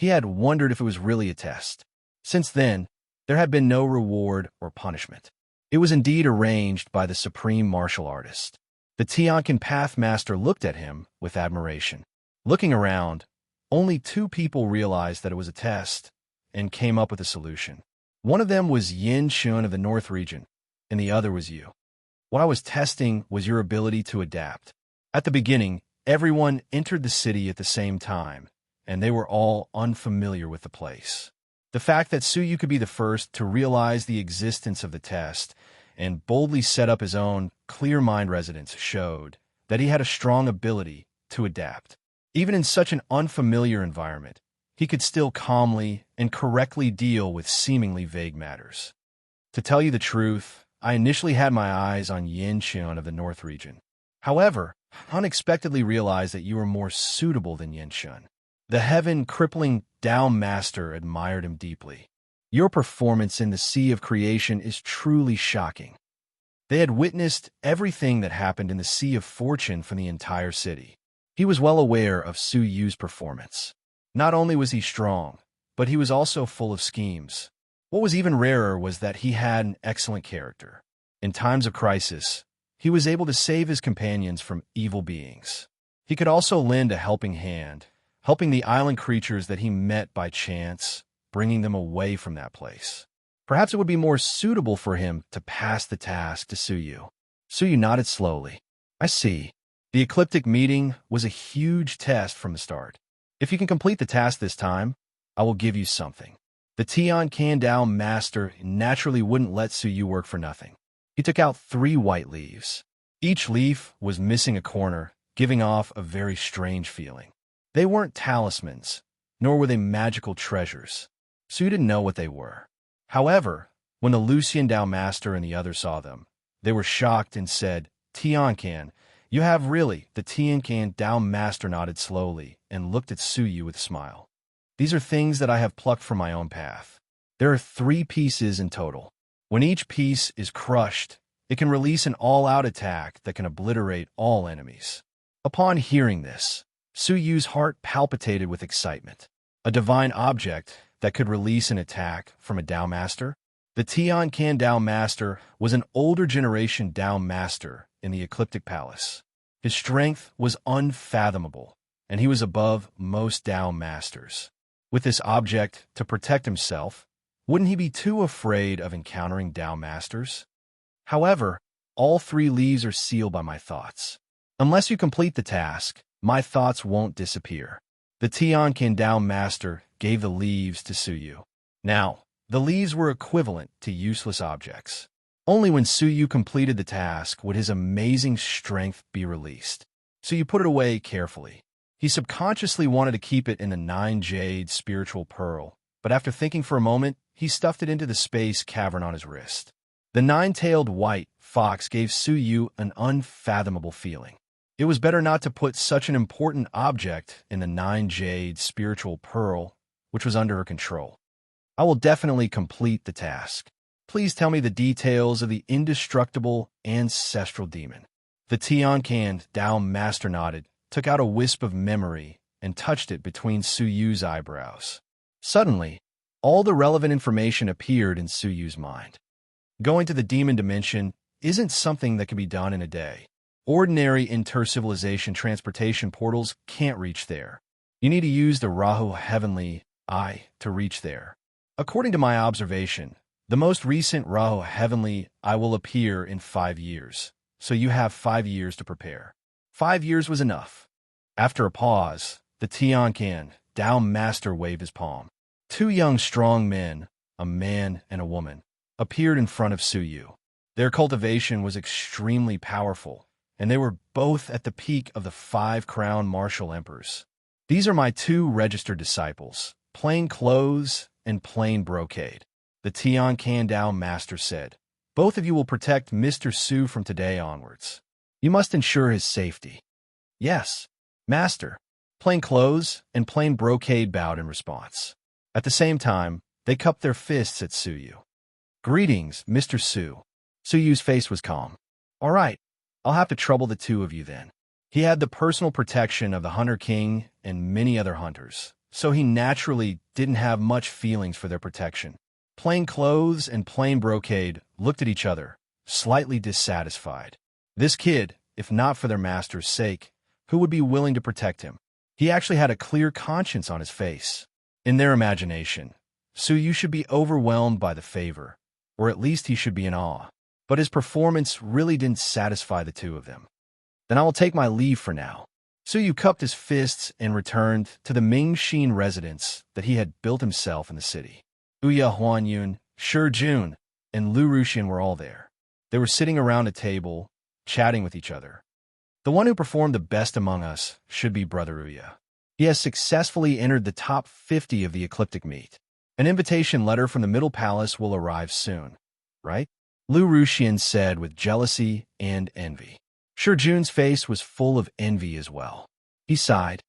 He had wondered if it was really a test. Since then, there had been no reward or punishment. It was indeed arranged by the supreme martial artist. The Tianqian Pathmaster looked at him with admiration. Looking around, only two people realized that it was a test and came up with a solution. One of them was Yin Shun of the North region, and the other was you. What I was testing was your ability to adapt. At the beginning, everyone entered the city at the same time, and they were all unfamiliar with the place. The fact that Suyu could be the first to realize the existence of the test and boldly set up his own clear mind residence showed that he had a strong ability to adapt. Even in such an unfamiliar environment, he could still calmly and correctly deal with seemingly vague matters. To tell you the truth, I initially had my eyes on Yin Shun of the North region. However, unexpectedly realized that you were more suitable than Yin Shun. The heaven-crippling Tao Master admired him deeply. Your performance in the Sea of Creation is truly shocking. They had witnessed everything that happened in the Sea of Fortune from the entire city. He was well aware of Su Yu's performance. Not only was he strong, but he was also full of schemes. What was even rarer was that he had an excellent character. In times of crisis, he was able to save his companions from evil beings. He could also lend a helping hand, helping the island creatures that he met by chance, bringing them away from that place. Perhaps it would be more suitable for him to pass the task to Suyu. Suyu nodded slowly. I see. The ecliptic meeting was a huge test from the start. If you can complete the task this time, I will give you something. The Tianqian Tao Master naturally wouldn't let Suyu work for nothing. He took out 3 white leaves. Each leaf was missing a corner, giving off a very strange feeling. They weren't talismans, nor were they magical treasures. Suyu didn't know what they were. However, when the Lucian Tao Master and the others saw them, they were shocked and said, Tianqian, you have really. The Tianqian Tao Master nodded slowly and looked at Suyu with a smile. These are things that I have plucked from my own path. There are 3 pieces in total. When each piece is crushed, it can release an all-out attack that can obliterate all enemies. Upon hearing this, Suyu's heart palpitated with excitement. A divine object that could release an attack from a Tao Master? The Tianqian Tao Master was an older generation Tao Master in the Ecliptic Palace. His strength was unfathomable, and he was above most Tao Masters. With this object to protect himself, wouldn't he be too afraid of encountering Tao Masters? However, all 3 leaves are sealed by my thoughts. Unless you complete the task, my thoughts won't disappear. The Tianqian Tao Master gave the leaves to Suyu. Now, the leaves were equivalent to useless objects. Only when Suyu completed the task would his amazing strength be released. Suyu put it away carefully. He subconsciously wanted to keep it in the 9 jade spiritual pearl, but after thinking for a moment, he stuffed it into the space cavern on his wrist. The 9-tailed white fox gave Suyu an unfathomable feeling. It was better not to put such an important object in the 9 jade spiritual pearl, which was under her control. I will definitely complete the task. Please tell me the details of the indestructible ancestral demon. The Tianqian Tao Master nodded, took out a wisp of memory, and touched it between Suyu's eyebrows. Suddenly, all the relevant information appeared in Suyu's mind. Going to the demon dimension isn't something that can be done in a day. Ordinary inter-civilization transportation portals can't reach there. You need to use the Rahu Heavenly Eye to reach there. According to my observation, the most recent Rahu Heavenly Eye will appear in 5 years, so you have 5 years to prepare. 5 years was enough. After a pause, the Tianqian Tao Master waved his palm. 2 young strong men, a man and a woman, appeared in front of Suyu. Their cultivation was extremely powerful, and they were both at the peak of the 5 crown martial emperors. These are my 2 registered disciples, Plain Clothes and Plain Brocade. The Tianqian Tao Master said, both of you will protect Mr. Su from today onwards. You must ensure his safety. Yes, Master. Plain Clothes and Plain Brocade bowed in response. At the same time, they cupped their fists at Suyu. Greetings, Mr. Su. Suyu's face was calm. All right, I'll have to trouble the 2 of you then. He had the personal protection of the Hunter King and many other hunters, so he naturally didn't have much feelings for their protection. Plain clothes and plain brocade looked at each other, slightly dissatisfied. This kid, if not for their master's sake, who would be willing to protect him? He actually had a clear conscience on his face. In their imagination, Suyu should be overwhelmed by the favor, or at least he should be in awe. But his performance really didn't satisfy the two of them. Then I will take my leave for now. Suyu cupped his fists and returned to the Mingxin residence that he had built himself in the city. Ouya Huanyun, Shi Jun, and Lu Ruxian were all there. They were sitting around a table, chatting with each other. The one who performed the best among us should be Brother Ouya. He has successfully entered the top 50 of the ecliptic meet. An invitation letter from the Middle Palace will arrive soon, right? Lu Ruxian said with jealousy and envy. Shi Jun's face was full of envy as well. He sighed.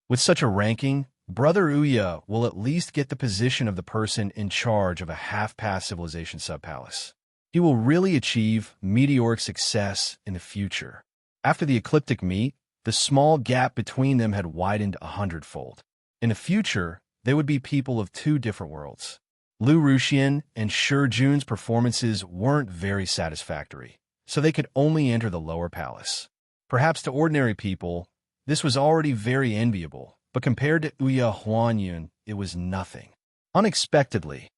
With such a ranking, Brother Ouya will at least get the position of the person in charge of a half-past civilization subpalace. He will really achieve meteoric success in the future. After the ecliptic meet, the small gap between them had widened 100-fold. In the future, they would be people of two different worlds. Lu Ruxian and Shi Jun's performances weren't very satisfactory, so they could only enter the lower palace. Perhaps to ordinary people, this was already very enviable, but compared to Ouya Huanyun, it was nothing. Unexpectedly,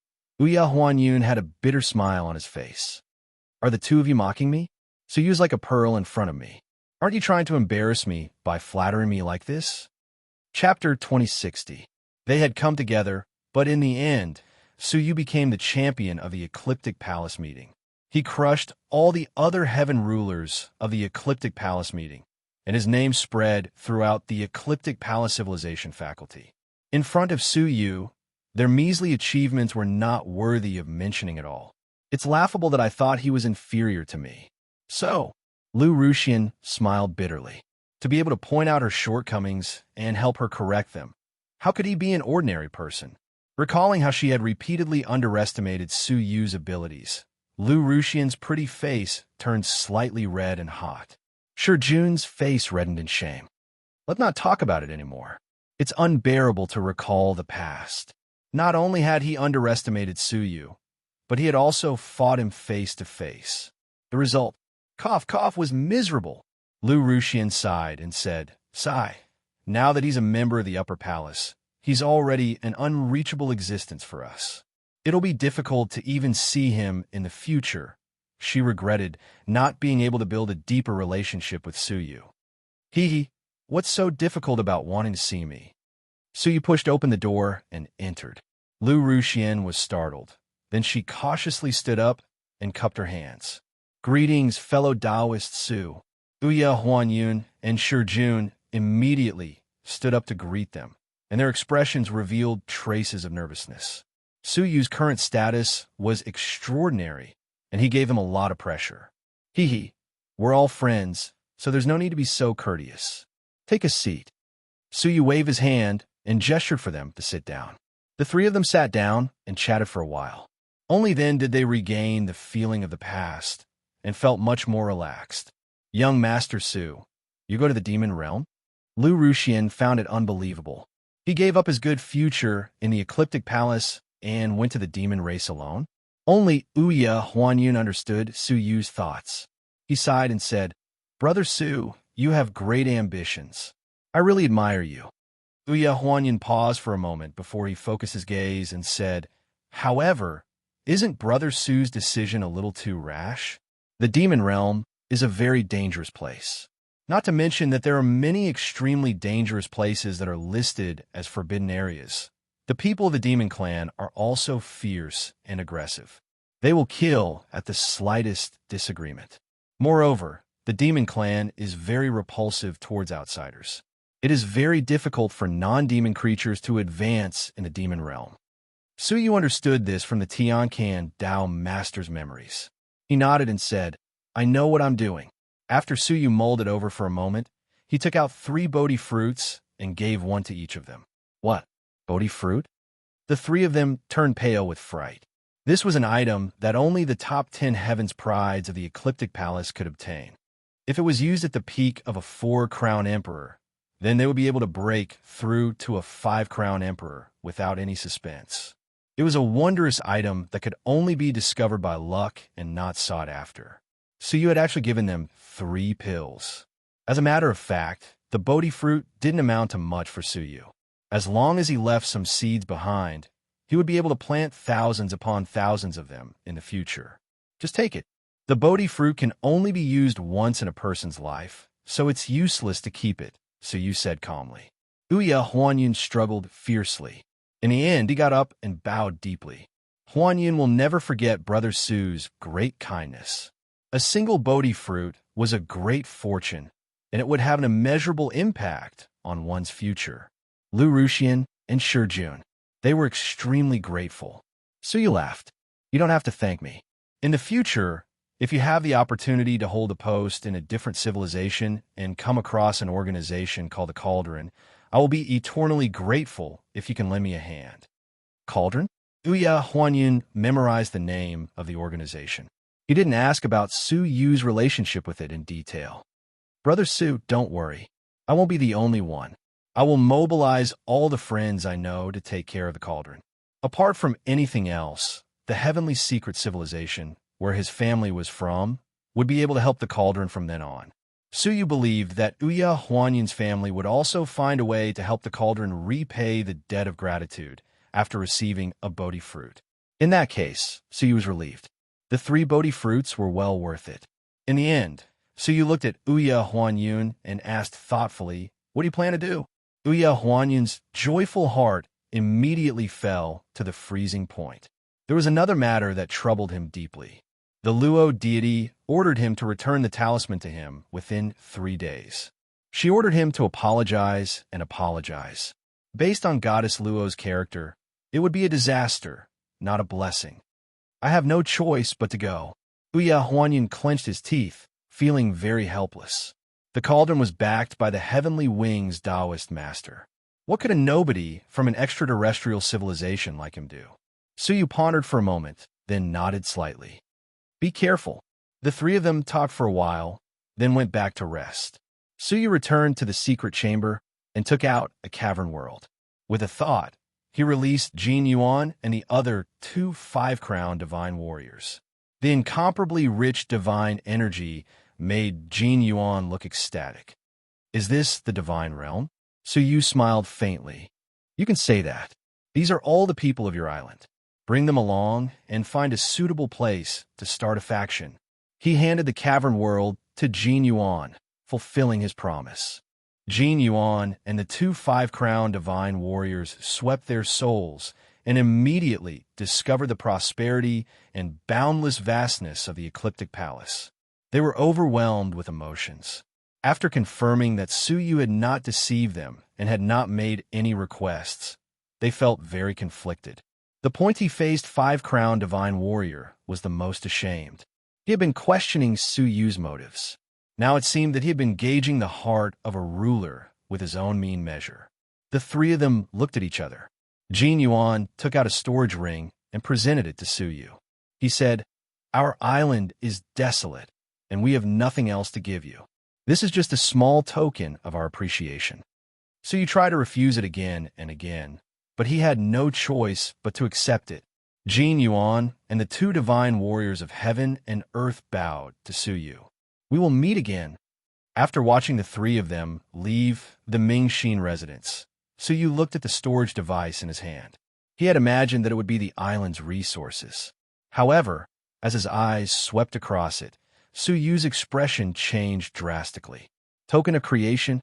Ouya Huanyun had a bitter smile on his face. Are the two of you mocking me? Suyu's like a pearl in front of me. Aren't you trying to embarrass me by flattering me like this? Chapter 2060. They had come together, but in the end, Suyu became the champion of the Ecliptic Palace meeting. He crushed all the other heaven rulers of the Ecliptic Palace meeting, and his name spread throughout the Ecliptic Palace Civilization faculty. In front of Suyu, their measly achievements were not worthy of mentioning at all. It's laughable that I thought he was inferior to me. So, Lu Ruxian smiled bitterly. To be able to point out her shortcomings and help her correct them. How could he be an ordinary person? Recalling how she had repeatedly underestimated Suyu's abilities, Lu Ruxian's pretty face turned slightly red and hot. Shi Jun's face reddened in shame. Let's not talk about it anymore. It's unbearable to recall the past. Not only had he underestimated Suyu, but he had also fought him face to face. The result, cough, was miserable. Lu Ruxian sighed and said, Sigh, now that he's a member of the Upper Palace, he's already an unreachable existence for us. It'll be difficult to even see him in the future. She regretted not being able to build a deeper relationship with Suyu. What's so difficult about wanting to see me? Suyu pushed open the door and entered. Lu Ruxian was startled. Then she cautiously stood up and cupped her hands. Greetings, fellow Taoist Su. Ouya Huanyun and Shi Jun immediately stood up to greet them, and their expressions revealed traces of nervousness. Suyu's current status was extraordinary, and he gave them a lot of pressure. We're all friends, so there's no need to be so courteous. Take a seat. Suyu waved his hand and gestured for them to sit down. The three of them sat down and chatted for a while. Only then did they regain the feeling of the past and felt much more relaxed. Young Master Su, you go to the demon realm? Lu Ruxian found it unbelievable. He gave up his good future in the Ecliptic Palace and went to the demon race alone? Only Ouya Huanyun understood Suyu's thoughts. He sighed and said, Brother Su, you have great ambitions. I really admire you. Ouya Huanyun paused for a moment before he focused his gaze and said, However, isn't Brother Su's decision a little too rash? The demon realm is a very dangerous place. Not to mention that there are many extremely dangerous places that are listed as forbidden areas. The people of the demon clan are also fierce and aggressive. They will kill at the slightest disagreement. Moreover, the demon clan is very repulsive towards outsiders. It is very difficult for non-demon creatures to advance in the demon realm. Suyu understood this from the Tiancan Dao master's memories. He nodded and said, I know what I'm doing. After Suyu mulled it over for a moment, he took out 3 Bodhi fruits and gave one to each of them. What? Bodhi fruit? The 3 of them turned pale with fright. This was an item that only the top 10 heavens prides of the Ecliptic Palace could obtain. If it was used at the peak of a 4-crown emperor, Then they would be able to break through to a 5-crown emperor without any suspense. It was a wondrous item that could only be discovered by luck and not sought after. So you had actually given them 3 pills. As a matter of fact, the Bodhi fruit didn't amount to much for Suyu. As long as he left some seeds behind, he would be able to plant thousands upon thousands of them in the future. Just take it. The Bodhi fruit can only be used once in a person's life, so it's useless to keep it, Suyu said calmly. Ouya Huanyun struggled fiercely. In the end, he got up and bowed deeply. Huanyun will never forget Brother Su's great kindness. A single Bodhi fruit was a great fortune, and it would have an immeasurable impact on one's future. Lu Ruxian and Shijun, they were extremely grateful. Suyu laughed. You don't have to thank me. In the future, if you have the opportunity to hold a post in a different civilization and come across an organization called the Cauldron, I will be eternally grateful if you can lend me a hand. Cauldron? Ouya Huanyun memorized the name of the organization. He didn't ask about Su Yu's relationship with it in detail. Brother Su, don't worry. I won't be the only one. I will mobilize all the friends I know to take care of the Cauldron. Apart from anything else, the heavenly secret civilization, where his family was from, would be able to help the Cauldron from then on. Suyu believed that Ouya Huanyun's family would also find a way to help the Cauldron repay the debt of gratitude after receiving a Bodhi fruit. In that case, Suyu was relieved. The 3 Bodhi fruits were well worth it. In the end, Suyu looked at Ouya Huanyun and asked thoughtfully, what do you plan to do? Ouya Huanyun's joyful heart immediately fell to the freezing point. There was another matter that troubled him deeply. The Luo deity ordered him to return the talisman to him within 3 days. She ordered him to apologize and apologize. Based on Goddess Luo's character, it would be a disaster, not a blessing. I have no choice but to go. Ouya Huanyun clenched his teeth, feeling very helpless. The Cauldron was backed by the Heavenly Wings Taoist master. What could a nobody from an extraterrestrial civilization like him do? Suyu pondered for a moment, then nodded slightly. Be careful. The 3 of them talked for a while, then went back to rest. Suyu returned to the secret chamber and took out a cavern world. With a thought, he released Jin Yuan and the other 2 5-crown divine warriors. The incomparably rich divine energy made Jin Yuan look ecstatic. Is this the divine realm? Suyu smiled faintly. You can say that. These are all the people of your island. Bring them along and find a suitable place to start a faction. He handed the cavern world to Jin Yuan, fulfilling his promise. Jin Yuan and the 2 5-crown divine warriors swept their souls and immediately discovered the prosperity and boundless vastness of the ecliptic palace. They were overwhelmed with emotions. After confirming that Suyu had not deceived them and had not made any requests, they felt very conflicted. The pointy-faced 5-crown divine warrior was the most ashamed. He had been questioning Suyu's motives. Now it seemed that he had been gauging the heart of a ruler with his own mean measure. The 3 of them looked at each other. Jin Yuan took out a storage ring and presented it to Suyu. He said, Our island is desolate, and we have nothing else to give you. This is just a small token of our appreciation. Suyu tried to refuse it again and again, but he had no choice but to accept it. Jin Yuan and the 2 divine warriors of heaven and earth bowed to Suyu. We will meet again. After watching the 3 of them leave the Mingxin residence, Suyu looked at the storage device in his hand. He had imagined that it would be the island's resources. However, as his eyes swept across it, Suyu's expression changed drastically. Token of creation?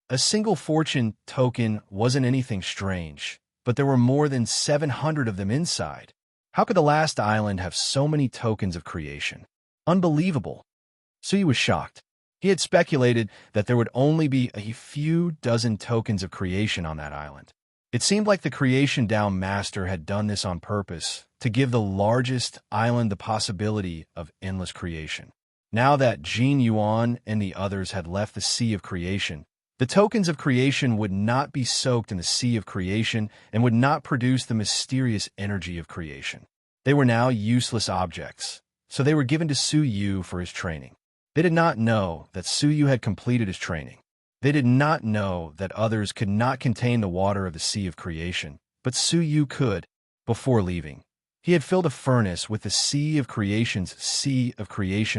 A single fortune token wasn't anything strange, but there were more than 700 of them inside. How could the last island have so many tokens of creation? Unbelievable. Suyu was shocked. He had speculated that there would only be a few dozen tokens of creation on that island. It seemed like the Creation Dao Master had done this on purpose to give the largest island the possibility of endless creation. Now that Jin Yuan and the others had left the Sea of Creation, the tokens of creation would not be soaked in the Sea of Creation and would not produce the mysterious energy of creation. They were now useless objects, so they were given to Suyu for his training. They did not know that Suyu had completed his training. They did not know that others could not contain the water of the sea of creation, but Su Yu could. Before leaving, he had filled a furnace with the sea of creation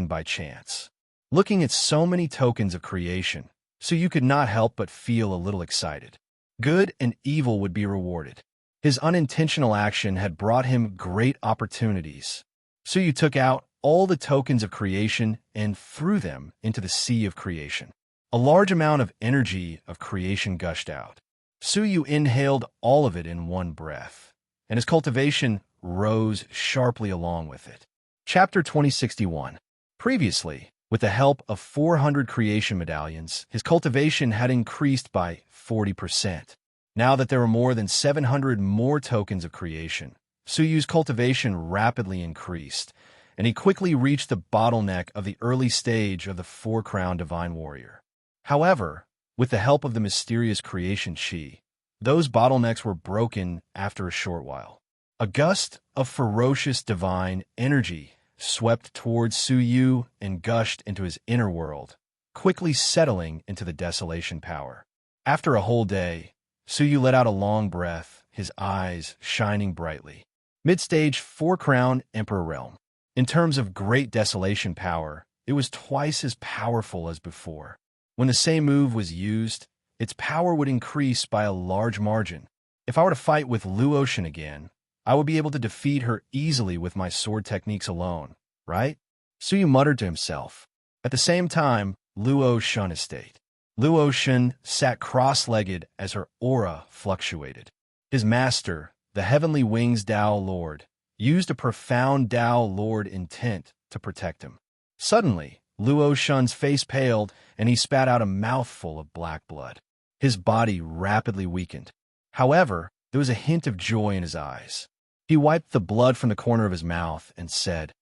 by chance. Looking at so many tokens of creation, Su Yu could not help but feel a little excited. Good and evil would be rewarded. His unintentional action had brought him great opportunities. Su Yu took out all the tokens of creation and threw them into the sea of creation. A large amount of energy of creation gushed out. Su Yu inhaled all of it in one breath, and his cultivation rose sharply along with it. Chapter 2061. Previously, with the help of 400 creation medallions, his cultivation had increased by 40%. Now that there were more than 700 more tokens of creation, Su Yu's cultivation rapidly increased, and he quickly reached the bottleneck of the early stage of the four-crown divine warrior. However, with the help of the mysterious creation chi, those bottlenecks were broken after a short while. A gust of ferocious divine energy swept towards Su Yu and gushed into his inner world, quickly settling into the desolation power. After a whole day, Su Yu let out a long breath, his eyes shining brightly. Mid-stage four-crown emperor realm. In terms of great desolation power, it was twice as powerful as before. When the same move was used, its power would increase by a large margin. If I were to fight with Luotian again, I would be able to defeat her easily with my sword techniques alone, right? Su Yu muttered to himself. At the same time, Luotian estate. Luotian sat cross-legged as her aura fluctuated. His master, the Heavenly Wings Tao Lord, used a profound Tao Lord intent to protect him. Suddenly, Luotian's face paled, and he spat out a mouthful of black blood. His body rapidly weakened. However, there was a hint of joy in his eyes. He wiped the blood from the corner of his mouth and said,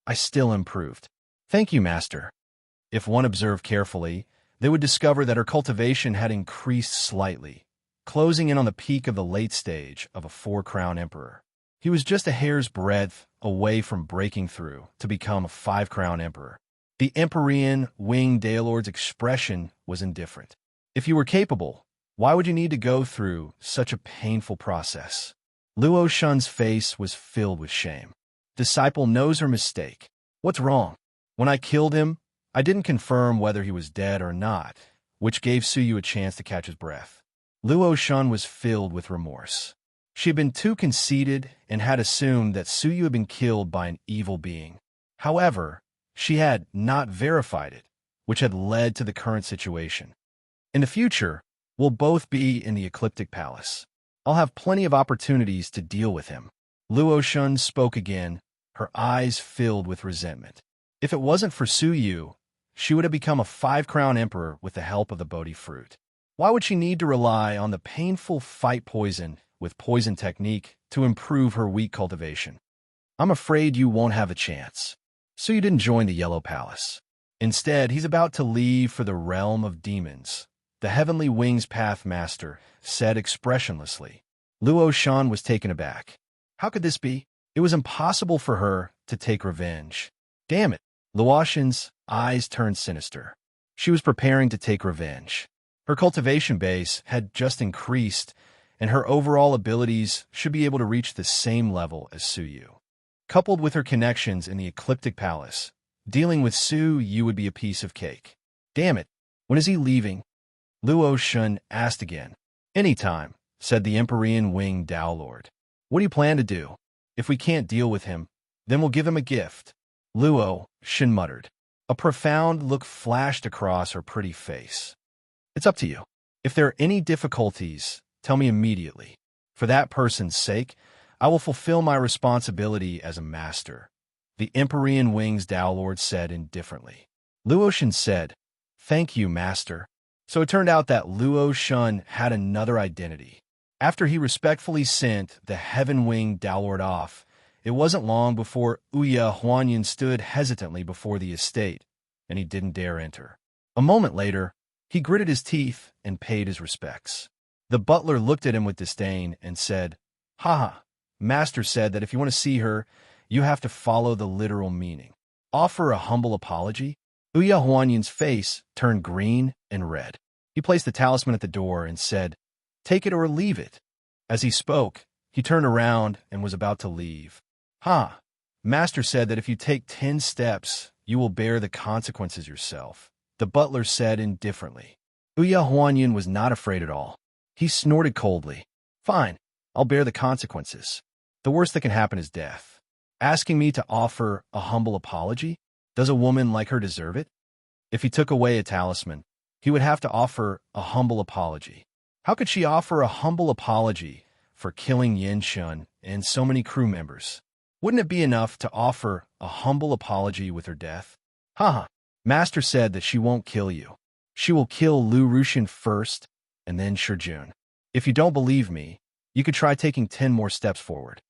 "I still improved. Thank you, Master." If one observed carefully, they would discover that her cultivation had increased slightly, closing in on the peak of the late stage of a four-crown emperor. He was just a hair's breadth away from breaking through to become a five-crown emperor. The Empyrean winged Daelord's expression was indifferent. If you were capable, why would you need to go through such a painful process? Luotian's face was filled with shame. Disciple knows her mistake. What's wrong? When I killed him, I didn't confirm whether he was dead or not, which gave Su Yu a chance to catch his breath. Luotian was filled with remorse. She had been too conceited and had assumed that Su Yu had been killed by an evil being. However, she had not verified it, which had led to the current situation. In the future, we'll both be in the Ecliptic Palace. I'll have plenty of opportunities to deal with him. Luotian spoke again, her eyes filled with resentment. If it wasn't for Su Yu, she would have become a five-crown emperor with the help of the Bodhi fruit. Why would she need to rely on the painful fight poison with poison technique to improve her weak cultivation? I'm afraid you won't have a chance. Su Yu didn't join the Yellow Palace. Instead, he's about to leave for the realm of demons. The Heavenly Wings Path Master said expressionlessly. Luotian was taken aback. How could this be? It was impossible for her to take revenge. Damn it. Luotian's eyes turned sinister. She was preparing to take revenge. Her cultivation base had just increased, and her overall abilities should be able to reach the same level as Su Yu. Coupled with her connections in the Ecliptic Palace, dealing with Su Yu would be a piece of cake. Damn it. When is he leaving? Luotian asked again. Anytime, said the Empyrean winged Tao Lord. What do you plan to do? If we can't deal with him, then we'll give him a gift. Luotian muttered. A profound look flashed across her pretty face. It's up to you. If there are any difficulties, tell me immediately. For that person's sake, I will fulfill my responsibility as a master. The Empyrean Wings Tao Lord said indifferently. Luotian said, Thank you, master. So it turned out that Luotian had another identity. After he respectfully sent the Heaven Winged Tao Lord off, it wasn't long before Uya Huanyan stood hesitantly before the estate, and he didn't dare enter. A moment later, he gritted his teeth and paid his respects. The butler looked at him with disdain and said, Haha, master said that if you want to see her, you have to follow the literal meaning. Offer a humble apology? Uya Huanyan's face turned green and red. He placed the talisman at the door and said, "Take it or leave it." As he spoke, he turned around and was about to leave. "Ha! Master said that if you take 10 steps, you will bear the consequences yourself," the butler said indifferently. Ouya Huanyun was not afraid at all. He snorted coldly. "Fine, I'll bear the consequences. The worst that can happen is death. Asking me to offer a humble apology? Does a woman like her deserve it?" If he took away a talisman, he would have to offer a humble apology. How could she offer a humble apology for killing Yin Shun and so many crew members? Wouldn't it be enough to offer a humble apology with her death? Haha, Master said that she won't kill you. She will kill Lu Rushin first, and then Shijun. If you don't believe me, you could try taking 10 more steps forward.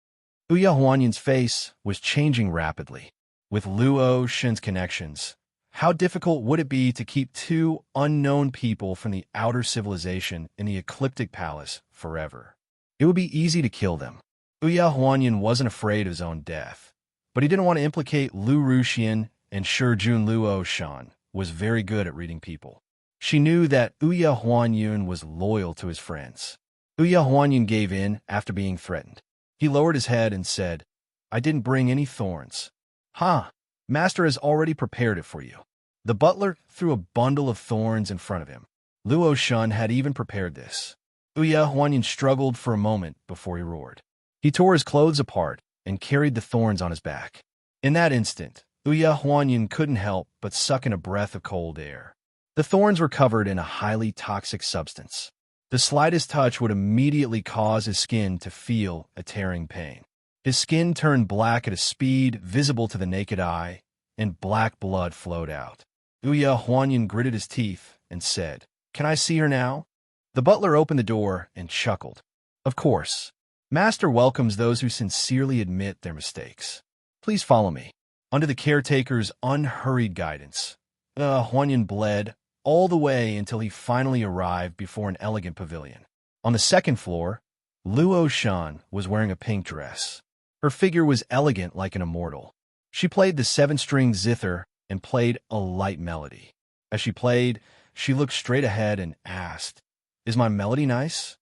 Ouya Huanyun's face was changing rapidly. With Luo Shin's connections, how difficult would it be to keep 2 unknown people from the outer civilization in the Ecliptic Palace forever? It would be easy to kill them. Ouya Huanyun wasn't afraid of his own death, but he didn't want to implicate Lu Rushin, and Shijun. Luo Shan was very good at reading people. She knew that Ouya Huanyun was loyal to his friends. Ouya Huanyun gave in after being threatened. He lowered his head and said, "I didn't bring any thorns." "Ha! Master has already prepared it for you." The butler threw a bundle of thorns in front of him. Luo Shun had even prepared this. Ouya Huanyun struggled for a moment before he roared. He tore his clothes apart and carried the thorns on his back. In that instant, Ouya Huanyun couldn't help but suck in a breath of cold air. The thorns were covered in a highly toxic substance. The slightest touch would immediately cause his skin to feel a tearing pain. His skin turned black at a speed visible to the naked eye, and black blood flowed out. Ouya Huanyun gritted his teeth and said, "Can I see her now?" The butler opened the door and chuckled. "Of course. Master welcomes those who sincerely admit their mistakes. Please follow me." Under the caretaker's unhurried guidance, Huanyun bled all the way until he finally arrived before an elegant pavilion. On the second floor, Luo Shan was wearing a pink dress. Her figure was elegant like an immortal. She played the 7-string zither and played a light melody. As she played, she looked straight ahead and asked, "Is my melody nice?"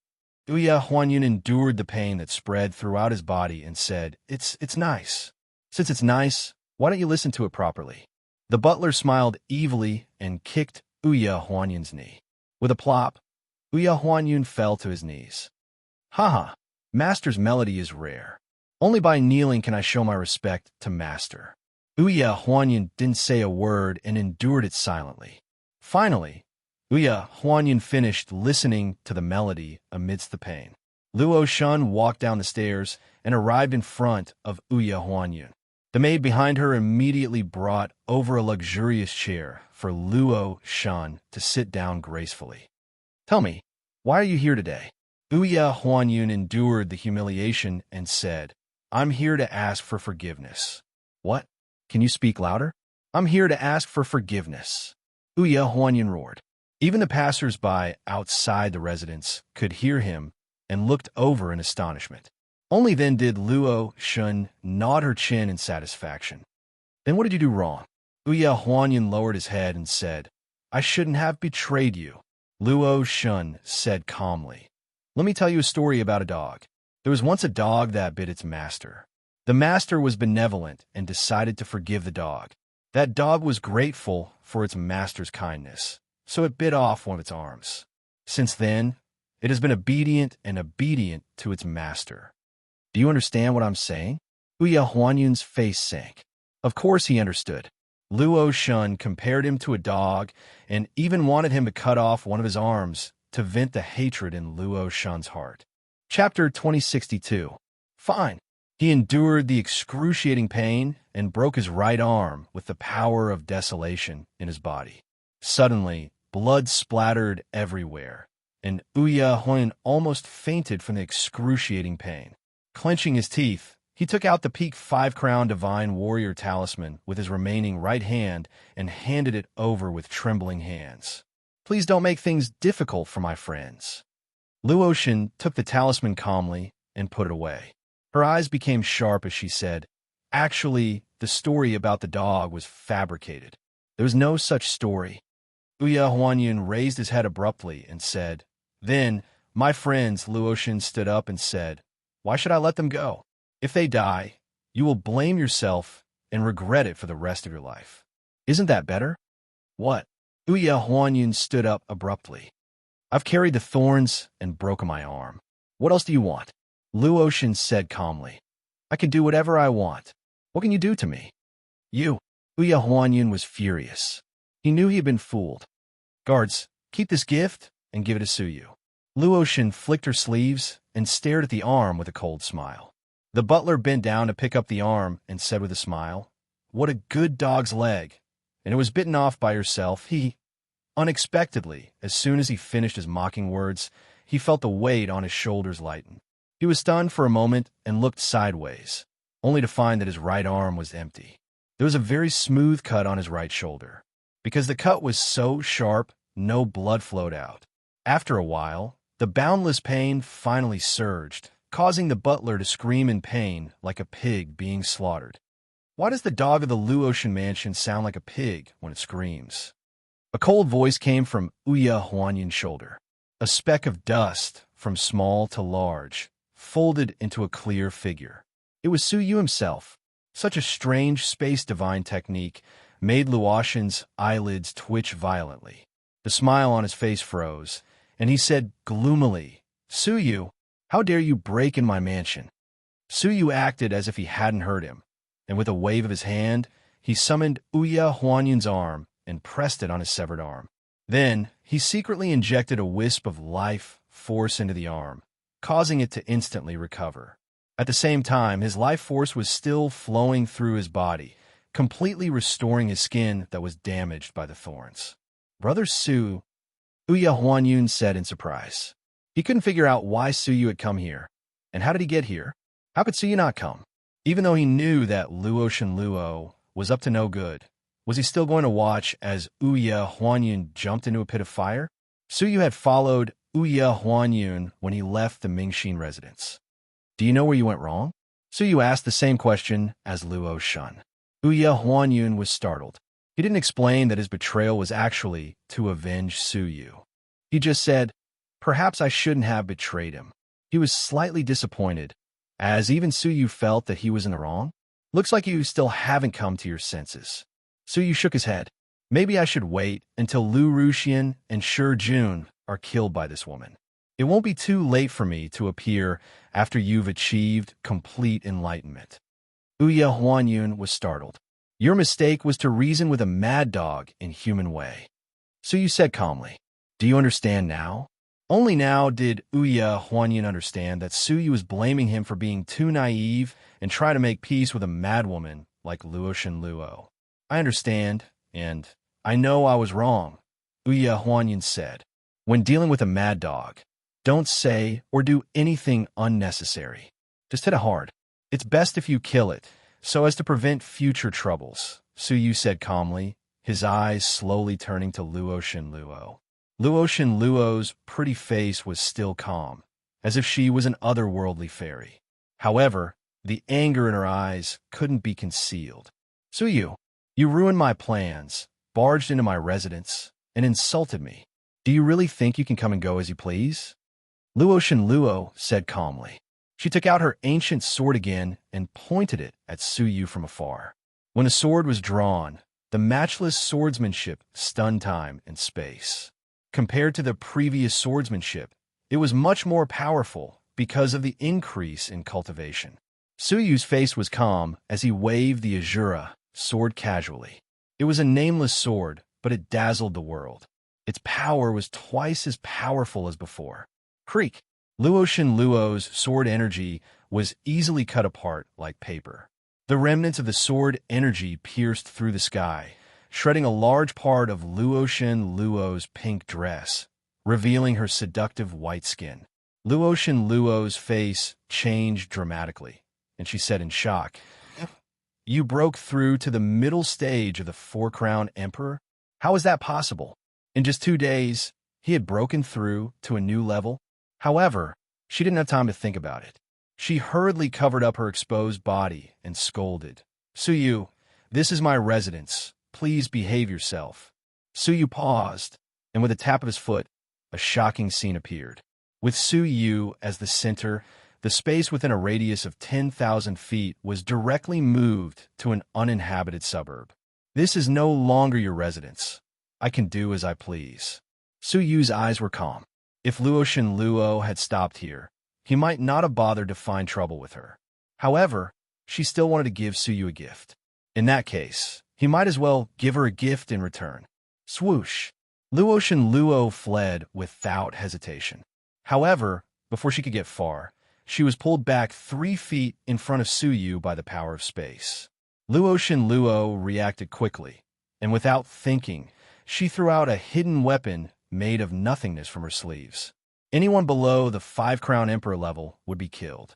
Ouya Huanyun endured the pain that spread throughout his body and said, It's nice. Since it's nice, why don't you listen to it properly?" The butler smiled evilly and kicked Ouya Huanyun's knee. With a plop, Ouya Huanyun fell to his knees. "Haha, Master's melody is rare. Only by kneeling can I show my respect to Master." Ouya Huanyun didn't say a word and endured it silently. Finally, Ouya Huanyun finished listening to the melody amidst the pain. Luo Shun walked down the stairs and arrived in front of Ouya Huanyun. The maid behind her immediately brought over a luxurious chair for Luo Shun to sit down gracefully. "Tell me, why are you here today?" Ouya Huanyun endured the humiliation and said, "I'm here to ask for forgiveness." "What? Can you speak louder?" "I'm here to ask for forgiveness," Ouya Huanyun roared. Even the passers-by outside the residence could hear him and looked over in astonishment. Only then did Luo Shun nod her chin in satisfaction. "Then what did you do wrong?" Ouya Huanyun lowered his head and said, "I shouldn't have betrayed you," Luo Shun said calmly. "Let me tell you a story about a dog. There was once a dog that bit its master. The master was benevolent and decided to forgive the dog. That dog was grateful for its master's kindness, so it bit off one of its arms. Since then, it has been obedient to its master." "Do you understand what I'm saying?" Ouya Huanyun's face sank. Of course he understood. Luo Shun compared him to a dog and even wanted him to cut off one of his arms to vent the hatred in Luo Shun's heart. Chapter 2062. Fine. He endured the excruciating pain and broke his right arm with the power of desolation in his body. Suddenly, blood splattered everywhere, and Ouya Huanyun almost fainted from the excruciating pain. Clenching his teeth, he took out the peak 5-crown divine warrior talisman with his remaining right hand and handed it over with trembling hands. "Please don't make things difficult for my friends." Luo Shin took the talisman calmly and put it away. Her eyes became sharp as she said, "Actually, the story about the dog was fabricated. There was no such story." Ouya Huanyun raised his head abruptly and said, "Then, my friends," Luoshan stood up and said, "why should I let them go? If they die, you will blame yourself and regret it for the rest of your life. Isn't that better?" "What?" Ouya Huanyun stood up abruptly. "I've carried the thorns and broken my arm. What else do you want?" Luoshan said calmly, "I can do whatever I want. What can you do to me?" "You." Ouya Huanyun was furious. He knew he had been fooled. "Guards, keep this gift and give it to Suyu." Luoshan flicked her sleeves and stared at the arm with a cold smile. The butler bent down to pick up the arm and said with a smile, "What a good dog's leg. And it was bitten off by yourself." Unexpectedly, as soon as he finished his mocking words, he felt the weight on his shoulders lighten. He was stunned for a moment and looked sideways, only to find that his right arm was empty. There was a very smooth cut on his right shoulder. Because the cut was so sharp, no blood flowed out. After a while, the boundless pain finally surged, causing the butler to scream in pain like a pig being slaughtered. Why does the dog of the Luoshan mansion sound like a pig when it screams? A cold voice came from Ouya Huanyun's shoulder. A speck of dust, from small to large, folded into a clear figure. It was Suyu himself. Such a strange space divine technique made Luoshan's eyelids twitch violently. The smile on his face froze, and he said gloomily, "Suyu, how dare you break in my mansion?" Suyu acted as if he hadn't heard him, and with a wave of his hand, he summoned Ouya Huanyun's arm and pressed it on his severed arm. Then, he secretly injected a wisp of life force into the arm, causing it to instantly recover. At the same time, his life force was still flowing through his body, completely restoring his skin that was damaged by the thorns. "Brother Su," Ouya Huanyun said in surprise. He couldn't figure out why Suyu had come here, and how did he get here? How could Suyu not come? Even though he knew that Luoshan Luo was up to no good, was he still going to watch as Ouya Huanyun jumped into a pit of fire? Suyu had followed Ouya Huanyun when he left the Mingxin residence. "Do you know where you went wrong?" Suyu asked the same question as Luoshan. Ouya Huanyun was startled. He didn't explain that his betrayal was actually to avenge Suyu. He just said, "Perhaps I shouldn't have betrayed him." He was slightly disappointed, as even Suyu felt that he was in the wrong. "Looks like you still haven't come to your senses." Suyu shook his head. "Maybe I should wait until Lu Ruxian and Shi Jun are killed by this woman. It won't be too late for me to appear after you've achieved complete enlightenment." Ouya Huanyun was startled. "Your mistake was to reason with a mad dog in human way." Suyu said calmly, "Do you understand now?" Only now did Ouya Huanyun understand that Suyu was blaming him for being too naive and trying to make peace with a madwoman like Luoshan Luo. "I understand, and I know I was wrong," Ouya Huanyun said. "When dealing with a mad dog, don't say or do anything unnecessary. Just hit it hard. It's best if you kill it, so as to prevent future troubles," Suyu said calmly, his eyes slowly turning to Luoshan Luo. Luoshan Luo's pretty face was still calm, as if she was an otherworldly fairy. However, the anger in her eyes couldn't be concealed. "Suyu, you ruined my plans, barged into my residence, and insulted me. Do you really think you can come and go as you please?" Luoshan Luo said calmly. She took out her ancient sword again and pointed it at Suyu from afar. When the sword was drawn, the matchless swordsmanship stunned time and space. Compared to the previous swordsmanship, it was much more powerful because of the increase in cultivation. Suyu's face was calm as he waved the Azura sword casually. It was a nameless sword, but it dazzled the world. Its power was twice as powerful as before. Creak! Luoshan Luo's sword energy was easily cut apart like paper. The remnants of the sword energy pierced through the sky, shredding a large part of Luoshan Luo's pink dress, revealing her seductive white skin. Luoshan Luo's face changed dramatically, and she said in shock, "You broke through to the middle stage of the Four-Crown Emperor? How is that possible?" In just 2 days, he had broken through to a new level. However, she didn't have time to think about it. She hurriedly covered up her exposed body and scolded, "Suyu, this is my residence. Please behave yourself." Suyu paused, and with a tap of his foot, a shocking scene appeared. With Suyu as the center, the space within a radius of 10,000 feet was directly moved to an uninhabited suburb. This is no longer your residence. I can do as I please. Suyu's eyes were calm. If Luoshan Luo had stopped here, he might not have bothered to find trouble with her. However, she still wanted to give Suyu a gift. In that case, he might as well give her a gift in return. Swoosh! Luoshan Luo fled without hesitation. However, before she could get far, she was pulled back 3 feet in front of Suyu by the power of space. Luoshan Luo reacted quickly, and without thinking, she threw out a hidden weapon made of nothingness from her sleeves. Anyone below the 5-crown emperor level would be killed.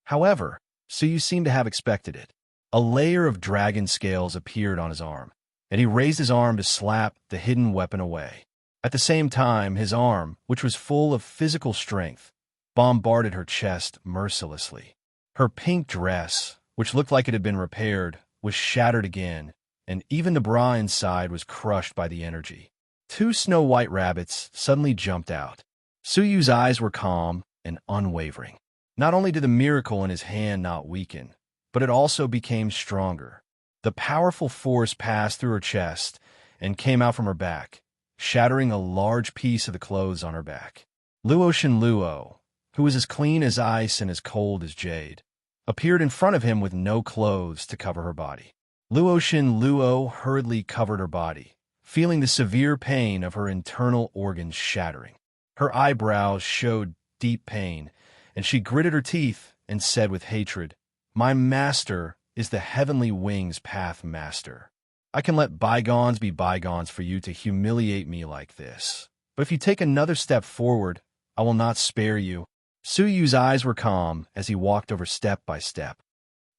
However, Suyu seemed to have expected it. A layer of dragon scales appeared on his arm, and he raised his arm to slap the hidden weapon away. At the same time, his arm, which was full of physical strength, bombarded her chest mercilessly. Her pink dress, which looked like it had been repaired, was shattered again, and even the bra inside was crushed by the energy. 2 snow-white rabbits suddenly jumped out. Suyu's eyes were calm and unwavering. Not only did the miracle in his hand not weaken, but it also became stronger. The powerful force passed through her chest and came out from her back, shattering a large piece of the clothes on her back. Luoshan Luo, who was as clean as ice and as cold as jade, appeared in front of him with no clothes to cover her body. Luoshan Luo hurriedly covered her body, feeling the severe pain of her internal organs shattering. Her eyebrows showed deep pain, and she gritted her teeth and said with hatred, "My master is the heavenly wings path master. I can let bygones be bygones for you to humiliate me like this. But if you take another step forward, I will not spare you." Suyu's eyes were calm as he walked over step by step.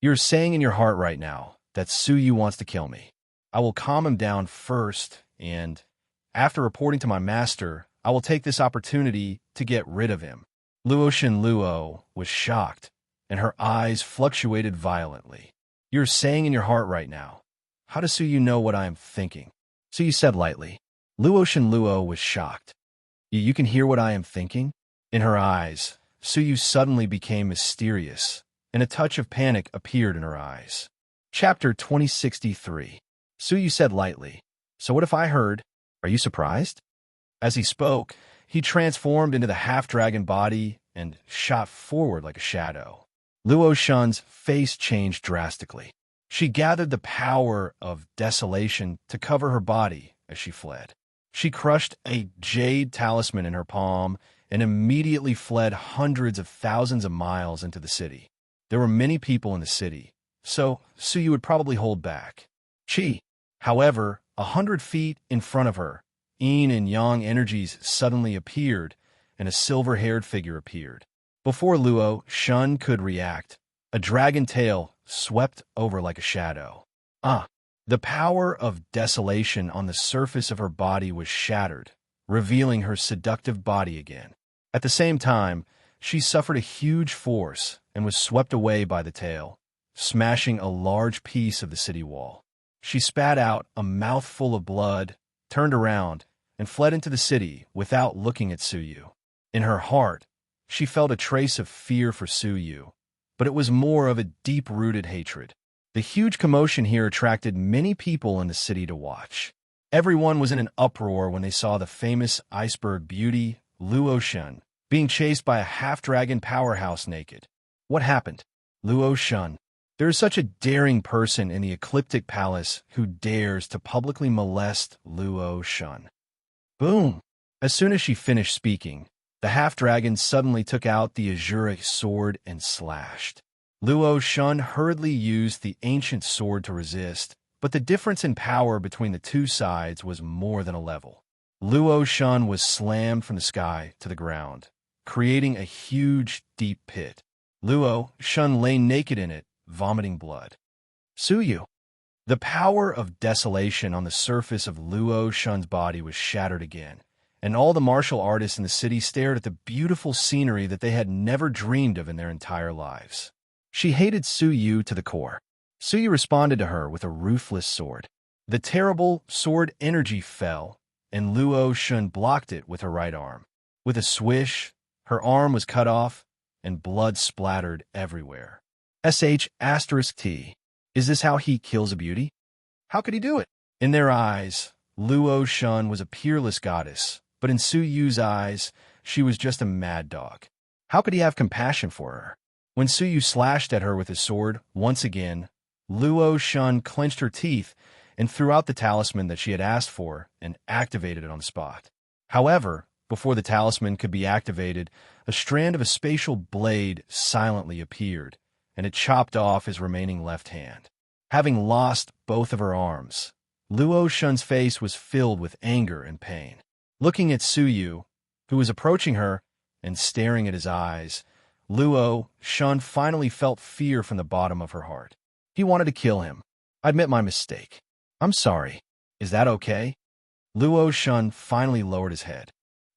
"You're saying in your heart right now that Suyu wants to kill me. I will calm him down first, and after reporting to my master, I will take this opportunity to get rid of him." Luoshan Luo was shocked, and her eyes fluctuated violently. "You're saying in your heart right now. How does Suyu know what I am thinking?" Suyu said lightly. Luoshan Luo was shocked. You can hear what I am thinking?" In her eyes, Suyu suddenly became mysterious, and a touch of panic appeared in her eyes. Chapter 2063. Suyu said lightly, "So what if I heard? Are you surprised?" As he spoke, he transformed into the half-dragon body and shot forward like a shadow. Luoshan's face changed drastically. She gathered the power of desolation to cover her body as she fled. She crushed a jade talisman in her palm and immediately fled hundreds of thousands of miles into the city. There were many people in the city, so Suyu would probably hold back. However, 100 feet in front of her, yin and yang energies suddenly appeared, and a silver-haired figure appeared. Before Luo Shun could react, a dragon tail swept over like a shadow. The power of desolation on the surface of her body was shattered, revealing her seductive body again. At the same time, she suffered a huge force and was swept away by the tail, smashing a large piece of the city wall. She spat out a mouthful of blood, turned around, and fled into the city without looking at Suyu. In her heart, she felt a trace of fear for Suyu, but it was more of a deep-rooted hatred. The huge commotion here attracted many people in the city to watch. Everyone was in an uproar when they saw the famous iceberg beauty, Luoshan, being chased by a half-dragon powerhouse naked. What happened? Luoshan. There is such a daring person in the Ecliptic Palace who dares to publicly molest Luoshan. Boom! As soon as she finished speaking, the half-dragon suddenly took out the azuric sword and slashed. Luoshan hurriedly used the ancient sword to resist, but the difference in power between the two sides was more than a level. Luoshan was slammed from the sky to the ground, creating a huge, deep pit. Luoshan lay naked in it, vomiting blood. Suyu. The power of desolation on the surface of Luoshan's body was shattered again, and all the martial artists in the city stared at the beautiful scenery that they had never dreamed of in their entire lives. She hated Suyu to the core. Suyu responded to her with a ruthless sword. The terrible sword energy fell, and Luo Shun blocked it with her right arm. With a swish, her arm was cut off, and blood splattered everywhere. **T. Is this how he kills a beauty? How could he do it? In their eyes, Luo Shun was a peerless goddess, but in Su Yu's eyes, she was just a mad dog. How could he have compassion for her? When Su Yu slashed at her with his sword, once again, Luo Shun clenched her teeth and threw out the talisman that she had asked for and activated it on the spot. However, before the talisman could be activated, a strand of a spatial blade silently appeared, and it chopped off his remaining left hand. Having lost both of her arms, Luo Shun's face was filled with anger and pain. Looking at Su Yu, who was approaching her and staring at his eyes, Luo Shun finally felt fear from the bottom of her heart. He wanted to kill him. I admit my mistake. I'm sorry. Is that okay? Luo Shun finally lowered his head.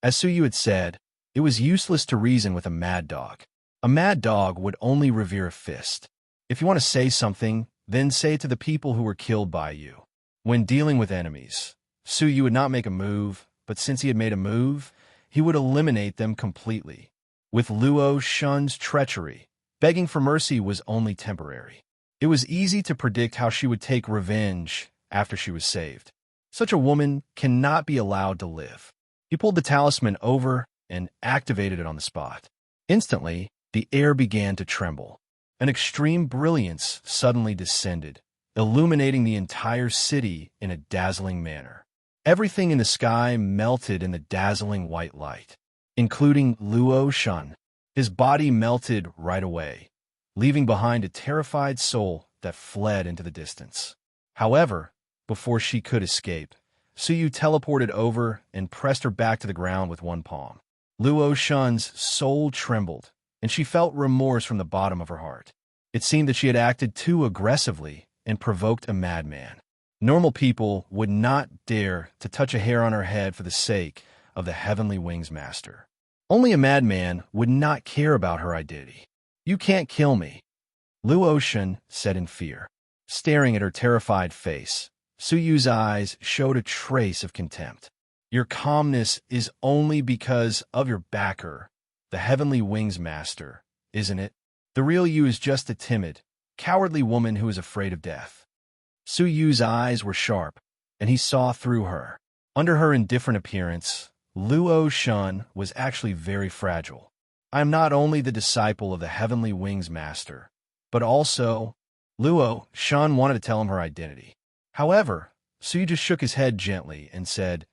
As Su Yu had said, it was useless to reason with a mad dog. A mad dog would only revere a fist. If you want to say something, then say it to the people who were killed by you. When dealing with enemies, Su Yu would not make a move, but since he had made a move, he would eliminate them completely. With Luo Shun's treachery, begging for mercy was only temporary. It was easy to predict how she would take revenge after she was saved. Such a woman cannot be allowed to live. He pulled the talisman over and activated it on the spot. Instantly, the air began to tremble. An extreme brilliance suddenly descended, illuminating the entire city in a dazzling manner. Everything in the sky melted in the dazzling white light, including Luo Shun. His body melted right away, leaving behind a terrified soul that fled into the distance. However, before she could escape, Su Yu teleported over and pressed her back to the ground with one palm. Luo Shun's soul trembled, and she felt remorse from the bottom of her heart. It seemed that she had acted too aggressively and provoked a madman. Normal people would not dare to touch a hair on her head for the sake of the Heavenly Wings Master. Only a madman would not care about her identity. You can't kill me, Luo Shun said in fear. Staring at her terrified face, Su Yu's eyes showed a trace of contempt. Your calmness is only because of your backer, the Heavenly Wings Master, isn't it? The real you is just a timid, cowardly woman who is afraid of death. Su Yu's eyes were sharp, and he saw through her. Under her indifferent appearance, Luo Shun was actually very fragile. I am not only the disciple of the Heavenly Wings Master, but also... Luo Shun wanted to tell him her identity. However, Su Yu just shook his head gently and said,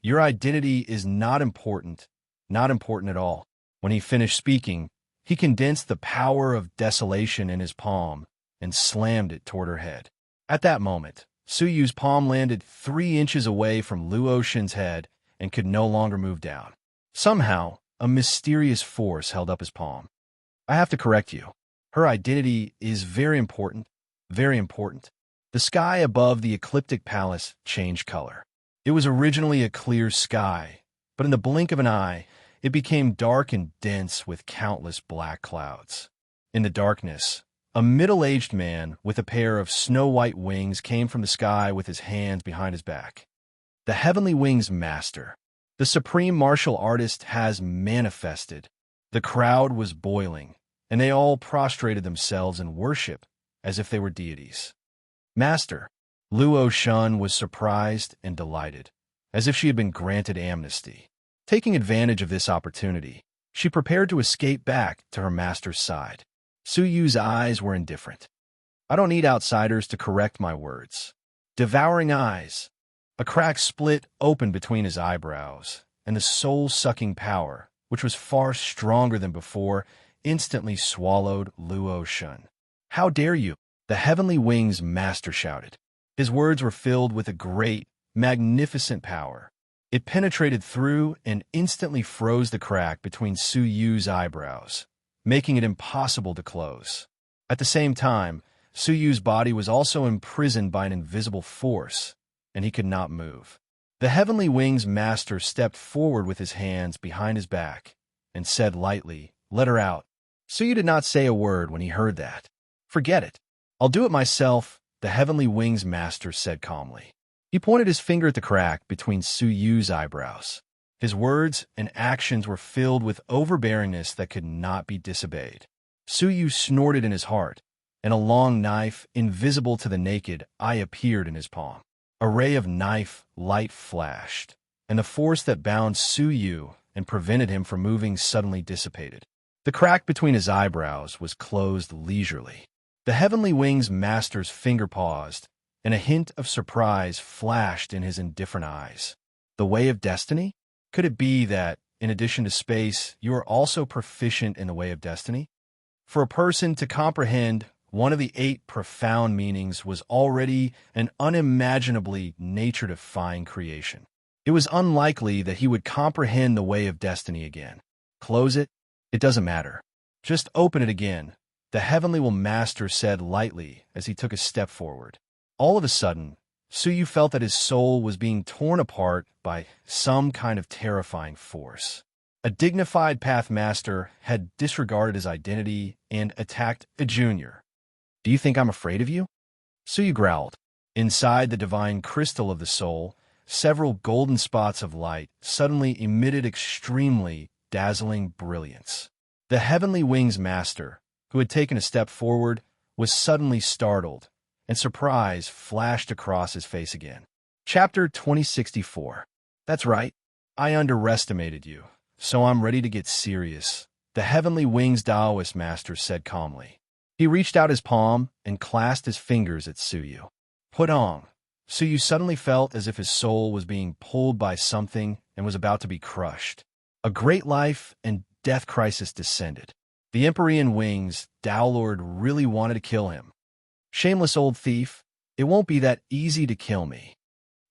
Your identity is not important at all. When he finished speaking, he condensed the power of desolation in his palm and slammed it toward her head. At that moment, Su Yu's palm landed 3 inches away from Luo Shun's head and could no longer move down. Somehow, a mysterious force held up his palm. I have to correct you. Her identity is very important, very important. The sky above the ecliptic palace changed color. It was originally a clear sky, but in the blink of an eye, it became dark and dense with countless black clouds. In the darkness, a middle-aged man with a pair of snow-white wings came from the sky with his hands behind his back. The Heavenly Wings Master, the supreme martial artist, has manifested. The crowd was boiling, and they all prostrated themselves in worship as if they were deities. Master, Luo Shun was surprised and delighted, as if she had been granted amnesty. Taking advantage of this opportunity, she prepared to escape back to her master's side. Su Yu's eyes were indifferent. I don't need outsiders to correct my words. Devouring eyes. A crack split open between his eyebrows, and the soul-sucking power, which was far stronger than before, instantly swallowed Luo Shun. How dare you? The Heavenly Wings Master shouted. His words were filled with a great, magnificent power. It penetrated through and instantly froze the crack between Su Yu's eyebrows, making it impossible to close. At the same time, Su Yu's body was also imprisoned by an invisible force, and he could not move. The Heavenly Wings Master stepped forward with his hands behind his back and said lightly, Let her out. Su Yu did not say a word when he heard that. Forget it. I'll do it myself, the Heavenly Wings Master said calmly. He pointed his finger at the crack between Su Yu's eyebrows. His words and actions were filled with overbearingness that could not be disobeyed. Su Yu snorted in his heart, and a long knife, invisible to the naked eye, appeared in his palm. A ray of knife light flashed, and the force that bound Su Yu and prevented him from moving suddenly dissipated. The crack between his eyebrows was closed leisurely. The Heavenly Wings Master's finger paused, and a hint of surprise flashed in his indifferent eyes. The way of destiny? Could it be that, in addition to space, you are also proficient in the way of destiny? For a person to comprehend one of the 8 profound meanings was already an unimaginably nature-defying creation. It was unlikely that he would comprehend the way of destiny again. Close it? It doesn't matter. Just open it again, the Heavenly Will Master said lightly as he took a step forward. All of a sudden, Su Yu felt that his soul was being torn apart by some kind of terrifying force. A dignified Path Master had disregarded his identity and attacked a junior. "Do you think I'm afraid of you?" Su Yu growled. Inside the divine crystal of the soul, several golden spots of light suddenly emitted extremely dazzling brilliance. The Heavenly Wings Master, who had taken a step forward, was suddenly startled, and surprise flashed across his face again. Chapter 2064. That's right. I underestimated you, so I'm ready to get serious, the Heavenly Wings Taoist Master said calmly. He reached out his palm and clasped his fingers at Su Yu. Put on. Su Yu suddenly felt as if his soul was being pulled by something and was about to be crushed. A great life and death crisis descended. The Empyrean Wings, Tao Lord, really wanted to kill him. Shameless old thief, it won't be that easy to kill me.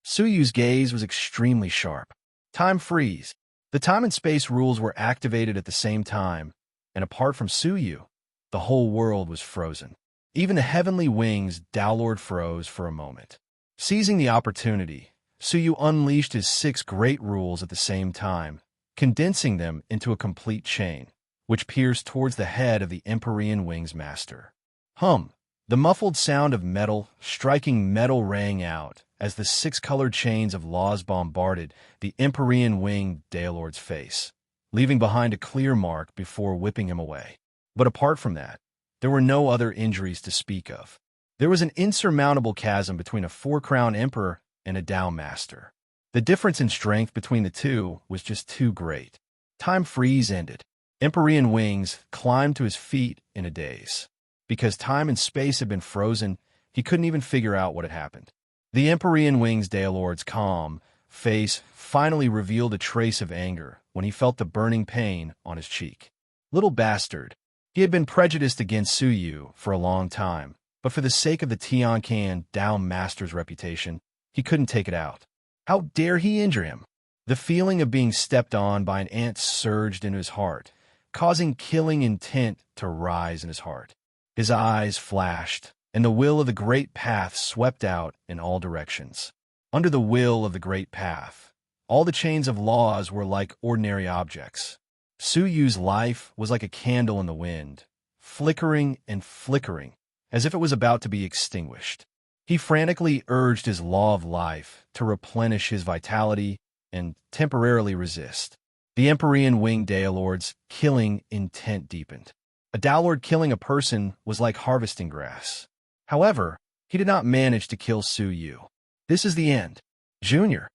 Su Yu's gaze was extremely sharp. Time freeze. The time and space rules were activated at the same time, and apart from Su Yu, the whole world was frozen. Even the Heavenly Wings, Tao Lord, froze for a moment. Seizing the opportunity, Su Yu unleashed his 6 great rules at the same time, condensing them into a complete chain, which pierced towards the head of the Empyrean Wings Master. Hum! The muffled sound of metal striking metal rang out as the 6 colored chains of laws bombarded the Empyrean Winged Daylord's face, leaving behind a clear mark before whipping him away. But apart from that, there were no other injuries to speak of. There was an insurmountable chasm between a 4-crown emperor and a Tao Master. The difference in strength between the two was just too great. Time freeze ended. Empyrean Wings climbed to his feet in a daze. Because time and space had been frozen, he couldn't even figure out what had happened. The Empyrean Wings Daylord's calm face finally revealed a trace of anger when he felt the burning pain on his cheek. Little bastard. He had been prejudiced against Su Yu for a long time, but for the sake of the Tiancan Tao Master's reputation, he couldn't take it out. How dare he injure him? The feeling of being stepped on by an ant surged into his heart, causing killing intent to rise in his heart. His eyes flashed, and the will of the Great Path swept out in all directions. Under the will of the Great Path, all the chains of laws were like ordinary objects. Su Yu's life was like a candle in the wind, flickering and flickering, as if it was about to be extinguished. He frantically urged his law of life to replenish his vitality and temporarily resist. The Empyrean Winged Daylord's killing intent deepened. A Tao Lord killing a person was like harvesting grass. However, he did not manage to kill Su Yu. This is the end. Junior.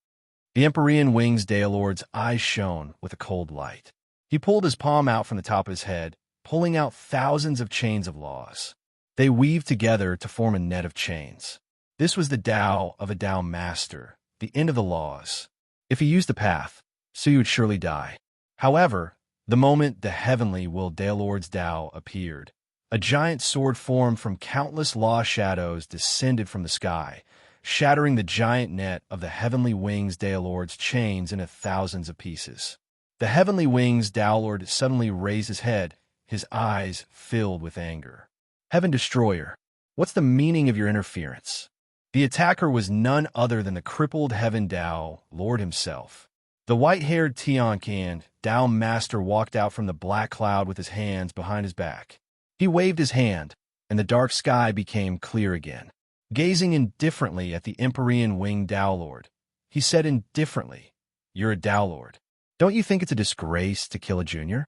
The Empyrean Wings Daylord's eyes shone with a cold light. He pulled his palm out from the top of his head, pulling out thousands of chains of laws. They weaved together to form a net of chains. This was the Tao of a Tao Master, the end of the laws. If he used the path, Su Yu would surely die. However, the moment the Heavenly Will Daylord's Tao appeared, a giant sword formed from countless law shadows descended from the sky, shattering the giant net of the Heavenly Wings Daylord's chains into thousands of pieces. The Heavenly Wings Daylord suddenly raised his head, his eyes filled with anger. Heaven Destroyer, what's the meaning of your interference? The attacker was none other than the crippled Heaven Tao Lord himself. The white-haired Tiancan Tao Master walked out from the black cloud with his hands behind his back. He waved his hand, and the dark sky became clear again. Gazing indifferently at the Empyrean winged Dowlord, he said indifferently, "You're a Dowlord. Don't you think it's a disgrace to kill a junior?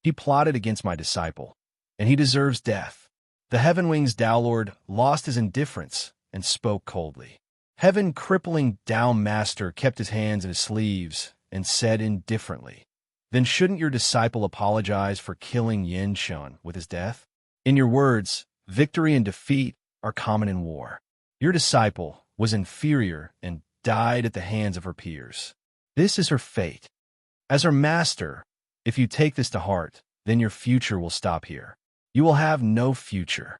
He plotted against my disciple, and he deserves death." The Heaven Wings Dowlord lost his indifference and spoke coldly. Heaven crippling Dow Master kept his hands in his sleeves and said indifferently, "Then shouldn't your disciple apologize for killing Yin Shun with his death? In your words, victory and defeat are common in war. Your disciple was inferior and died at the hands of her peers. This is her fate. As her master, if you take this to heart, then your future will stop here. You will have no future."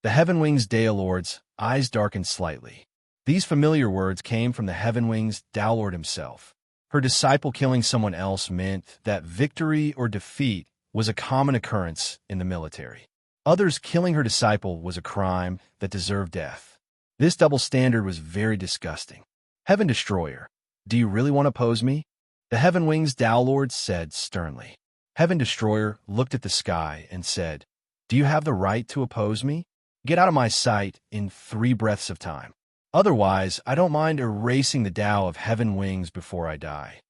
The Heaven Wings Dowlord's eyes darkened slightly. These familiar words came from the Heaven Wings Dowlord himself. Her disciple killing someone else meant that victory or defeat was a common occurrence in the military. Others killing her disciple was a crime that deserved death. This double standard was very disgusting. "Heaven Destroyer, do you really want to oppose me?" The Heaven Wings Dowlord said sternly. Heaven Destroyer looked at the sky and said, "Do you have the right to oppose me? Get out of my sight in 3 breaths of time. Otherwise, I don't mind erasing the Tao of Heaven Wings before I die."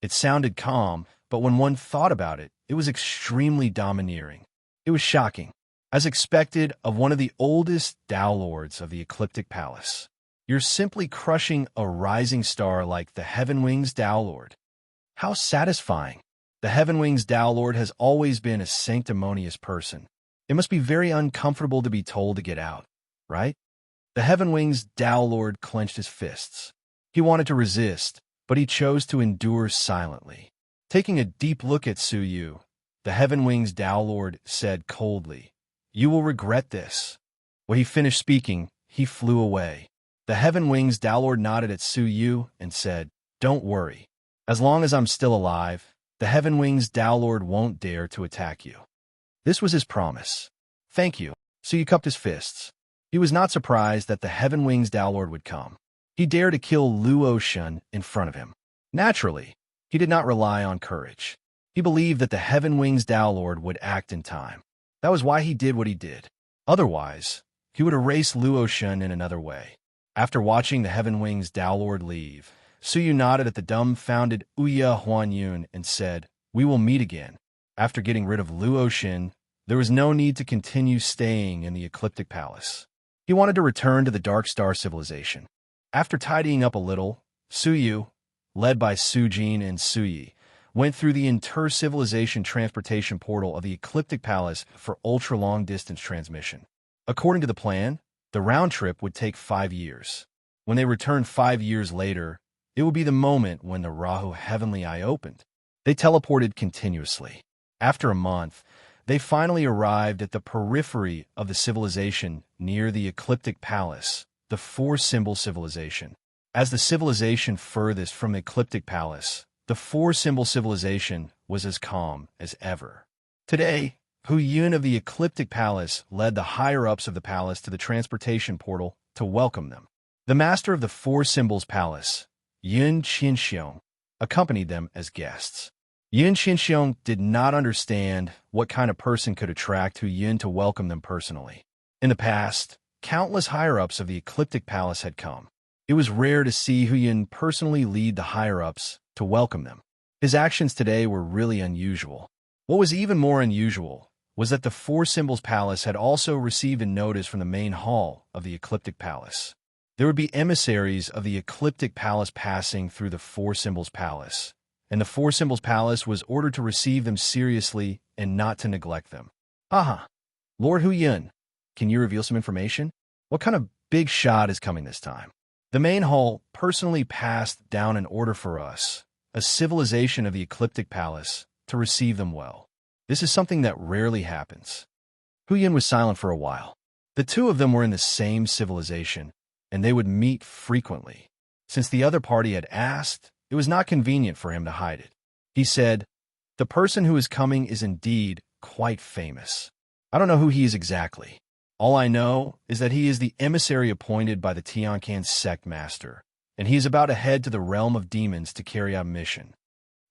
It sounded calm, but when one thought about it, it was extremely domineering. It was shocking, as expected of one of the oldest Dowlords of the Ecliptic Palace. You're simply crushing a rising star like the Heaven Wings Dowlord. How satisfying. The Heaven Wings Dowlord has always been a sanctimonious person. It must be very uncomfortable to be told to get out, right? The Heaven Wings Dowlord clenched his fists. He wanted to resist, but he chose to endure silently. Taking a deep look at Su Yu, the Heaven Wings Dowlord said coldly, "You will regret this." When he finished speaking, he flew away. The Heaven Wings Dowlord nodded at Su Yu and said, "Don't worry. As long as I'm still alive, the Heaven Wings Dowlord won't dare to attack you." This was his promise. "Thank you." Su Yu cupped his fists. He was not surprised that the Heaven Wings Dowlord would come. He dared to kill Luo Shun in front of him. Naturally, he did not rely on courage. He believed that the Heaven Wings Dowlord would act in time. That was why he did what he did. Otherwise, he would erase Luo Shun in another way. After watching the Heaven Wings Dowlord leave, Su Yu nodded at the dumbfounded Ouya Huanyun and said, "We will meet again." After getting rid of Luo Shun, there was no need to continue staying in the Ecliptic Palace. He wanted to return to the Dark Star civilization. After tidying up a little, Su Yu, led by Su Jin and Su Yi, went through the inter-civilization transportation portal of the Ecliptic Palace for ultra-long-distance transmission. According to the plan, the round trip would take 5 years. When they returned 5 years later, it would be the moment when the Rahu Heavenly Eye opened. They teleported continuously. After a month, they finally arrived at the periphery of the civilization near the Ecliptic Palace, the Four-Symbol Civilization. As the civilization furthest from the Ecliptic Palace, the Four-Symbol Civilization was as calm as ever. Today, Hu Yun of the Ecliptic Palace led the higher-ups of the palace to the transportation portal to welcome them. The master of the Four Symbols Palace, Yun Qinxiong, accompanied them as guests. Yun Qinxiong did not understand what kind of person could attract Hu Yun to welcome them personally. In the past, countless higher-ups of the Ecliptic Palace had come. It was rare to see Hu Yun personally lead the higher-ups to welcome them. His actions today were really unusual. What was even more unusual was that the Four Symbols Palace had also received a notice from the main hall of the Ecliptic Palace. There would be emissaries of the Ecliptic Palace passing through the Four Symbols Palace, and the Four Symbols Palace was ordered to receive them seriously and not to neglect them. Aha! Lord Hu Yun, can you reveal some information? What kind of big shot is coming this time? The main hall personally passed down an order for us, a civilization of the Ecliptic Palace, to receive them well. This is something that rarely happens. Hu Yun was silent for a while. The two of them were in the same civilization, and they would meet frequently. Since the other party had asked, it was not convenient for him to hide it. He said, "The person who is coming is indeed quite famous. I don't know who he is exactly. All I know is that he is the emissary appointed by the Tiancan sect master, and he is about to head to the realm of demons to carry out a mission."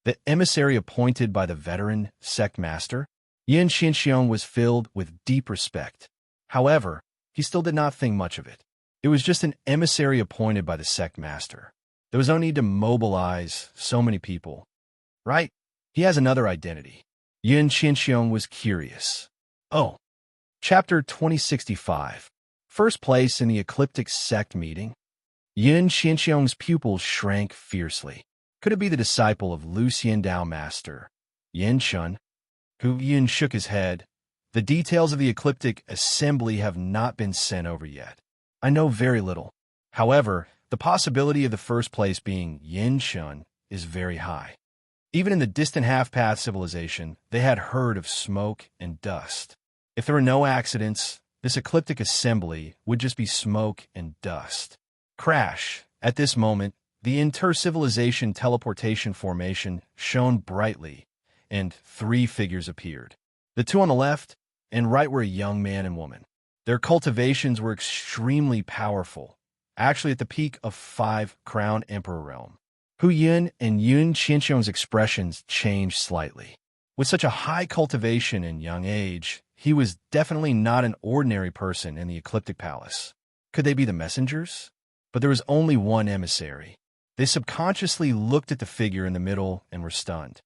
The emissary appointed by the veteran sect master? Yin Xinxiong was filled with deep respect. However, he still did not think much of it. It was just an emissary appointed by the sect master. There was no need to mobilize so many people, right? He has another identity. Yun Qinxiong was curious. Oh, Chapter 2065. First place in the ecliptic sect meeting. Yun Qinxiong's pupils shrank fiercely. Could it be the disciple of Lucien Dao Master, Yin Shun? Yun shook his head. The details of the ecliptic assembly have not been sent over yet. I know very little. However, the possibility of the first place being Yin Shun is very high. Even in the distant half-path civilization, they had heard of smoke and dust. If there were no accidents, this ecliptic assembly would just be smoke and dust. Crash. At this moment, the inter-civilization teleportation formation shone brightly, and 3 figures appeared. The 2 on the left and right were a young man and woman. Their cultivations were extremely powerful, actually at the peak of 5 Crown Emperor realm. Hu Yun and Yun Qinxiong's expressions changed slightly. With such a high cultivation and young age, he was definitely not an ordinary person in the Ecliptic Palace. Could they be the messengers? But there was only one emissary. They subconsciously looked at the figure in the middle and were stunned.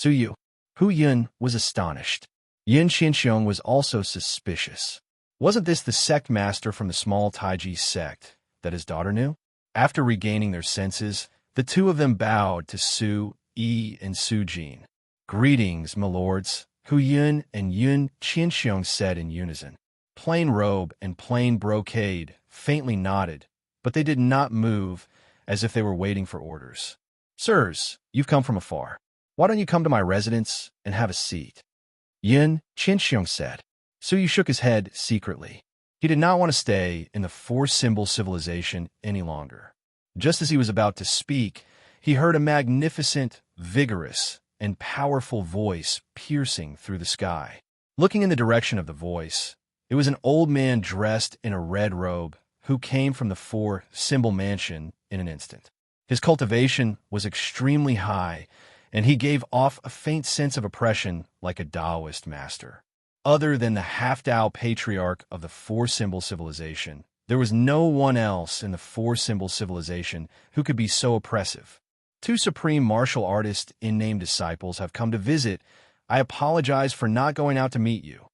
Yu. Hu Yun was astonished. Yun Qinxiong was also suspicious. Wasn't this the sect master from the small Taiji sect that his daughter knew? After regaining their senses, the 2 of them bowed to Su Yi and Su Jin. Greetings, my lords, Hu Yun and Yun Qinxiong said in unison. Plain robe and plain brocade faintly nodded, but they did not move as if they were waiting for orders. Sirs, you've come from afar. Why don't you come to my residence and have a seat? Yun Qinxiong said. Su Yi shook his head secretly. He did not want to stay in the 4-symbol civilization any longer. Just as he was about to speak, he heard a magnificent, vigorous, and powerful voice piercing through the sky. Looking in the direction of the voice, it was an old man dressed in a red robe who came from the 4-symbol mansion in an instant. His cultivation was extremely high, and he gave off a faint sense of oppression like a Taoist master. Other than the half-Tao patriarch of the 4-symbol civilization, there was no one else in the 4-symbol civilization who could be so oppressive. 2 supreme martial artists in named disciples have come to visit. I apologize for not going out to meet you.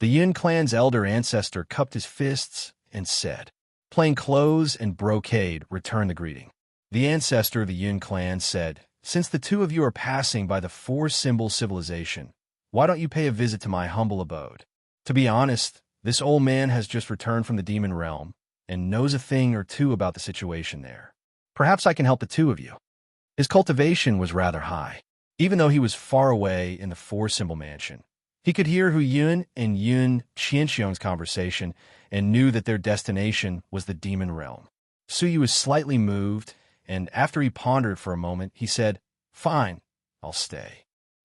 The Yin clan's elder ancestor cupped his fists and said. Plain clothes and brocade returned the greeting. The ancestor of the Yin clan said, Since the 2 of you are passing by the 4-symbol civilization, why don't you pay a visit to my humble abode? To be honest, this old man has just returned from the demon realm and knows a thing or 2 about the situation there. Perhaps I can help the 2 of you. His cultivation was rather high. Even though he was far away in the 4-symbol mansion, he could hear Hu Yun and Yun Qinxiong's conversation and knew that their destination was the demon realm. Su Yi was slightly moved, and after he pondered for a moment, he said, Fine, I'll stay.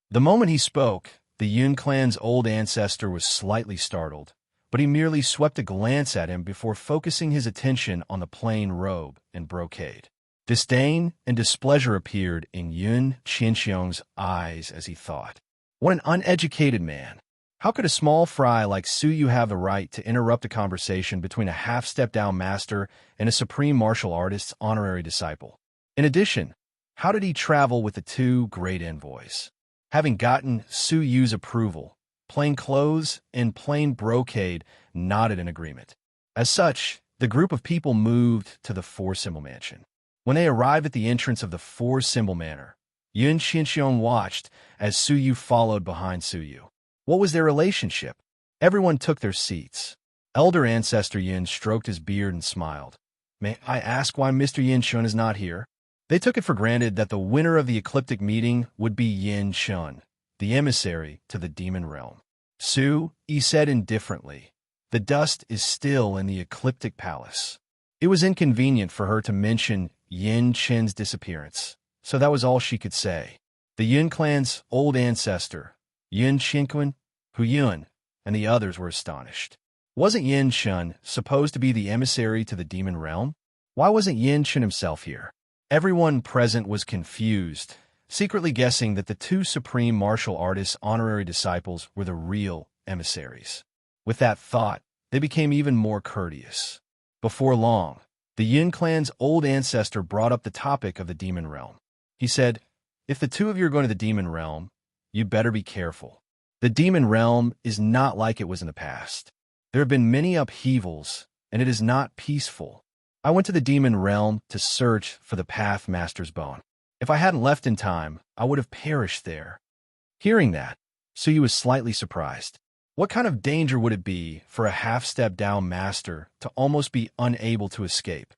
The moment he spoke, the Yun clan's old ancestor was slightly startled, but he merely swept a glance at him before focusing his attention on the plain robe and brocade. Disdain and displeasure appeared in Yun Qinxiong's eyes as he thought, What an uneducated man! How could a small fry like Su Yu have the right to interrupt a conversation between a half-step-down master and a supreme martial artist's honorary disciple? In addition, how did he travel with the 2 great envoys? Having gotten Su Yu's approval, plain clothes and plain brocade nodded in agreement. As such, the group of people moved to the 4-symbol mansion. When they arrived at the entrance of the 4-symbol manor, Yun Qinxiong watched as Su Yu followed behind Su Yu. What was their relationship? Everyone took their seats. Elder Ancestor Yin stroked his beard and smiled. May I ask why Mr. Yin Shun is not here? They took it for granted that the winner of the ecliptic meeting would be Yin Shun, the emissary to the demon realm. Su Yi said indifferently, The dust is still in the ecliptic palace. It was inconvenient for her to mention Yin Chen's disappearance, so that was all she could say. The Yin clan's old ancestor, Yin Qinquan, Hu Yun, and the others were astonished. Wasn't Yin Shun supposed to be the emissary to the demon realm? Why wasn't Yin Shun himself here? Everyone present was confused, secretly guessing that the 2 supreme martial artists' honorary disciples were the real emissaries. With that thought, they became even more courteous. Before long, the Yin clan's old ancestor brought up the topic of the demon realm. He said, "If the two of you are going to the demon realm, you better be careful. The demon realm is not like it was in the past. There have been many upheavals, and it is not peaceful. I went to the demon realm to search for the Path Master's bone. If I hadn't left in time, I would have perished there." Hearing that, Suyu was slightly surprised. What kind of danger would it be for a half-step down master to almost be unable to escape?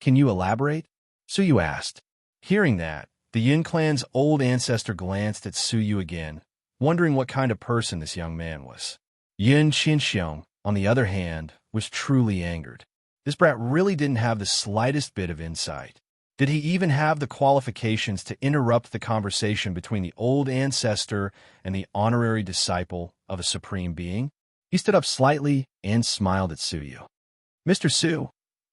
"Can you elaborate?" Suyu asked. Hearing that, the Yin clan's old ancestor glanced at Suyu again, wondering what kind of person this young man was. Yin Qinxiong, on the other hand, was truly angered. This brat really didn't have the slightest bit of insight. Did he even have the qualifications to interrupt the conversation between the old ancestor and the honorary disciple of a supreme being? He stood up slightly and smiled at Suyu. "Mr. Su,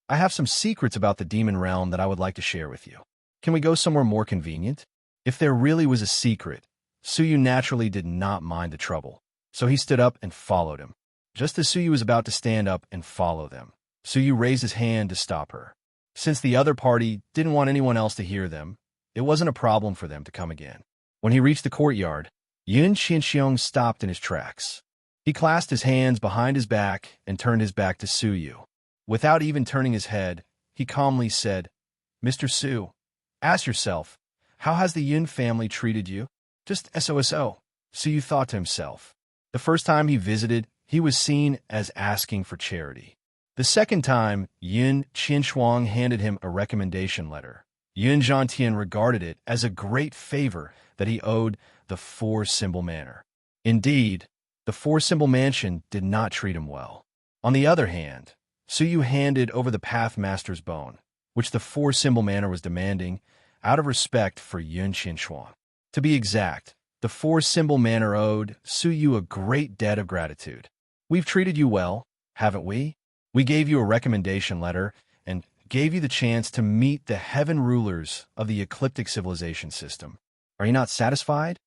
I have some secrets about the demon realm that I would like to share with you. Can we go somewhere more convenient?" If there really was a secret, Suyu naturally did not mind the trouble, so he stood up and followed him. Just as Suyu was about to stand up and follow them, Suyu raised his hand to stop her. Since the other party didn't want anyone else to hear them, it wasn't a problem for them to come again. When he reached the courtyard, Yin Qinxiong stopped in his tracks. He clasped his hands behind his back and turned his back to Suyu. Without even turning his head, he calmly said, "Mr. Su, ask yourself, how has the Yin family treated you?" "Just so," Suyu thought to himself. The first time he visited, he was seen as asking for charity. The second time, Yin Qinshuang handed him a recommendation letter. Yin Zhantian regarded it as a great favor that he owed the Four-Symbol Manor. Indeed, the Four-Symbol Mansion did not treat him well. On the other hand, Suyu handed over the Path Master's bone, which the Four-Symbol Manor was demanding, out of respect for Yin Qinshuang. To be exact, the Four-Symbol Manor owed Suyu a great debt of gratitude. "We've treated you well, haven't we? We gave you a recommendation letter and gave you the chance to meet the heaven rulers of the ecliptic civilization system. Are you not satisfied?"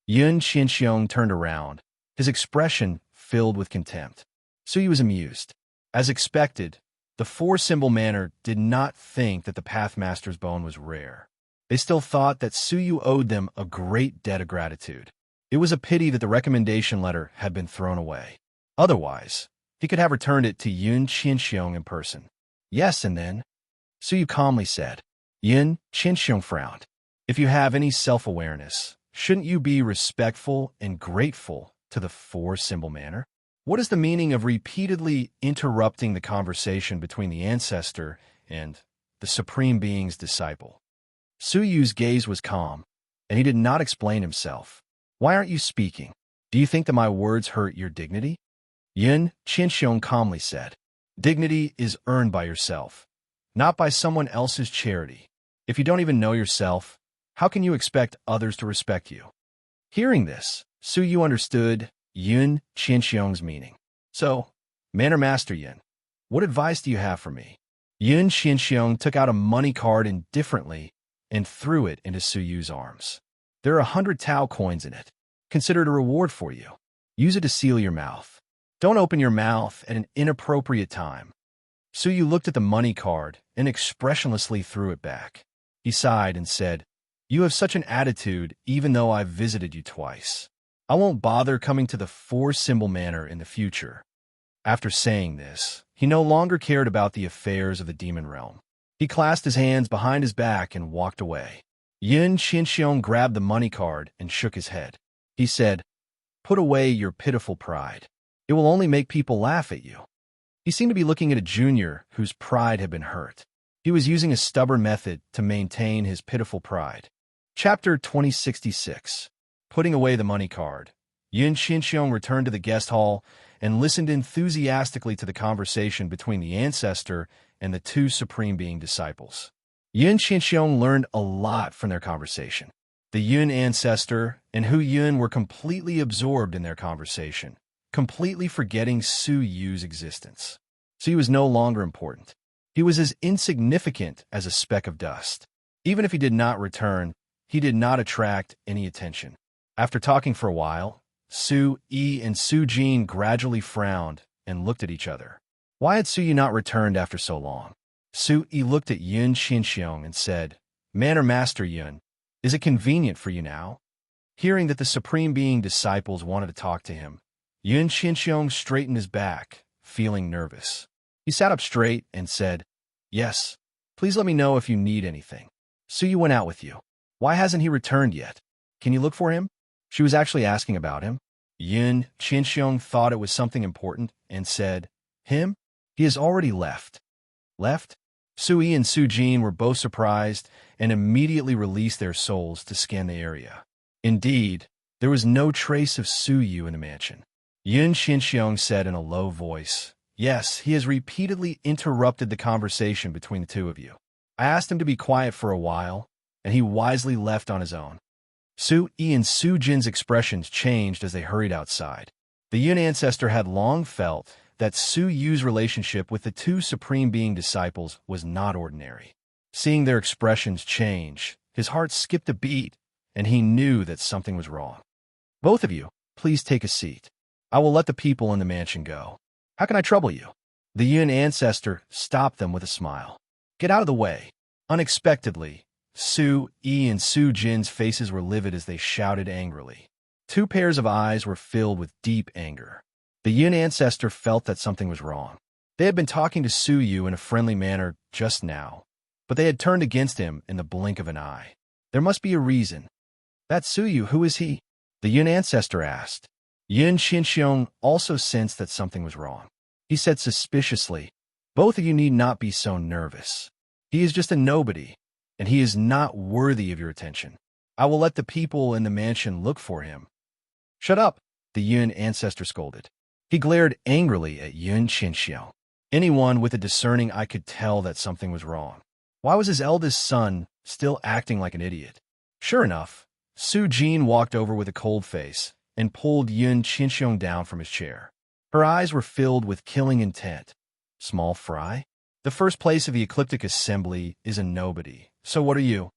Yin Qinxiong turned around, his expression filled with contempt. Suyu was amused. As expected, the Four-Symbol Manor did not think that the Pathmaster's bone was rare. They still thought that Suyu owed them a great debt of gratitude. It was a pity that the recommendation letter had been thrown away. Otherwise, he could have returned it to Yin Qinxiong in person. "Yes, and then?" Suyu calmly said. Yin Qinxiong frowned. "If you have any self-awareness, shouldn't you be respectful and grateful to the Four-Symbol Manor? What is the meaning of repeatedly interrupting the conversation between the ancestor and the Supreme Being's disciple?" Suyu's gaze was calm, and he did not explain himself. "Why aren't you speaking? Do you think that my words hurt your dignity?" Yin Qinxiong calmly said, "Dignity is earned by yourself, not by someone else's charity. If you don't even know yourself, how can you expect others to respect you?" Hearing this, Suyu understood Yin Qinxiong's meaning. "So, Manor Master Yin, what advice do you have for me?" Yin Qinxiong took out a money card indifferently and threw it into Suyu's arms. "There are 100 Tao coins in it. Consider it a reward for you. Use it to seal your mouth. Don't open your mouth at an inappropriate time." Suyu looked at the money card and expressionlessly threw it back. He sighed and said, "You have such an attitude even though I've visited you twice. I won't bother coming to the Four-Symbol Manor in the future." After saying this, he no longer cared about the affairs of the demon realm. He clasped his hands behind his back and walked away. Yin Qinxiong grabbed the money card and shook his head. He said, "Put away your pitiful pride. It will only make people laugh at you." He seemed to be looking at a junior whose pride had been hurt. He was using a stubborn method to maintain his pitiful pride. Chapter 2066. Putting away the money card, Yin Qinxiong returned to the guest hall and listened enthusiastically to the conversation between the ancestor and the two Supreme Being disciples. Yin Qinxiong learned a lot from their conversation. The Yin ancestor and Hu Yun were completely absorbed in their conversation, completely forgetting Su Yu's existence. Su was no longer important. He was as insignificant as a speck of dust. Even if he did not return, he did not attract any attention. After talking for a while, Su Yi and Su Jin gradually frowned and looked at each other. Why had Su Yu not returned after so long? Su Yi looked at Yun Qinxiong and said, Man or Master Yun, is it convenient for you now? Hearing that the Supreme Being disciples wanted to talk to him, Yun Qinxiong straightened his back, feeling nervous. He sat up straight and said, Yes, please let me know if you need anything. Su Yu went out with you. Why hasn't he returned yet? Can you look for him? She was actually asking about him. Yun Qinxiong thought it was something important and said, Him? He has already left. Left? Su Yi and Su Jin were both surprised and immediately released their souls to scan the area. Indeed, there was no trace of Su Yu in the mansion. Yun Qinxiong said in a low voice, Yes, he has repeatedly interrupted the conversation between the two of you. I asked him to be quiet for a while, and he wisely left on his own. Su Yi and Su Jin's expressions changed as they hurried outside. The Yun ancestor had long felt that Su Yu's relationship with the two Supreme Being disciples was not ordinary. Seeing their expressions change, his heart skipped a beat, and he knew that something was wrong. Both of you, please take a seat. I will let the people in the mansion go. How can I trouble you? The Yun ancestor stopped them with a smile. Get out of the way. Unexpectedly, Su Yi and Su Jin's faces were livid as they shouted angrily. Two pairs of eyes were filled with deep anger. The Yun ancestor felt that something was wrong. They had been talking to Su Yu in a friendly manner just now, but they had turned against him in the blink of an eye. There must be a reason. That Su Yu, who is he? The Yun ancestor asked. Yun Qinxiong also sensed that something was wrong. He said suspiciously, Both of you need not be so nervous. He is just a nobody, and he is not worthy of your attention. I will let the people in the mansion look for him. Shut up, the Yun ancestor scolded. He glared angrily at Yun Qinxiong. Anyone with a discerning eye could tell that something was wrong. Why was his eldest son still acting like an idiot? Sure enough, Su Jin walked over with a cold face and pulled Yun Qinxiong down from his chair. Her eyes were filled with killing intent. Small fry? The first place of the Ecliptic Assembly is a nobody. So what are you?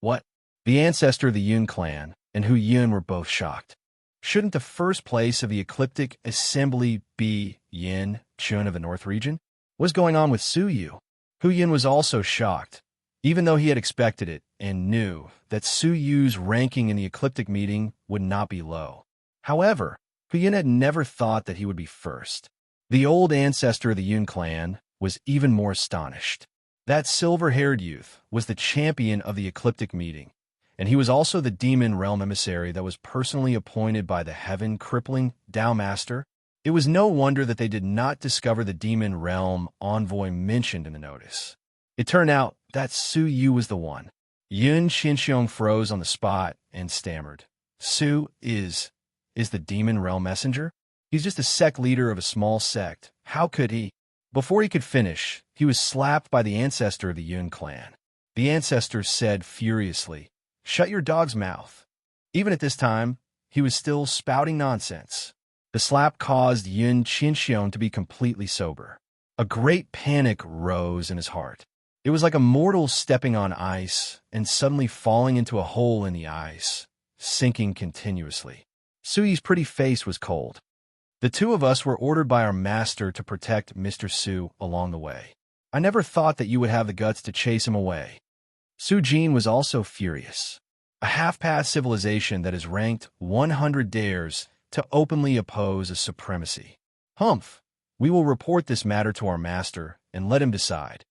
What? The ancestor of the Yun clan and Hu Yun were both shocked. Shouldn't the first place of the Ecliptic Assembly be Yin Chun of the North region? What's going on with Su Yu? Hu Yun was also shocked, even though he had expected it and knew that Su Yu's ranking in the Ecliptic meeting would not be low. However, Hu Yun had never thought that he would be first. The old ancestor of the Yun clan was even more astonished. That silver-haired youth was the champion of the Ecliptic meeting, and he was also the demon realm emissary that was personally appointed by the heaven-crippling Tao Master. It was no wonder that they did not discover the demon realm envoy mentioned in the notice. It turned out that Su Yu was the one. Yun Qinxiong froze on the spot and stammered. Su is the demon realm messenger? He's just a sect leader of a small sect. How could he? Before he could finish, he was slapped by the ancestor of the Yun clan. The ancestor said furiously, Shut your dog's mouth. Even at this time, he was still spouting nonsense. The slap caused Yun Qinxiong to be completely sober. A great panic rose in his heart. It was like a mortal stepping on ice and suddenly falling into a hole in the ice, sinking continuously. Su Yi's pretty face was cold. The two of us were ordered by our master to protect Mr. Su along the way. I never thought that you would have the guts to chase him away. Su Jin was also furious. A half-past civilization that is ranked 100 dares to openly oppose a supremacy. Humph! We will report this matter to our master and let him decide.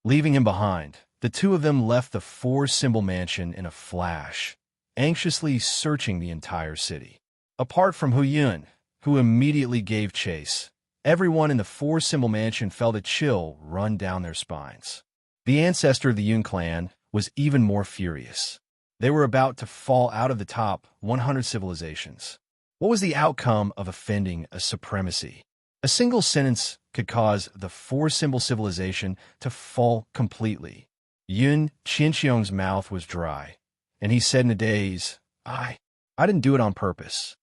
Leaving him behind, the two of them left the four-symbol mansion in a flash, anxiously searching the entire city. Apart from Hu Yun, who immediately gave chase, everyone in the four-symbol mansion felt a chill run down their spines. The ancestor of the Yun clan was even more furious. They were about to fall out of the top 100 civilizations. What was the outcome of offending a supremacy? A single sentence could cause the four-symbol civilization to fall completely. Yun Qinxiong's mouth was dry, and he said in a daze, I didn't do it on purpose.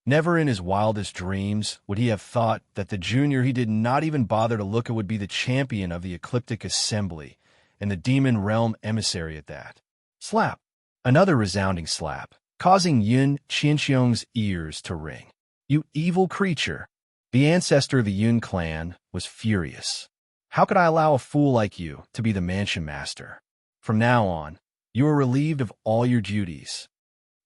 Never in his wildest dreams would he have thought that the junior he did not even bother to look at would be the champion of the Ecliptic Assembly, and the demon realm emissary at that. Slap. Another resounding slap, causing Yun Qinxiong's ears to ring. You evil creature. The ancestor of the Yun clan was furious. How could I allow a fool like you to be the mansion master? From now on, you are relieved of all your duties.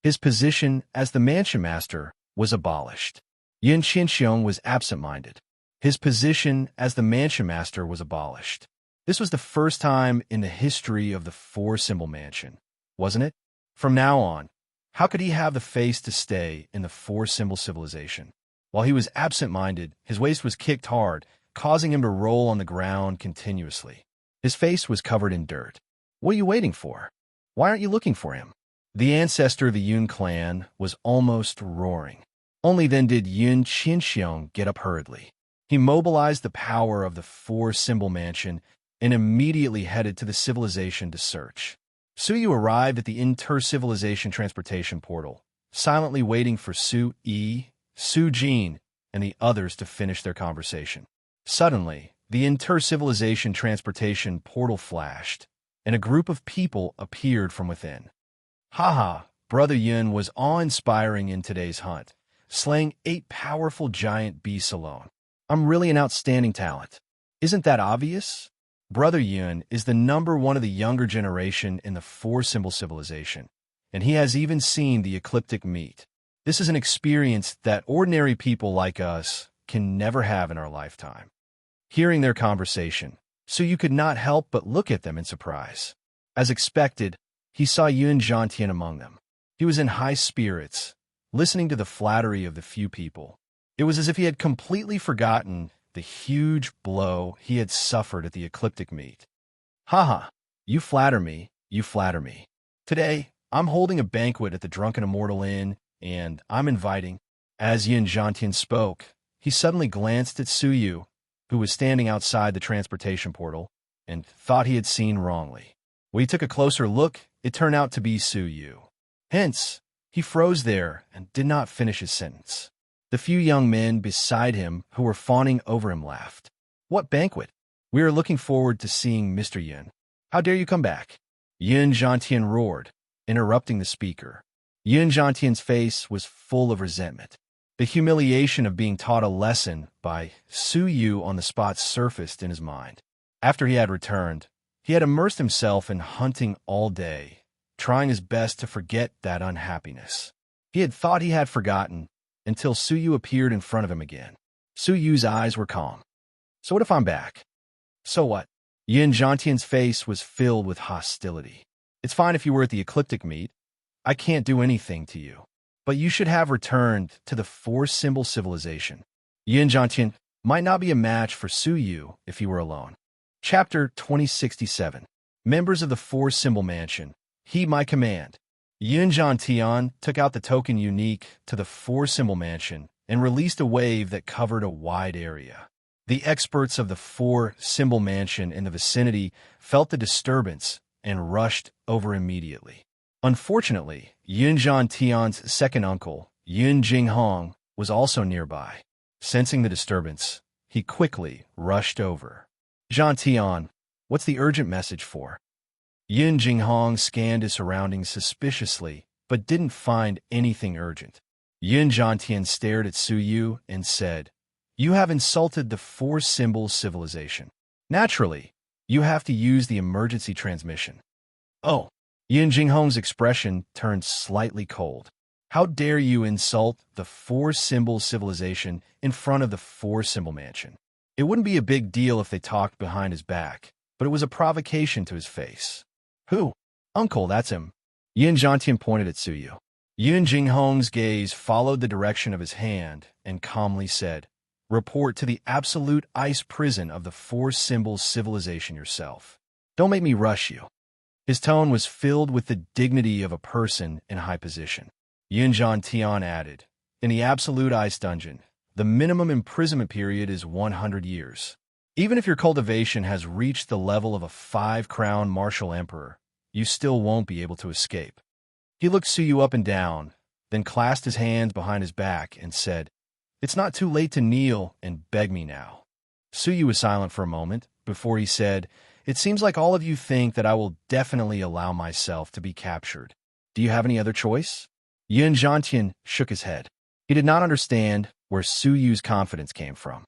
His position as the mansion master was abolished. Yun Qinxiong was absent-minded. His position as the mansion master was abolished. This was the first time in the history of the four-symbol mansion, wasn't it? From now on, how could he have the face to stay in the four-symbol civilization? While he was absent-minded, his waist was kicked hard, causing him to roll on the ground continuously. His face was covered in dirt. What are you waiting for? Why aren't you looking for him? The ancestor of the Yun clan was almost roaring. Only then did Yun Qinxiong get up hurriedly. He mobilized the power of the four-symbol mansion and immediately headed to the civilization to search. Suyu arrived at the inter-civilization transportation portal, silently waiting for Su Yi, Su Jin, and the others to finish their conversation. Suddenly, the inter-civilization transportation portal flashed, and a group of people appeared from within. Haha, Brother Yun was awe-inspiring in today's hunt, slaying 8 powerful giant beasts alone. I'm really an outstanding talent. Isn't that obvious? Brother Yun is the #1 of the younger generation in the four-symbol civilization, and he has even seen the ecliptic meet. This is an experience that ordinary people like us can never have in our lifetime. Hearing their conversation, Suyu could not help but look at them in surprise. As expected, he saw Yun Zhantian among them. He was in high spirits, listening to the flattery of the few people. It was as if he had completely forgotten the huge blow he had suffered at the ecliptic meet. Haha, you flatter me, you flatter me. Today, I'm holding a banquet at the Drunken Immortal Inn, and I'm inviting. As Yun Zhantian spoke, he suddenly glanced at Suyu, who was standing outside the transportation portal, and thought he had seen wrongly. When he took a closer look, it turned out to be Suyu. Hence, he froze there and did not finish his sentence. The few young men beside him who were fawning over him laughed. What banquet? We are looking forward to seeing Mr. Yun. How dare you come back? Yun Zhantian roared, interrupting the speaker. Yun Zhantian's face was full of resentment. The humiliation of being taught a lesson by Suyu on the spot surfaced in his mind. After he had returned, he had immersed himself in hunting all day, trying his best to forget that unhappiness. He had thought he had forgotten, until Suyu appeared in front of him again. Suyu's eyes were calm. So what if I'm back? So what? Yun Zhantian's face was filled with hostility. It's fine if you were at the ecliptic meet. I can't do anything to you. But you should have returned to the four-symbol civilization. Yun Zhantian might not be a match for Suyu if he were alone. Chapter 2067. Members of the four-symbol mansion, heed my command. Yun Zhantian took out the token unique to the four-symbol mansion and released a wave that covered a wide area. The experts of the four-symbol mansion in the vicinity felt the disturbance and rushed over immediately. Unfortunately, Yun Zhantian's second uncle, Yun Jinghong, was also nearby. Sensing the disturbance, he quickly rushed over. Zhantian, what's the urgent message for? Yun Jinghong scanned his surroundings suspiciously, but didn't find anything urgent. Yun Zhantian stared at Suyu and said, You have insulted the four-symbol civilization. Naturally, you have to use the emergency transmission. Oh, Yun Jinghong's expression turned slightly cold. How dare you insult the four-symbol civilization in front of the four-symbol mansion? It wouldn't be a big deal if they talked behind his back, but it was a provocation to his face. Who? Uncle, that's him. Yun Zhantian pointed at Suyu. Yun Jinghong's gaze followed the direction of his hand and calmly said, Report to the absolute ice prison of the four-symbol civilization yourself. Don't make me rush you. His tone was filled with the dignity of a person in high position. Yun Zhantian added, In the absolute ice dungeon, the minimum imprisonment period is 100 years. Even if your cultivation has reached the level of a 5-crown martial emperor, you still won't be able to escape. He looked Suyu up and down, then clasped his hands behind his back and said, It's not too late to kneel and beg me now. Suyu was silent for a moment before he said, It seems like all of you think that I will definitely allow myself to be captured. Do you have any other choice? Yun Zhantian shook his head. He did not understand where Su Yu's confidence came from.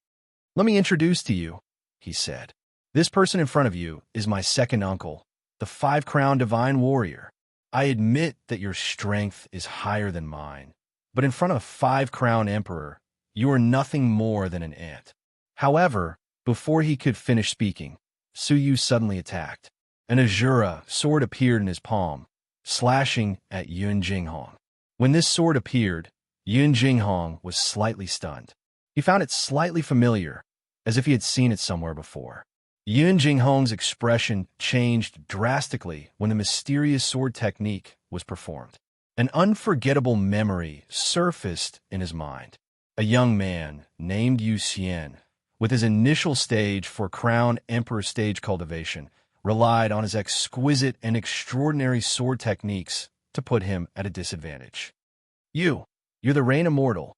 "Let me introduce to you," he said. "This person in front of you is my second uncle, the five-crown divine warrior. I admit that your strength is higher than mine, but in front of a five-crown emperor, you are nothing more than an ant." However, before he could finish speaking, Su Yu suddenly attacked. An Azura sword appeared in his palm, slashing at Yun Jinghong. When this sword appeared, Yun Jinghong was slightly stunned. He found it slightly familiar, as if he had seen it somewhere before. Yun Jinghong's expression changed drastically when the mysterious sword technique was performed. An unforgettable memory surfaced in his mind. A young man named Yu Xian, with his initial stage for Crown Emperor stage cultivation, relied on his exquisite and extraordinary sword techniques to put him at a disadvantage. You're the reign immortal."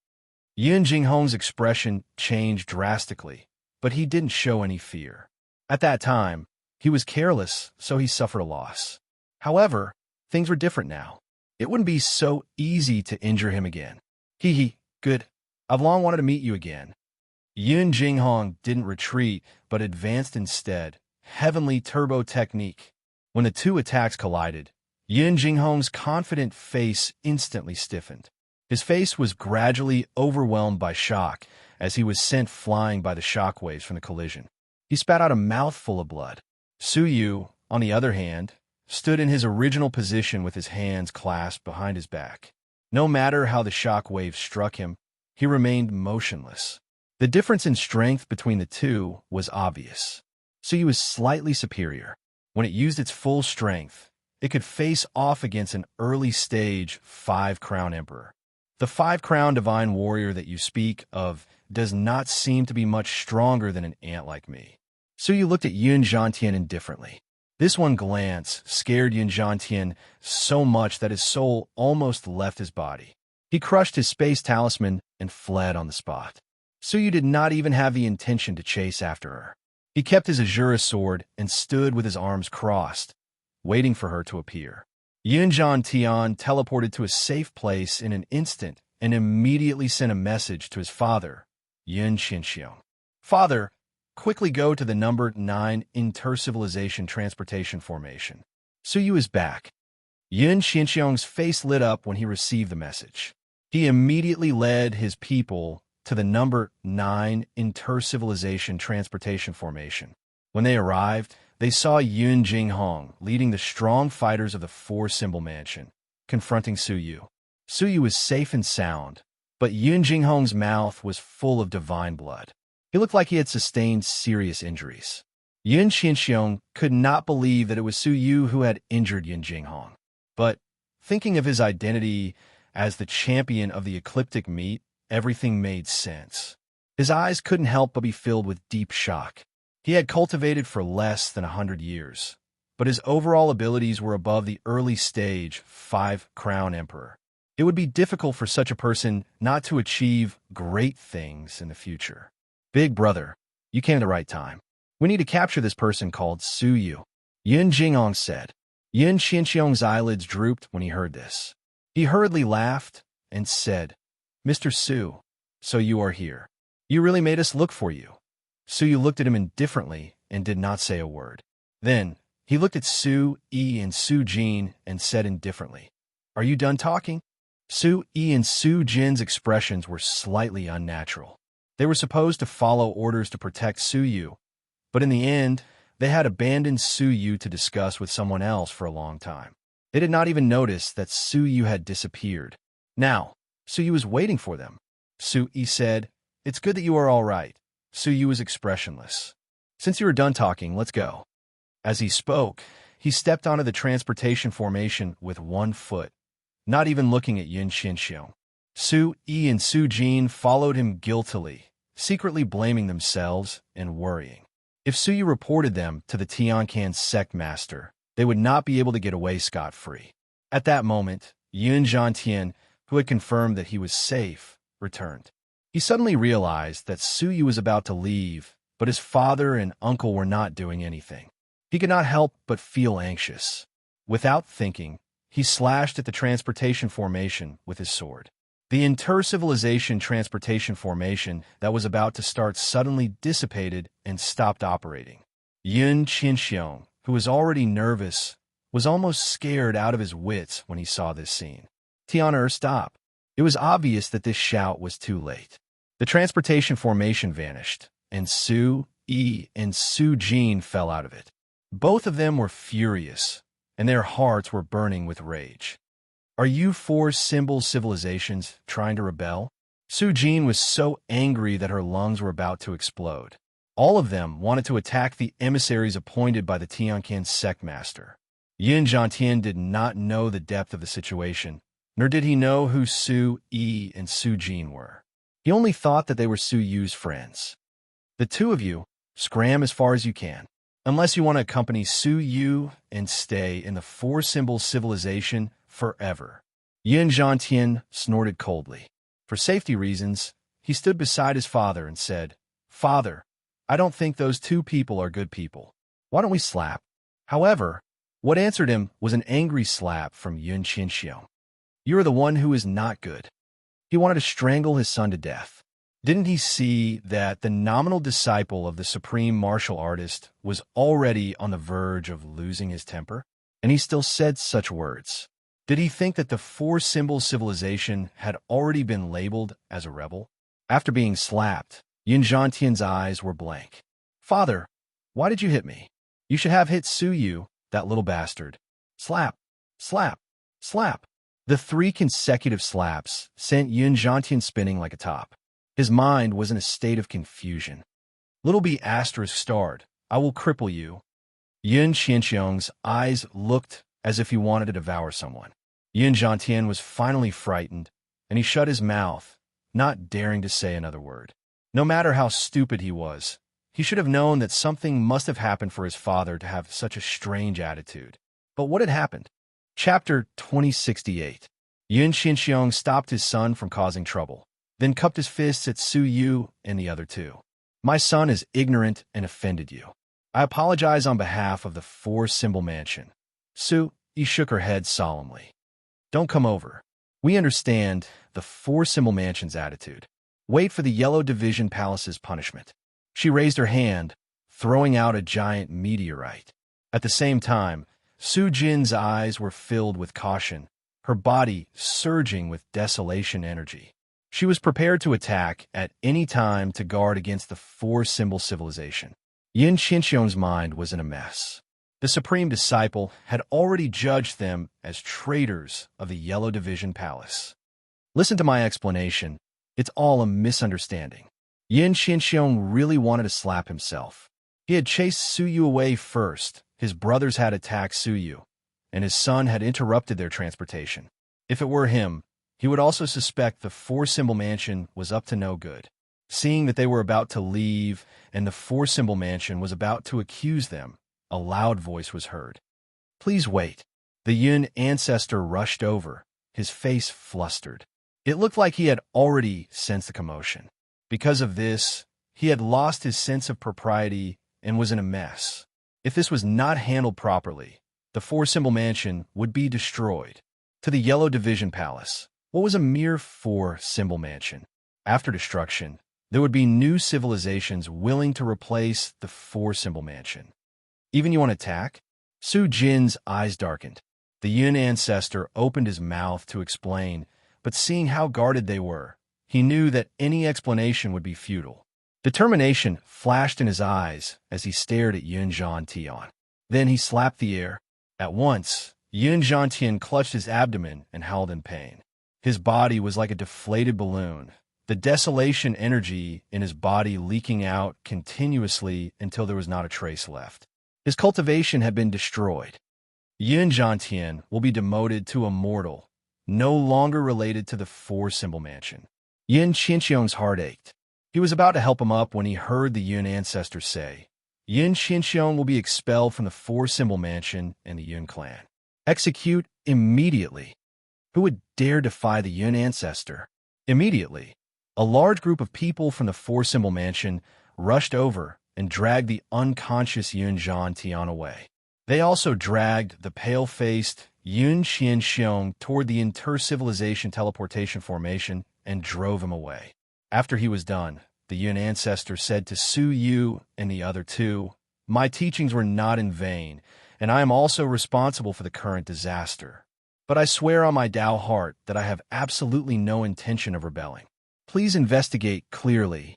Yun Jinghong's expression changed drastically, but he didn't show any fear. At that time, he was careless, so he suffered a loss. However, things were different now. It wouldn't be so easy to injure him again. Good. I've long wanted to meet you again." Yun Jinghong didn't retreat, but advanced instead. Heavenly turbo technique. When the two attacks collided, Yun Jinghong's confident face instantly stiffened. His face was gradually overwhelmed by shock as he was sent flying by the shockwaves from the collision. He spat out a mouthful of blood. Su Yu, on the other hand, stood in his original position with his hands clasped behind his back. No matter how the shockwaves struck him, he remained motionless. The difference in strength between the two was obvious. Su Yu was slightly superior. When it used its full strength, it could face off against an early-stage five-crown emperor. The five-crown divine warrior that you speak of does not seem to be much stronger than an ant like me. Su Yu looked at Yun Zhantian indifferently. This one glance scared Yun Zhantian so much that his soul almost left his body. He crushed his space talisman and fled on the spot. Su Yu did not even have the intention to chase after her. He kept his Azura sword and stood with his arms crossed, waiting for her to appear. Yun Zhantian teleported to a safe place in an instant and immediately sent a message to his father, Yun Qianxiong. "Father, quickly go to the number 9 inter-civilization transportation formation. Su Yu is back." Yun Qianxiong's face lit up when he received the message. He immediately led his people to the number 9 inter-civilization transportation formation. When they arrived, they saw Yun Jinghong leading the strong fighters of the Four-Symbol Mansion, confronting Su Yu. Su Yu was safe and sound, but Yun Jinghong's mouth was full of divine blood. He looked like he had sustained serious injuries. Yun Qianxiong could not believe that it was Su Yu who had injured Yun Jinghong. But, thinking of his identity as the champion of the ecliptic meat, everything made sense. His eyes couldn't help but be filled with deep shock. He had cultivated for less than 100 years, but his overall abilities were above the early-stage five-crown emperor. It would be difficult for such a person not to achieve great things in the future. "Big brother, you came at the right time. We need to capture this person called Su Yu," Yun Jinghong said. Yun Qianxiong's eyelids drooped when he heard this. He hurriedly laughed and said, "Mr. Su, so you are here. You really made us look for you." Su Yu looked at him indifferently and did not say a word. Then, he looked at Su Yi and Su Jin and said indifferently, "Are you done talking?" Su Yi and Su Jin's expressions were slightly unnatural. They were supposed to follow orders to protect Su Yu, but in the end, they had abandoned Su Yu to discuss with someone else for a long time. They did not even notice that Su Yu had disappeared. Now, Su Yu was waiting for them. Su Yi said, "It's good that you are all right." Su Yu was expressionless. "Since you are done talking, let's go." As he spoke, he stepped onto the transportation formation with one foot, not even looking at Yun Qianxiong. Su Yi and Su Jin followed him guiltily, secretly blaming themselves and worrying. If Su Yu reported them to the Tiancan sect master, they would not be able to get away scot-free. At that moment, Yun Zhantian, who had confirmed that he was safe, returned. He suddenly realized that Su Yu was about to leave, but his father and uncle were not doing anything. He could not help but feel anxious. Without thinking, he slashed at the transportation formation with his sword. The inter-civilization transportation formation that was about to start suddenly dissipated and stopped operating. Yun Qinxiong, who was already nervous, was almost scared out of his wits when he saw this scene. Tian'er, stop. It was obvious that this shout was too late. The transportation formation vanished, and Su Yi and Su Jin fell out of it. Both of them were furious, and their hearts were burning with rage. Are you four symbol civilizations trying to rebel? Su Jin was so angry that her lungs were about to explode. All of them wanted to attack the emissaries appointed by the Tianqian sect master. Yin Zhantian did not know the depth of the situation, nor did he know who Su Yi and Su Jin were. He only thought that they were Su Yu's friends. The two of you, scram as far as you can. Unless you want to accompany Su Yu and stay in the four-symbol civilization forever. Yin Zhantian snorted coldly. For safety reasons, he stood beside his father and said, "Father, I don't think those two people are good people. Why don't we slap?" However, what answered him was an angry slap from Yun Qinxiong. "You are the one who is not good." He wanted to strangle his son to death. Didn't he see that the nominal disciple of the supreme martial artist was already on the verge of losing his temper? And he still said such words. Did he think that the four-symbol civilization had already been labeled as a rebel? After being slapped, Yin Zhantian's eyes were blank. "Father, why did you hit me? You should have hit Su Yu, that little bastard." Slap, slap, slap. The 3 consecutive slaps sent Yin Zhantian spinning like a top. His mind was in a state of confusion. Little B*** starred, "I will cripple you." Yin Qinxiong's eyes looked as if he wanted to devour someone. Yin Zhantian was finally frightened, and he shut his mouth, not daring to say another word. No matter how stupid he was, he should have known that something must have happened for his father to have such a strange attitude. But what had happened? Chapter 2068. Yin Qinxiong stopped his son from causing trouble, then cupped his fists at Su Yu and the other two. "My son is ignorant and offended you. I apologize on behalf of the four-symbol mansion." Su Yi shook her head solemnly. "Don't come over. We understand the four-symbol mansion's attitude. Wait for the Yellow Division Palace's punishment." She raised her hand, throwing out a giant meteorite. At the same time, Su Jin's eyes were filled with caution, her body surging with desolation energy. She was prepared to attack at any time to guard against the four-symbol civilization. Yin Qinxiong's mind was in a mess. The supreme disciple had already judged them as traitors of the Yellow Division Palace. Listen to my explanation. It's all a misunderstanding. Yin Qinxiong really wanted to slap himself. He had chased Su Yu away first, his brothers had attacked Su Yu, and his son had interrupted their transportation. If it were him, he would also suspect the four-symbol mansion was up to no good. Seeing that they were about to leave and the four-symbol mansion was about to accuse them, a loud voice was heard. "Please wait." The Yun ancestor rushed over, his face flustered. It looked like he had already sensed the commotion. Because of this, he had lost his sense of propriety and was in a mess. If this was not handled properly, the four-symbol mansion would be destroyed. To the Yellow Division Palace, what was a mere four-symbol mansion? After destruction, there would be new civilizations willing to replace the four-symbol mansion. "Even you want to attack?" Su Jin's eyes darkened. The Yun ancestor opened his mouth to explain, but seeing how guarded they were, he knew that any explanation would be futile. Determination flashed in his eyes as he stared at Yun Zhantian. Then he slapped the air. At once, Yun Zhantian clutched his abdomen and howled in pain. His body was like a deflated balloon, the desolation energy in his body leaking out continuously until there was not a trace left. His cultivation had been destroyed. Yun Zhantian will be demoted to a mortal, no longer related to the four-symbol mansion. Yin Qinxiong's heart ached. He was about to help him up when he heard the Yun ancestor say, "Yin Qinxiong will be expelled from the four-symbol mansion and the Yun clan. Execute immediately." Who would dare defy the Yun ancestor? Immediately, a large group of people from the four-symbol mansion rushed over and dragged the unconscious Yun Zhantian away. They also dragged the pale-faced Yun Xianxiong toward the inter-civilization teleportation formation and drove him away. After he was done, the Yun ancestor said to Su Yu and the other two, "My teachings were not in vain, and I am also responsible for the current disaster. But I swear on my Tao heart that I have absolutely no intention of rebelling. Please investigate clearly."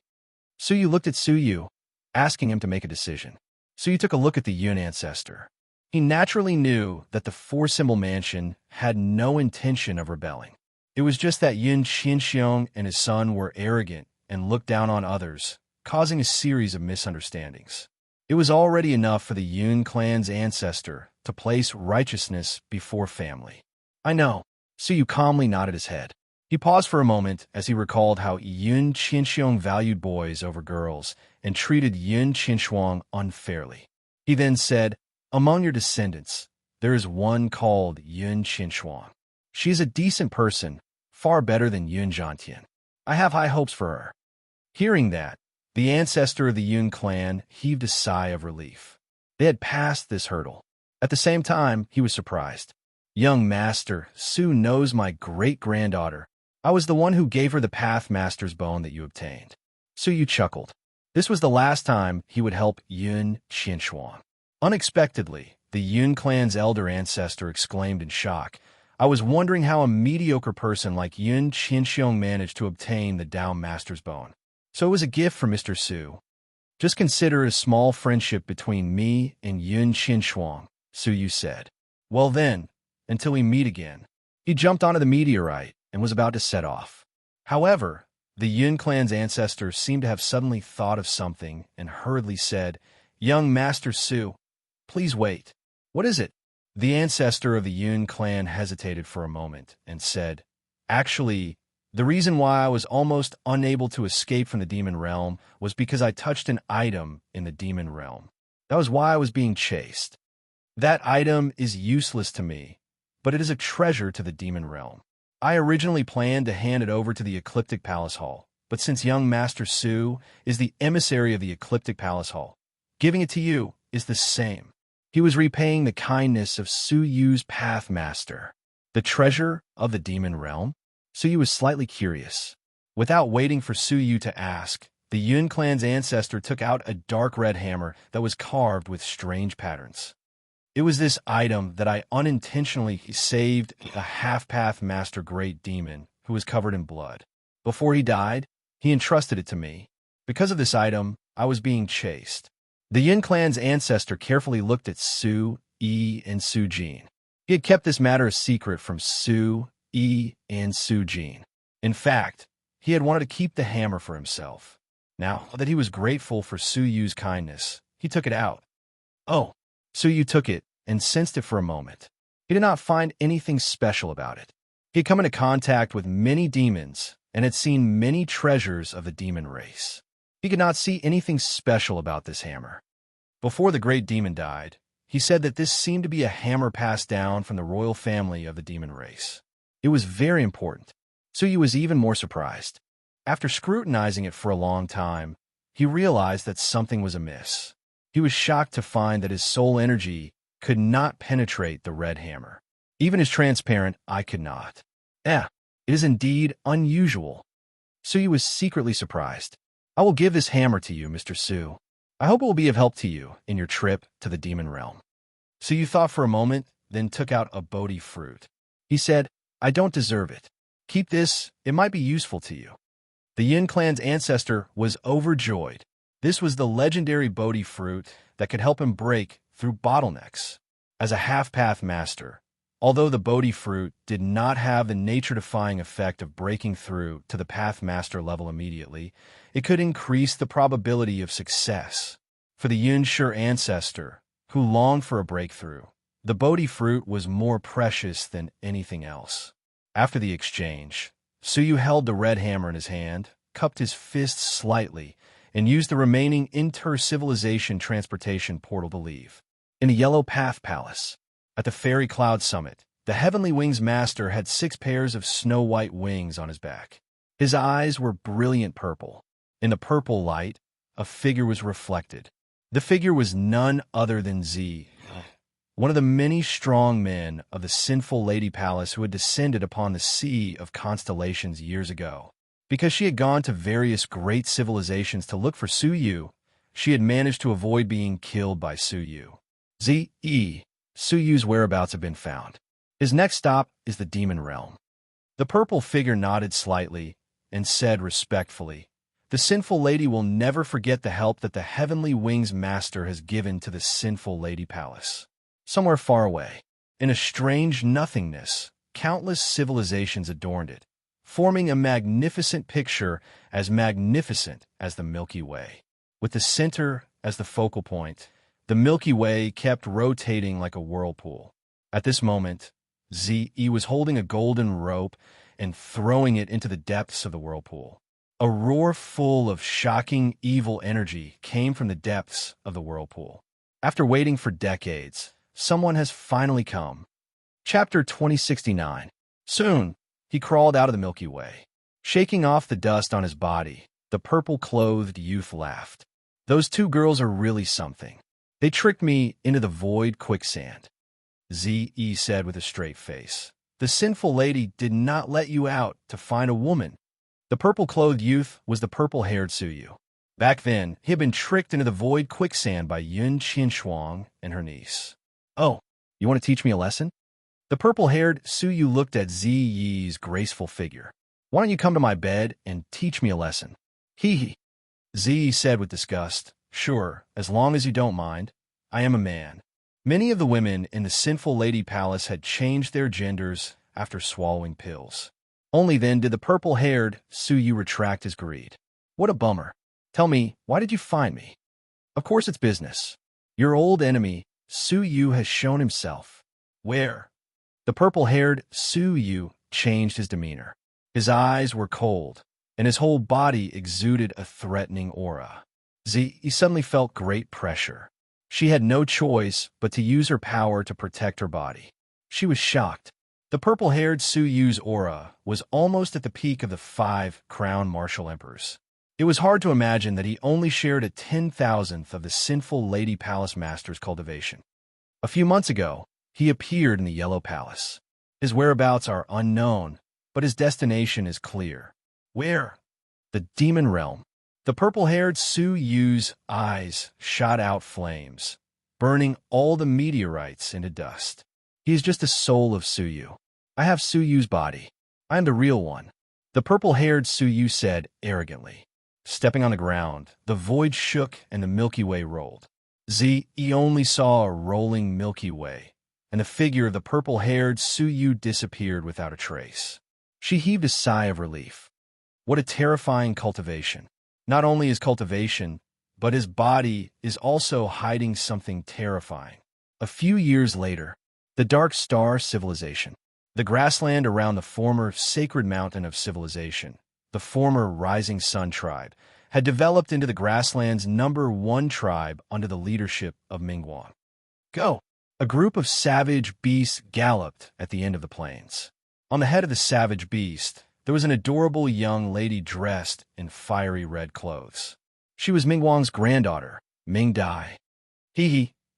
Su Yu looked at Su Yu, asking him to make a decision. Su Yu took a look at the Yun ancestor. He naturally knew that the four-symbol mansion had no intention of rebelling. It was just that Yun Xianxiong and his son were arrogant and looked down on others, causing a series of misunderstandings. It was already enough for the Yun clan's ancestor to place righteousness before family. "I know." Su Yu calmly nodded his head. He paused for a moment as he recalled how Yun Qianxiong valued boys over girls and treated Yun Qinshuang unfairly. He then said, "Among your descendants, there is one called Yun Qinshuang. She is a decent person, far better than Yun Zhantian. I have high hopes for her." Hearing that, the ancestor of the Yun clan heaved a sigh of relief. They had passed this hurdle. At the same time, he was surprised. "Young master, Su knows my great-granddaughter. I was the one who gave her the Path Master's bone that you obtained." Su Yu chuckled. This was the last time he would help Yun Qinshuang. Unexpectedly, the Yun clan's elder ancestor exclaimed in shock, "I was wondering how a mediocre person like Yun Qinshuang managed to obtain the Tao Master's bone. So it was a gift for Mr. Su. Just consider it a small friendship between me and Yun Qinshuang," Su Yu said. "Well then, until we meet again." He jumped onto the meteorite and was about to set off. However, the Yun clan's ancestor seemed to have suddenly thought of something and hurriedly said, "Young Master Su, please wait." "What is it?" The ancestor of the Yun clan hesitated for a moment and said, "Actually, the reason why I was almost unable to escape from the demon realm was because I touched an item in the demon realm. That was why I was being chased. That item is useless to me, but it is a treasure to the demon realm. I originally planned to hand it over to the Ecliptic Palace Hall, but since young Master Su is the emissary of the Ecliptic Palace Hall, giving it to you is the same." He was repaying the kindness of Su Yu's Path Master. The treasure of the demon realm? Su Yu was slightly curious. Without waiting for Su Yu to ask, the Yun clan's ancestor took out a dark red hammer that was carved with strange patterns. "It was this item that I unintentionally saved a half-path master great demon who was covered in blood. Before he died, he entrusted it to me. Because of this item, I was being chased." The Yin clan's ancestor carefully looked at Su, Yi, and Su Jin. He had kept this matter a secret from Su, Yi, and Su Jin. In fact, he had wanted to keep the hammer for himself. Now that he was grateful for Su Yu's kindness, he took it out. Oh, Su Yu took it and sensed it for a moment. He did not find anything special about it. He had come into contact with many demons and had seen many treasures of the demon race. He could not see anything special about this hammer. Before the great demon died, he said that this seemed to be a hammer passed down from the royal family of the demon race. It was very important. Su Yu was even more surprised. After scrutinizing it for a long time, he realized that something was amiss. He was shocked to find that his soul energy could not penetrate the red hammer. Even his transparent eye could not. It is indeed unusual. Su Yu was secretly surprised. "I will give this hammer to you, Mr. Su. I hope it will be of help to you in your trip to the demon realm." Su Yu thought for a moment, then took out a Bodhi fruit. He said, "I don't deserve it. Keep this, it might be useful to you." The Yin clan's ancestor was overjoyed. This was the legendary Bodhi fruit that could help him break through bottlenecks. As a half-path master, although the Bodhi fruit did not have the nature-defying effect of breaking through to the Path Master level immediately, it could increase the probability of success. For the Yunshi ancestor, who longed for a breakthrough, the Bodhi fruit was more precious than anything else. After the exchange, Su Yu held the red hammer in his hand, cupped his fists slightly, and used the remaining inter-civilization transportation portal to leave. In the Yellow Path Palace, at the Fairy Cloud Summit, the Heavenly Wings Master had 6 pairs of snow-white wings on his back. His eyes were brilliant purple. In the purple light, a figure was reflected. The figure was none other than Z, one of the many strong men of the sinful lady palace who had descended upon the sea of constellations years ago. Because she had gone to various great civilizations to look for Su Yu, she had managed to avoid being killed by Su Yu. Z.E. Su Yu's whereabouts have been found. His next stop is the demon realm. The purple figure nodded slightly and said respectfully, "The sinful lady will never forget the help that the Heavenly Wings Master has given to the sinful lady palace." Somewhere far away, in a strange nothingness, countless civilizations adorned it, forming a magnificent picture as magnificent as the Milky Way. With the center as the focal point, the Milky Way kept rotating like a whirlpool. At this moment, Z.E. was holding a golden rope and throwing it into the depths of the whirlpool. A roar full of shocking, evil energy came from the depths of the whirlpool. After waiting for decades, someone has finally come. Chapter 2069. Soon, he crawled out of the Milky Way. Shaking off the dust on his body, the purple-clothed youth laughed. "Those two girls are really something. They tricked me into the void quicksand," Z.E. said with a straight face. "The sinful lady did not let you out to find a woman." The purple-clothed youth was the purple-haired Su Yu. Back then, he had been tricked into the void quicksand by Yun Qinshuang and her niece. "Oh, you want to teach me a lesson?" The purple-haired Su Yu looked at Z.E.'s graceful figure. "Why don't you come to my bed and teach me a lesson?" "Hee." Z said with disgust. "Sure, as long as you don't mind. I am a man." Many of the women in the sinful lady palace had changed their genders after swallowing pills. Only then did the purple-haired Su Yu retract his greed. "What a bummer. Tell me, why did you find me?" "Of course it's business. Your old enemy, Su Yu, has shown himself." "Where?" The purple-haired Su Yu changed his demeanor. His eyes were cold, and his whole body exuded a threatening aura. He suddenly felt great pressure. She had no choice but to use her power to protect her body. She was shocked. The purple-haired Su Yu's aura was almost at the peak of the 5 crown martial emperors. It was hard to imagine that he only shared a 10,000th of the sinful lady palace master's cultivation. A few months ago, he appeared in the Yellow Palace. His whereabouts are unknown, but his destination is clear. Where? The demon realm. The purple-haired Su Yu's eyes shot out flames, burning all the meteorites into dust. He is just the soul of Su Yu. I have Su Yu's body. I am the real one, the purple-haired Su Yu said arrogantly. Stepping on the ground, the void shook and the Milky Way rolled. He only saw a rolling Milky Way, and the figure of the purple-haired Su Yu disappeared without a trace. She heaved a sigh of relief. What a terrifying cultivation. Not only his cultivation, but his body is also hiding something terrifying. A few years later, the Dark Star Civilization, the grassland around the former Sacred Mountain of Civilization, the former Rising Sun tribe, had developed into the grassland's #1 tribe under the leadership of Mingguang. Go! A group of savage beasts galloped at the end of the plains. On the head of the savage beast, there was an adorable young lady dressed in fiery red clothes. She was Mingguang's granddaughter, Ming Dai.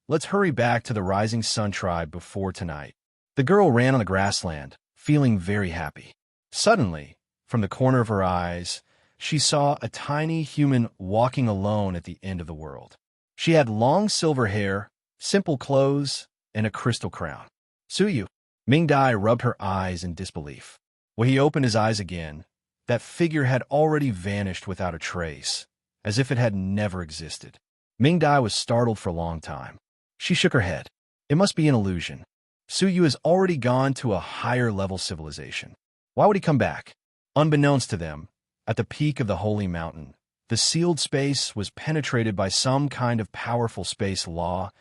Let's hurry back to the Rising Sun tribe before tonight. The girl ran on the grassland, feeling very happy. Suddenly, from the corner of her eyes, she saw a tiny human walking alone at the end of the world. She had long silver hair, simple clothes, and a crystal crown. Su Yu. Ming Dai rubbed her eyes in disbelief. When he opened his eyes again, that figure had already vanished without a trace, as if it had never existed. Ming Dai was startled for a long time. She shook her head. It must be an illusion. Su Yu has already gone to a higher-level civilization. Why would he come back? Unbeknownst to them, at the peak of the Holy Mountain, the sealed space was penetrated by some kind of powerful space law,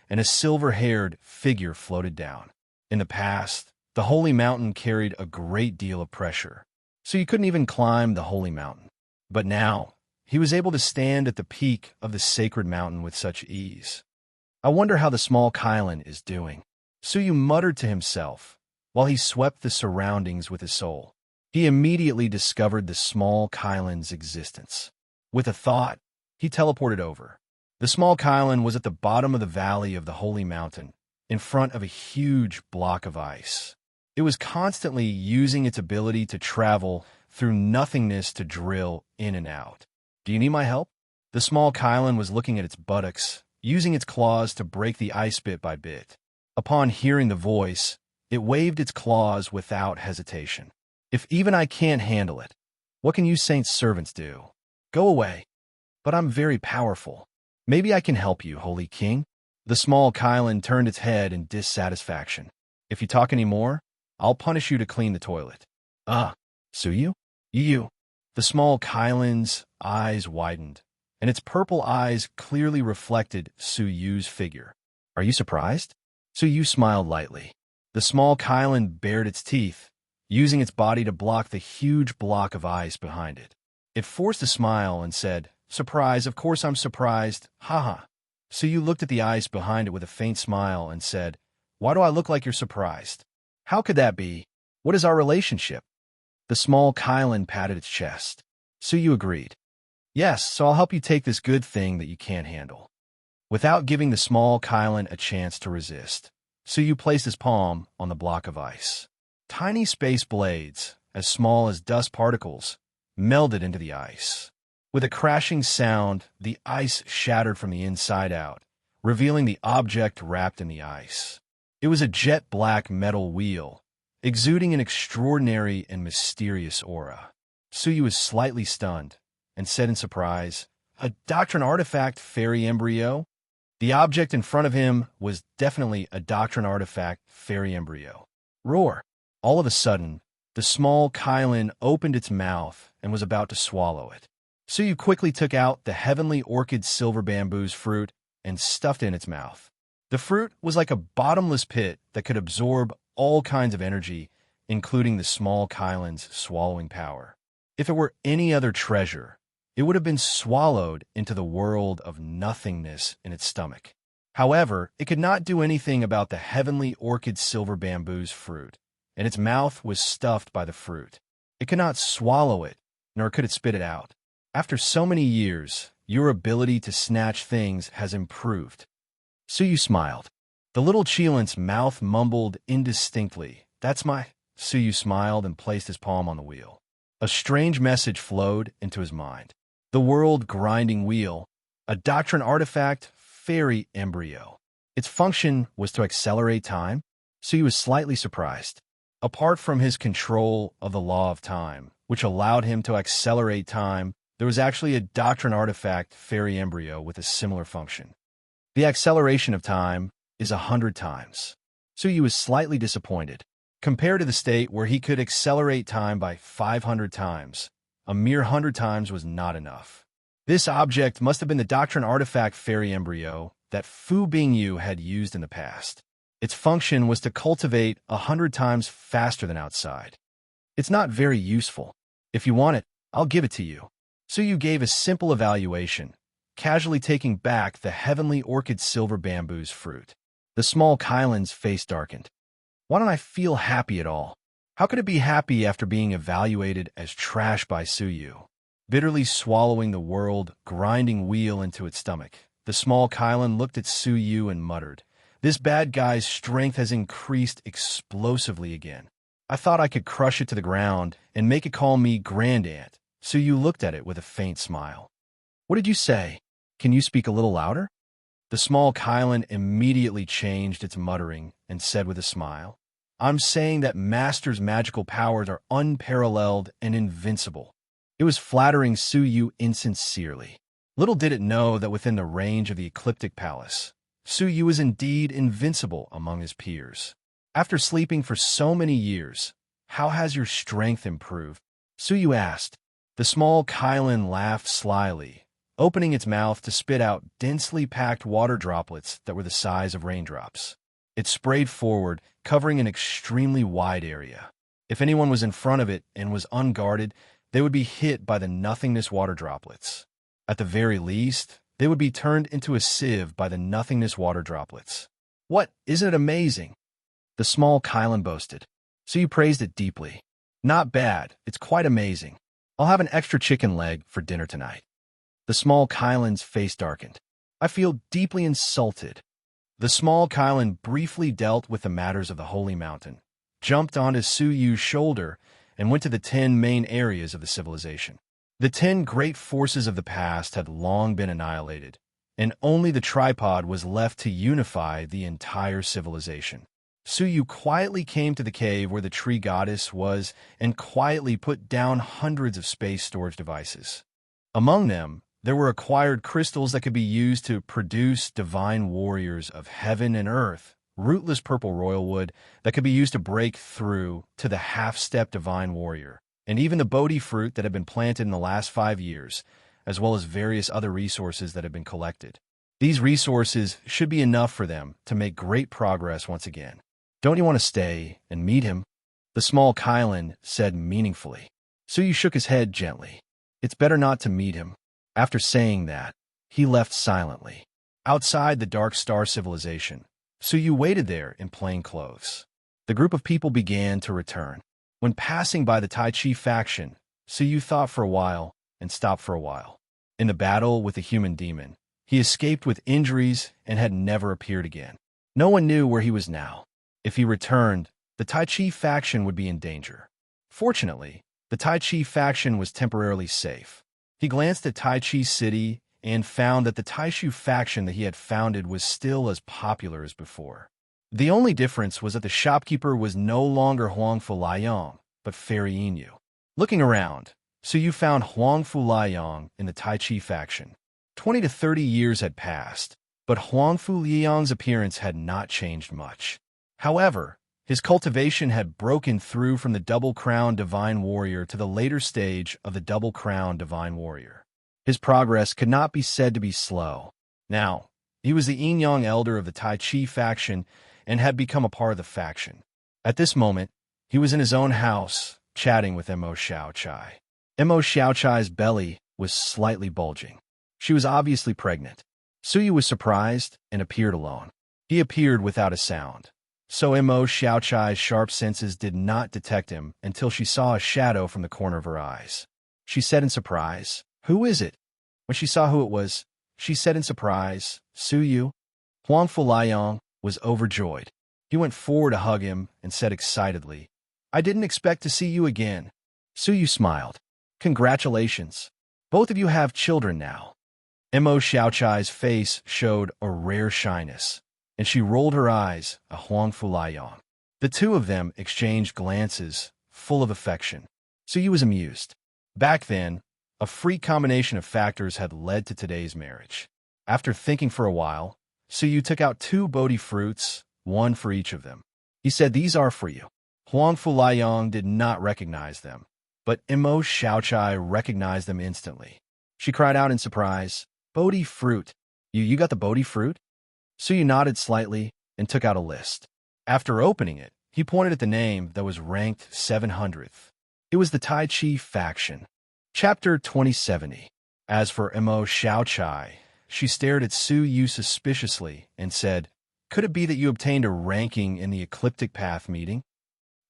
and a silver-haired figure floated down. In the past, the Holy Mountain carried a great deal of pressure, so you couldn't even climb the Holy Mountain. But now, he was able to stand at the peak of the sacred mountain with such ease. I wonder how the small Kylan is doing. Su Yu muttered to himself, while he swept the surroundings with his soul. He immediately discovered the small Kylan's existence. With a thought, he teleported over. The small Kylan was at the bottom of the valley of the Holy Mountain, in front of a huge block of ice. It was constantly using its ability to travel through nothingness to drill in and out. Do you need my help? The small Kylan was looking at its buttocks, using its claws to break the ice bit by bit. Upon hearing the voice, it waved its claws without hesitation. If even I can't handle it, what can you saints' servants do? Go away. But I'm very powerful. Maybe I can help you, Holy King. The small Kylan turned its head in dissatisfaction. If you talk any more, I'll punish you to clean the toilet. Suyu? You. The small Kylan's eyes widened, and its purple eyes clearly reflected Suyu's figure. Are you surprised? Suyu smiled lightly. The small Kylan bared its teeth, using its body to block the huge block of ice behind it. It forced a smile and said, Surprise, of course I'm surprised, haha. Suyu looked at the ice behind it with a faint smile and said, Why do I look like you're surprised? How could that be? What is our relationship? The small Kylan patted its chest. Suyu agreed. Yes, so I'll help you take this good thing that you can't handle. Without giving the small Kylan a chance to resist, Suyu placed his palm on the block of ice. Tiny space blades, as small as dust particles, melded into the ice. With a crashing sound, the ice shattered from the inside out, revealing the object wrapped in the ice. It was a jet-black metal wheel, exuding an extraordinary and mysterious aura. Suyu was slightly stunned and said in surprise, A Doctrine Artifact Fairy Embryo? The object in front of him was definitely a Doctrine Artifact Fairy Embryo. Roar! All of a sudden, the small Kylan opened its mouth and was about to swallow it. Suyu quickly took out the heavenly orchid silver bamboo's fruit and stuffed it in its mouth. The fruit was like a bottomless pit that could absorb all kinds of energy, including the small Kylan's swallowing power. If it were any other treasure, it would have been swallowed into the world of nothingness in its stomach. However, it could not do anything about the heavenly orchid silver bamboo's fruit, and its mouth was stuffed by the fruit. It could not swallow it, nor could it spit it out. After so many years, your ability to snatch things has improved. Suyu smiled. The little Cheelant's mouth mumbled indistinctly. That's my... Suyu smiled and placed his palm on the wheel. A strange message flowed into his mind. The world-grinding wheel, a Doctrine Artifact Fairy Embryo. Its function was to accelerate time, Suyu was slightly surprised. Apart from his control of the law of time, which allowed him to accelerate time, there was actually a Doctrine Artifact Fairy Embryo with a similar function. The acceleration of time is 100 times. Suyu was slightly disappointed. Compared to the state where he could accelerate time by 500 times, a mere 100 times was not enough. This object must have been the Doctrine Artifact Fairy Embryo that Fu Bingyu had used in the past. Its function was to cultivate 100 times faster than outside. It's not very useful. If you want it, I'll give it to you. Suyu gave a simple evaluation, casually taking back the heavenly orchid silver bamboo's fruit. The small Kylan's face darkened. Why don't I feel happy at all? How could it be happy after being evaluated as trash by Suyu? Bitterly swallowing the world-grinding wheel into its stomach, the small Kylan looked at Suyu and muttered, This bad guy's strength has increased explosively again. I thought I could crush it to the ground and make it call me Grand Aunt. Suyu looked at it with a faint smile. What did you say? Can you speak a little louder? The small Kylan immediately changed its muttering and said with a smile, I'm saying that Master's magical powers are unparalleled and invincible. It was flattering Suyu insincerely. Little did it know that within the range of the Ecliptic Palace, Suyu was indeed invincible among his peers. After sleeping for so many years, how has your strength improved? Suyu asked. The small Kylan laughed slyly, opening its mouth to spit out densely packed water droplets that were the size of raindrops. It sprayed forward, covering an extremely wide area. If anyone was in front of it and was unguarded, they would be hit by the nothingness water droplets. At the very least, they would be turned into a sieve by the nothingness water droplets. What? Isn't it amazing? The small Kylan boasted. Suyu praised it deeply. Not bad. It's quite amazing. I'll have an extra chicken leg for dinner tonight. The small Kylan's face darkened. I feel deeply insulted. The small Kylan briefly dealt with the matters of the Holy Mountain, jumped onto Su Yu's shoulder, and went to the 10 main areas of the civilization. The 10 great forces of the past had long been annihilated, and only the tripod was left to unify the entire civilization. Su Yu quietly came to the cave where the tree goddess was and quietly put down hundreds of space storage devices. Among them, there were acquired crystals that could be used to produce divine warriors of heaven and earth, rootless purple royal wood that could be used to break through to the half-step divine warrior, and even the Bodhi fruit that had been planted in the last 5 years, as well as various other resources that had been collected. These resources should be enough for them to make great progress once again. Don't you want to stay and meet him? The small Kylan said meaningfully. Su Yu shook his head gently. It's better not to meet him. After saying that, he left silently. Outside the Dark Star civilization, Su Yu waited there in plain clothes. The group of people began to return. When passing by the Tai Chi faction, Su Yu thought for a while and stopped for a while. In the battle with the human demon, he escaped with injuries and had never appeared again. No one knew where he was now. If he returned, the Tai Chi faction would be in danger. Fortunately, the Tai Chi faction was temporarily safe. He glanced at Tai Chi City and found that the Taishu faction that he had founded was still as popular as before. The only difference was that the shopkeeper was no longer Huangfu Liang, but Fairy Yinyu. Looking around, Su Yu found Huangfu Liang in the Tai Chi faction. 20 to 30 years had passed, but Huangfu Liang's appearance had not changed much. However, his cultivation had broken through from the double-crown divine warrior to the later stage of the double-crown divine warrior. His progress could not be said to be slow. Now, he was the Yin-Yang elder of the Tai Chi faction and had become a part of the faction. At this moment, he was in his own house, chatting with Mo Xiaochai. Mo Xiaochai's belly was slightly bulging. She was obviously pregnant. Su Yu was surprised and appeared alone. He appeared without a sound. So Mo Xiaochai's sharp senses did not detect him until she saw a shadow from the corner of her eyes. She said in surprise, "Who is it?" When she saw who it was, she said in surprise, "Su Yu." Huangfu Liang was overjoyed. He went forward to hug him and said excitedly, "I didn't expect to see you again." Su Yu smiled. "Congratulations. Both of you have children now." Mo Xiaochai's face showed a rare shyness, and she rolled her eyes at Huangfu Liang. The two of them exchanged glances, full of affection. Su Yu was amused. Back then, a freak combination of factors had led to today's marriage. After thinking for a while, Su Yu took out 2 Bodhi fruits, one for each of them. He said, "These are for you." Huangfu Liang did not recognize them, but Mo Xiaochai recognized them instantly. She cried out in surprise, "Bodhi fruit. You got the Bodhi fruit?" Su Yu nodded slightly and took out a list. After opening it, he pointed at the name that was ranked 700th. It was the Tai Chi faction. Chapter 2070. As for Mo Xiaochai, she stared at Su Yu suspiciously and said, "Could it be that you obtained a ranking in the Ecliptic Path meeting?"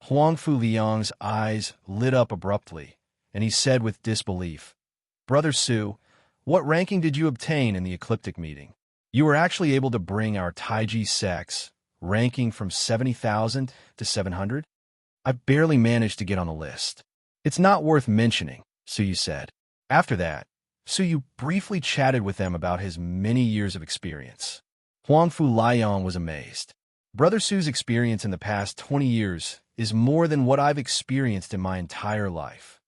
Huangfu Liang's eyes lit up abruptly, and he said with disbelief, "Brother Su, what ranking did you obtain in the Ecliptic meeting? You were actually able to bring our Taiji sex, ranking from 70,000 to 700? I barely managed to get on the list." "It's not worth mentioning," Su Yu said. After that, Su Yu briefly chatted with them about his many years of experience. Huangfu Liang was amazed. "Brother Su's experience in the past 20 years is more than what I've experienced in my entire life."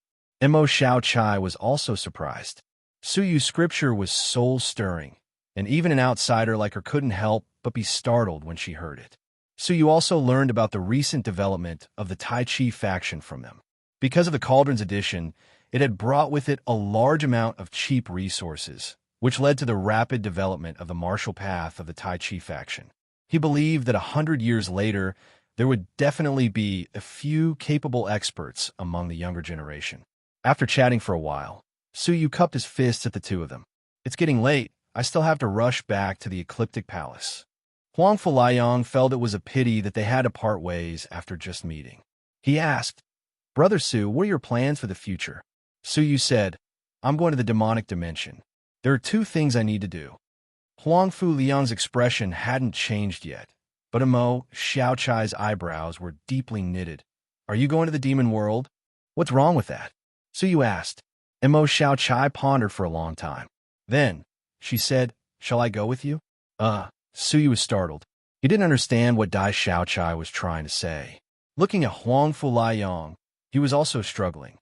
Mo Xiaochai was also surprised. Su Yu's scripture was soul-stirring, and even an outsider like her couldn't help but be startled when she heard it. Su Yu also learned about the recent development of the Tai Chi faction from them. Because of the Cauldron's addition, it had brought with it a large amount of cheap resources, which led to the rapid development of the martial path of the Tai Chi faction. He believed that 100 years later, there would definitely be a few capable experts among the younger generation. After chatting for a while, Su Yu cupped his fists at the two of them. "It's getting late. I still have to rush back to the Ecliptic Palace." Huangfu Liang felt it was a pity that they had to part ways after just meeting. He asked, "Brother Su, what are your plans for the future?" Su Yu said, "I'm going to the demonic dimension. There are 2 things I need to do." Huang Fu Liang's expression hadn't changed yet, but Emo Xiaochai's eyebrows were deeply knitted. Are you going to the demon world? What's wrong with that? Suyu asked. Emo Xiaochai pondered for a long time. Then, she said, shall I go with you? Suyu was startled. He didn't understand what Dai Xiaochai was trying to say. Looking at Huang Fu Liang, he was also struggling.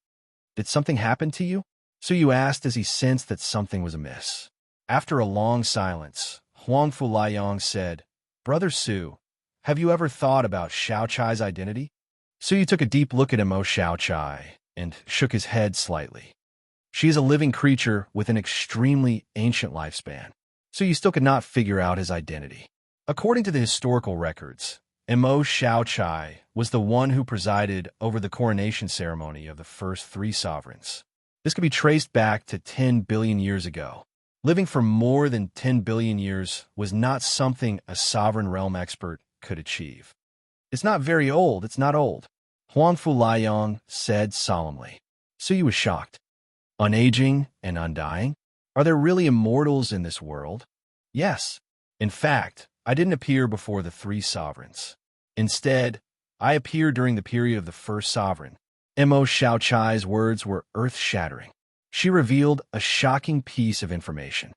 Did something happen to you? Suyu asked as he sensed that something was amiss. After a long silence, Huang Fu Liang said, Brother Su, have you ever thought about Xiaochai's identity? Suyu took a deep look at Emo Xiaochai and shook his head slightly. She is a living creature with an extremely ancient lifespan, so you still could not figure out his identity. According to the historical records, Emo Xiaochai was the one who presided over the coronation ceremony of the first 3 sovereigns. This could be traced back to 10 billion years ago. Living for more than 10 billion years was not something a sovereign realm expert could achieve. It's not very old, it's not old, Huang Fu Liang said solemnly. Suyu was shocked. Unaging and undying? Are there really immortals in this world? Yes. In fact, I didn't appear before the 3 sovereigns. Instead, I appeared during the period of the first sovereign. Emo Xiaochai's words were earth-shattering. She revealed a shocking piece of information.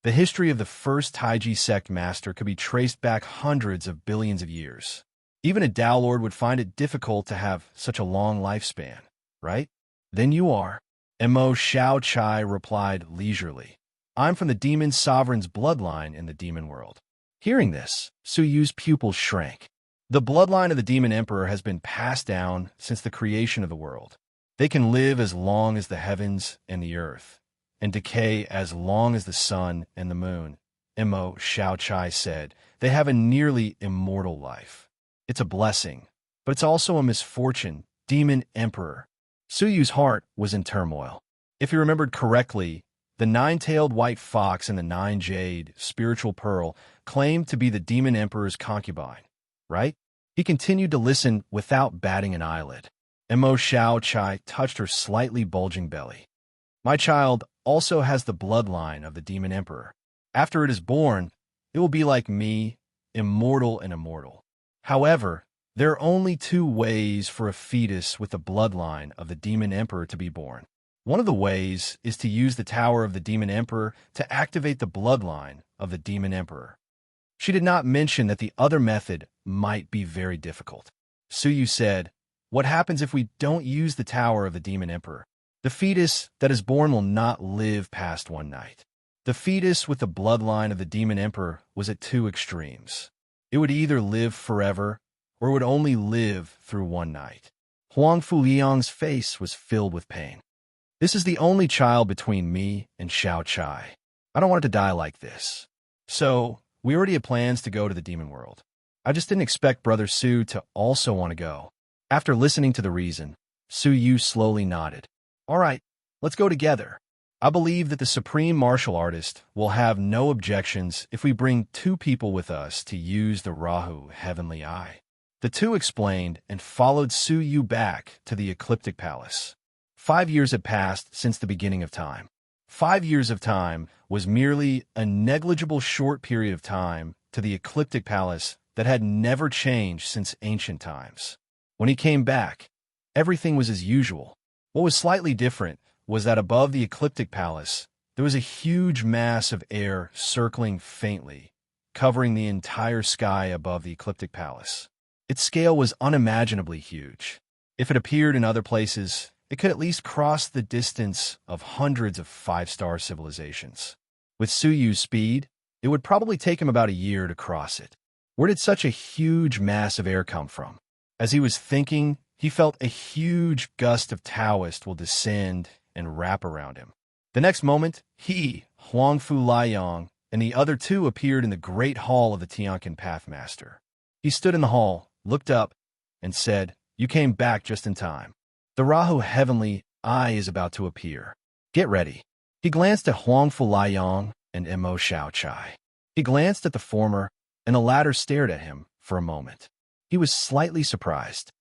The history of the first Taiji sect master could be traced back hundreds of billions of years. Even a Tao Lord would find it difficult to have such a long lifespan, right? Then you are. Emo Xiaochai replied leisurely. I'm from the demon sovereign's bloodline in the demon world. Hearing this, Suyu's pupils shrank. The bloodline of the demon emperor has been passed down since the creation of the world. They can live as long as the heavens and the earth, and decay as long as the sun and the moon. Emo Xiaochai said, they have a nearly immortal life. It's a blessing, but it's also a misfortune. Demon emperor. Suyu's heart was in turmoil. If he remembered correctly, the 9-tailed white fox and the 9-jade spiritual pearl claimed to be the demon emperor's concubine, right? He continued to listen without batting an eyelid. Emo Xiaochai touched her slightly bulging belly. My child also has the bloodline of the demon emperor. After it is born, it will be like me, immortal and immortal. However, there are only 2 ways for a fetus with the bloodline of the demon emperor to be born. One of the ways is to use the tower of the demon emperor to activate the bloodline of the demon emperor. She did not mention that the other method might be very difficult. Suyu said, what happens if we don't use the tower of the demon emperor? The fetus that is born will not live past 1 night. The fetus with the bloodline of the demon emperor was at 2 extremes. It would either live forever or would only live through 1 night. Huang Fu Liang's face was filled with pain. This is the only child between me and Xiaochai. I don't want it to die like this. So, we already had plans to go to the demon world. I just didn't expect Brother Su to also want to go. After listening to the reason, Suyu slowly nodded. All right, let's go together. I believe that the supreme martial artist will have no objections if we bring 2 people with us to use the Rahu Heavenly Eye. The 2 explained and followed Suyu back to the Ecliptic Palace. 5 years had passed since the beginning of time. 5 years of time was merely a negligible short period of time to the Ecliptic Palace that had never changed since ancient times. When he came back, everything was as usual. What was slightly different was that above the Ecliptic Palace, there was a huge mass of air circling faintly, covering the entire sky above the Ecliptic Palace. Its scale was unimaginably huge. If it appeared in other places, it could at least cross the distance of hundreds of 5-star civilizations. With Suyu's speed, it would probably take him about a year to cross it. Where did such a huge mass of air come from? As he was thinking, he felt a huge gust of Taoist will descend and wrap around him. The next moment, he, Huang Fu Liang, and the other 2 appeared in the great hall of the Tianqin Pathmaster. He stood in the hall, looked up, and said, you came back just in time. The Rahu Heavenly Eye is about to appear. Get ready. He glanced at Huang Fu Liang and Emo Xiaochai. He glanced at the former, and the latter stared at him for a moment. He was slightly surprised.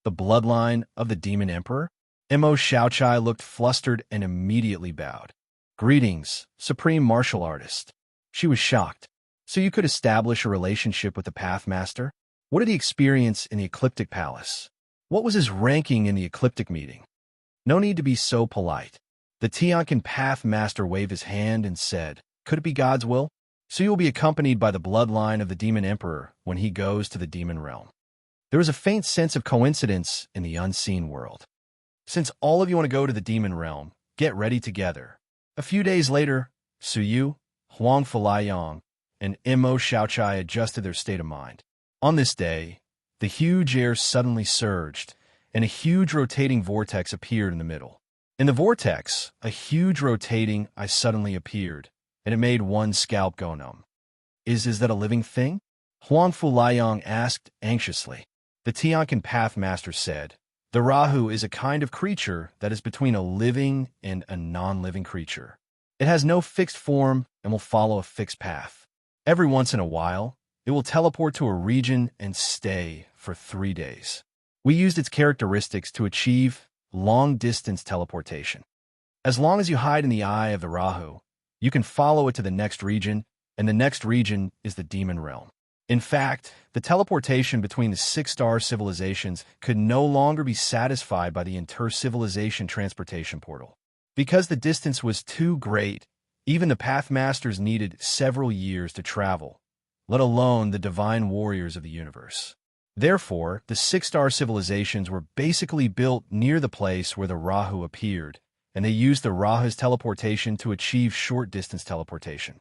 The bloodline of the demon emperor? Emo Xiaochai looked flustered and immediately bowed. Greetings, supreme martial artist. She was shocked. So you could establish a relationship with the Pathmaster? What did he experience in the Ecliptic Palace? What was his ranking in the Ecliptic meeting? No need to be so polite. The Tiankin Pathmaster waved his hand and said, "Could it be God's will? So you will be accompanied by the bloodline of the Demon Emperor when he goes to the Demon Realm." There was a faint sense of coincidence in the unseen world. Since all of you want to go to the Demon Realm, get ready together. A few days later, Suyu, Huang Fulayang, and Mo Xiaochai adjusted their state of mind. On this day, the huge air suddenly surged, and a huge rotating vortex appeared in the middle. In the vortex, a huge rotating eye suddenly appeared, and it made one's scalp go numb. Is that a living thing? Huang Fulayang asked anxiously. The Tiankin Pathmaster said, "The Rahu is a kind of creature that is between a living and a non-living creature. It has no fixed form and will follow a fixed path. Every once in a while, it will teleport to a region and stay for 3 days. We used its characteristics to achieve long-distance teleportation. As long as you hide in the eye of the Rahu, you can follow it to the next region, and the next region is the Demon Realm. In fact, the teleportation between the 6-star civilizations could no longer be satisfied by the inter-civilization transportation portal. Because the distance was too great, even the Pathmasters needed several years to travel, let alone the divine warriors of the universe. Therefore, the 6-star civilizations were basically built near the place where the Rahu appeared, and they used the Rahu's teleportation to achieve short-distance teleportation.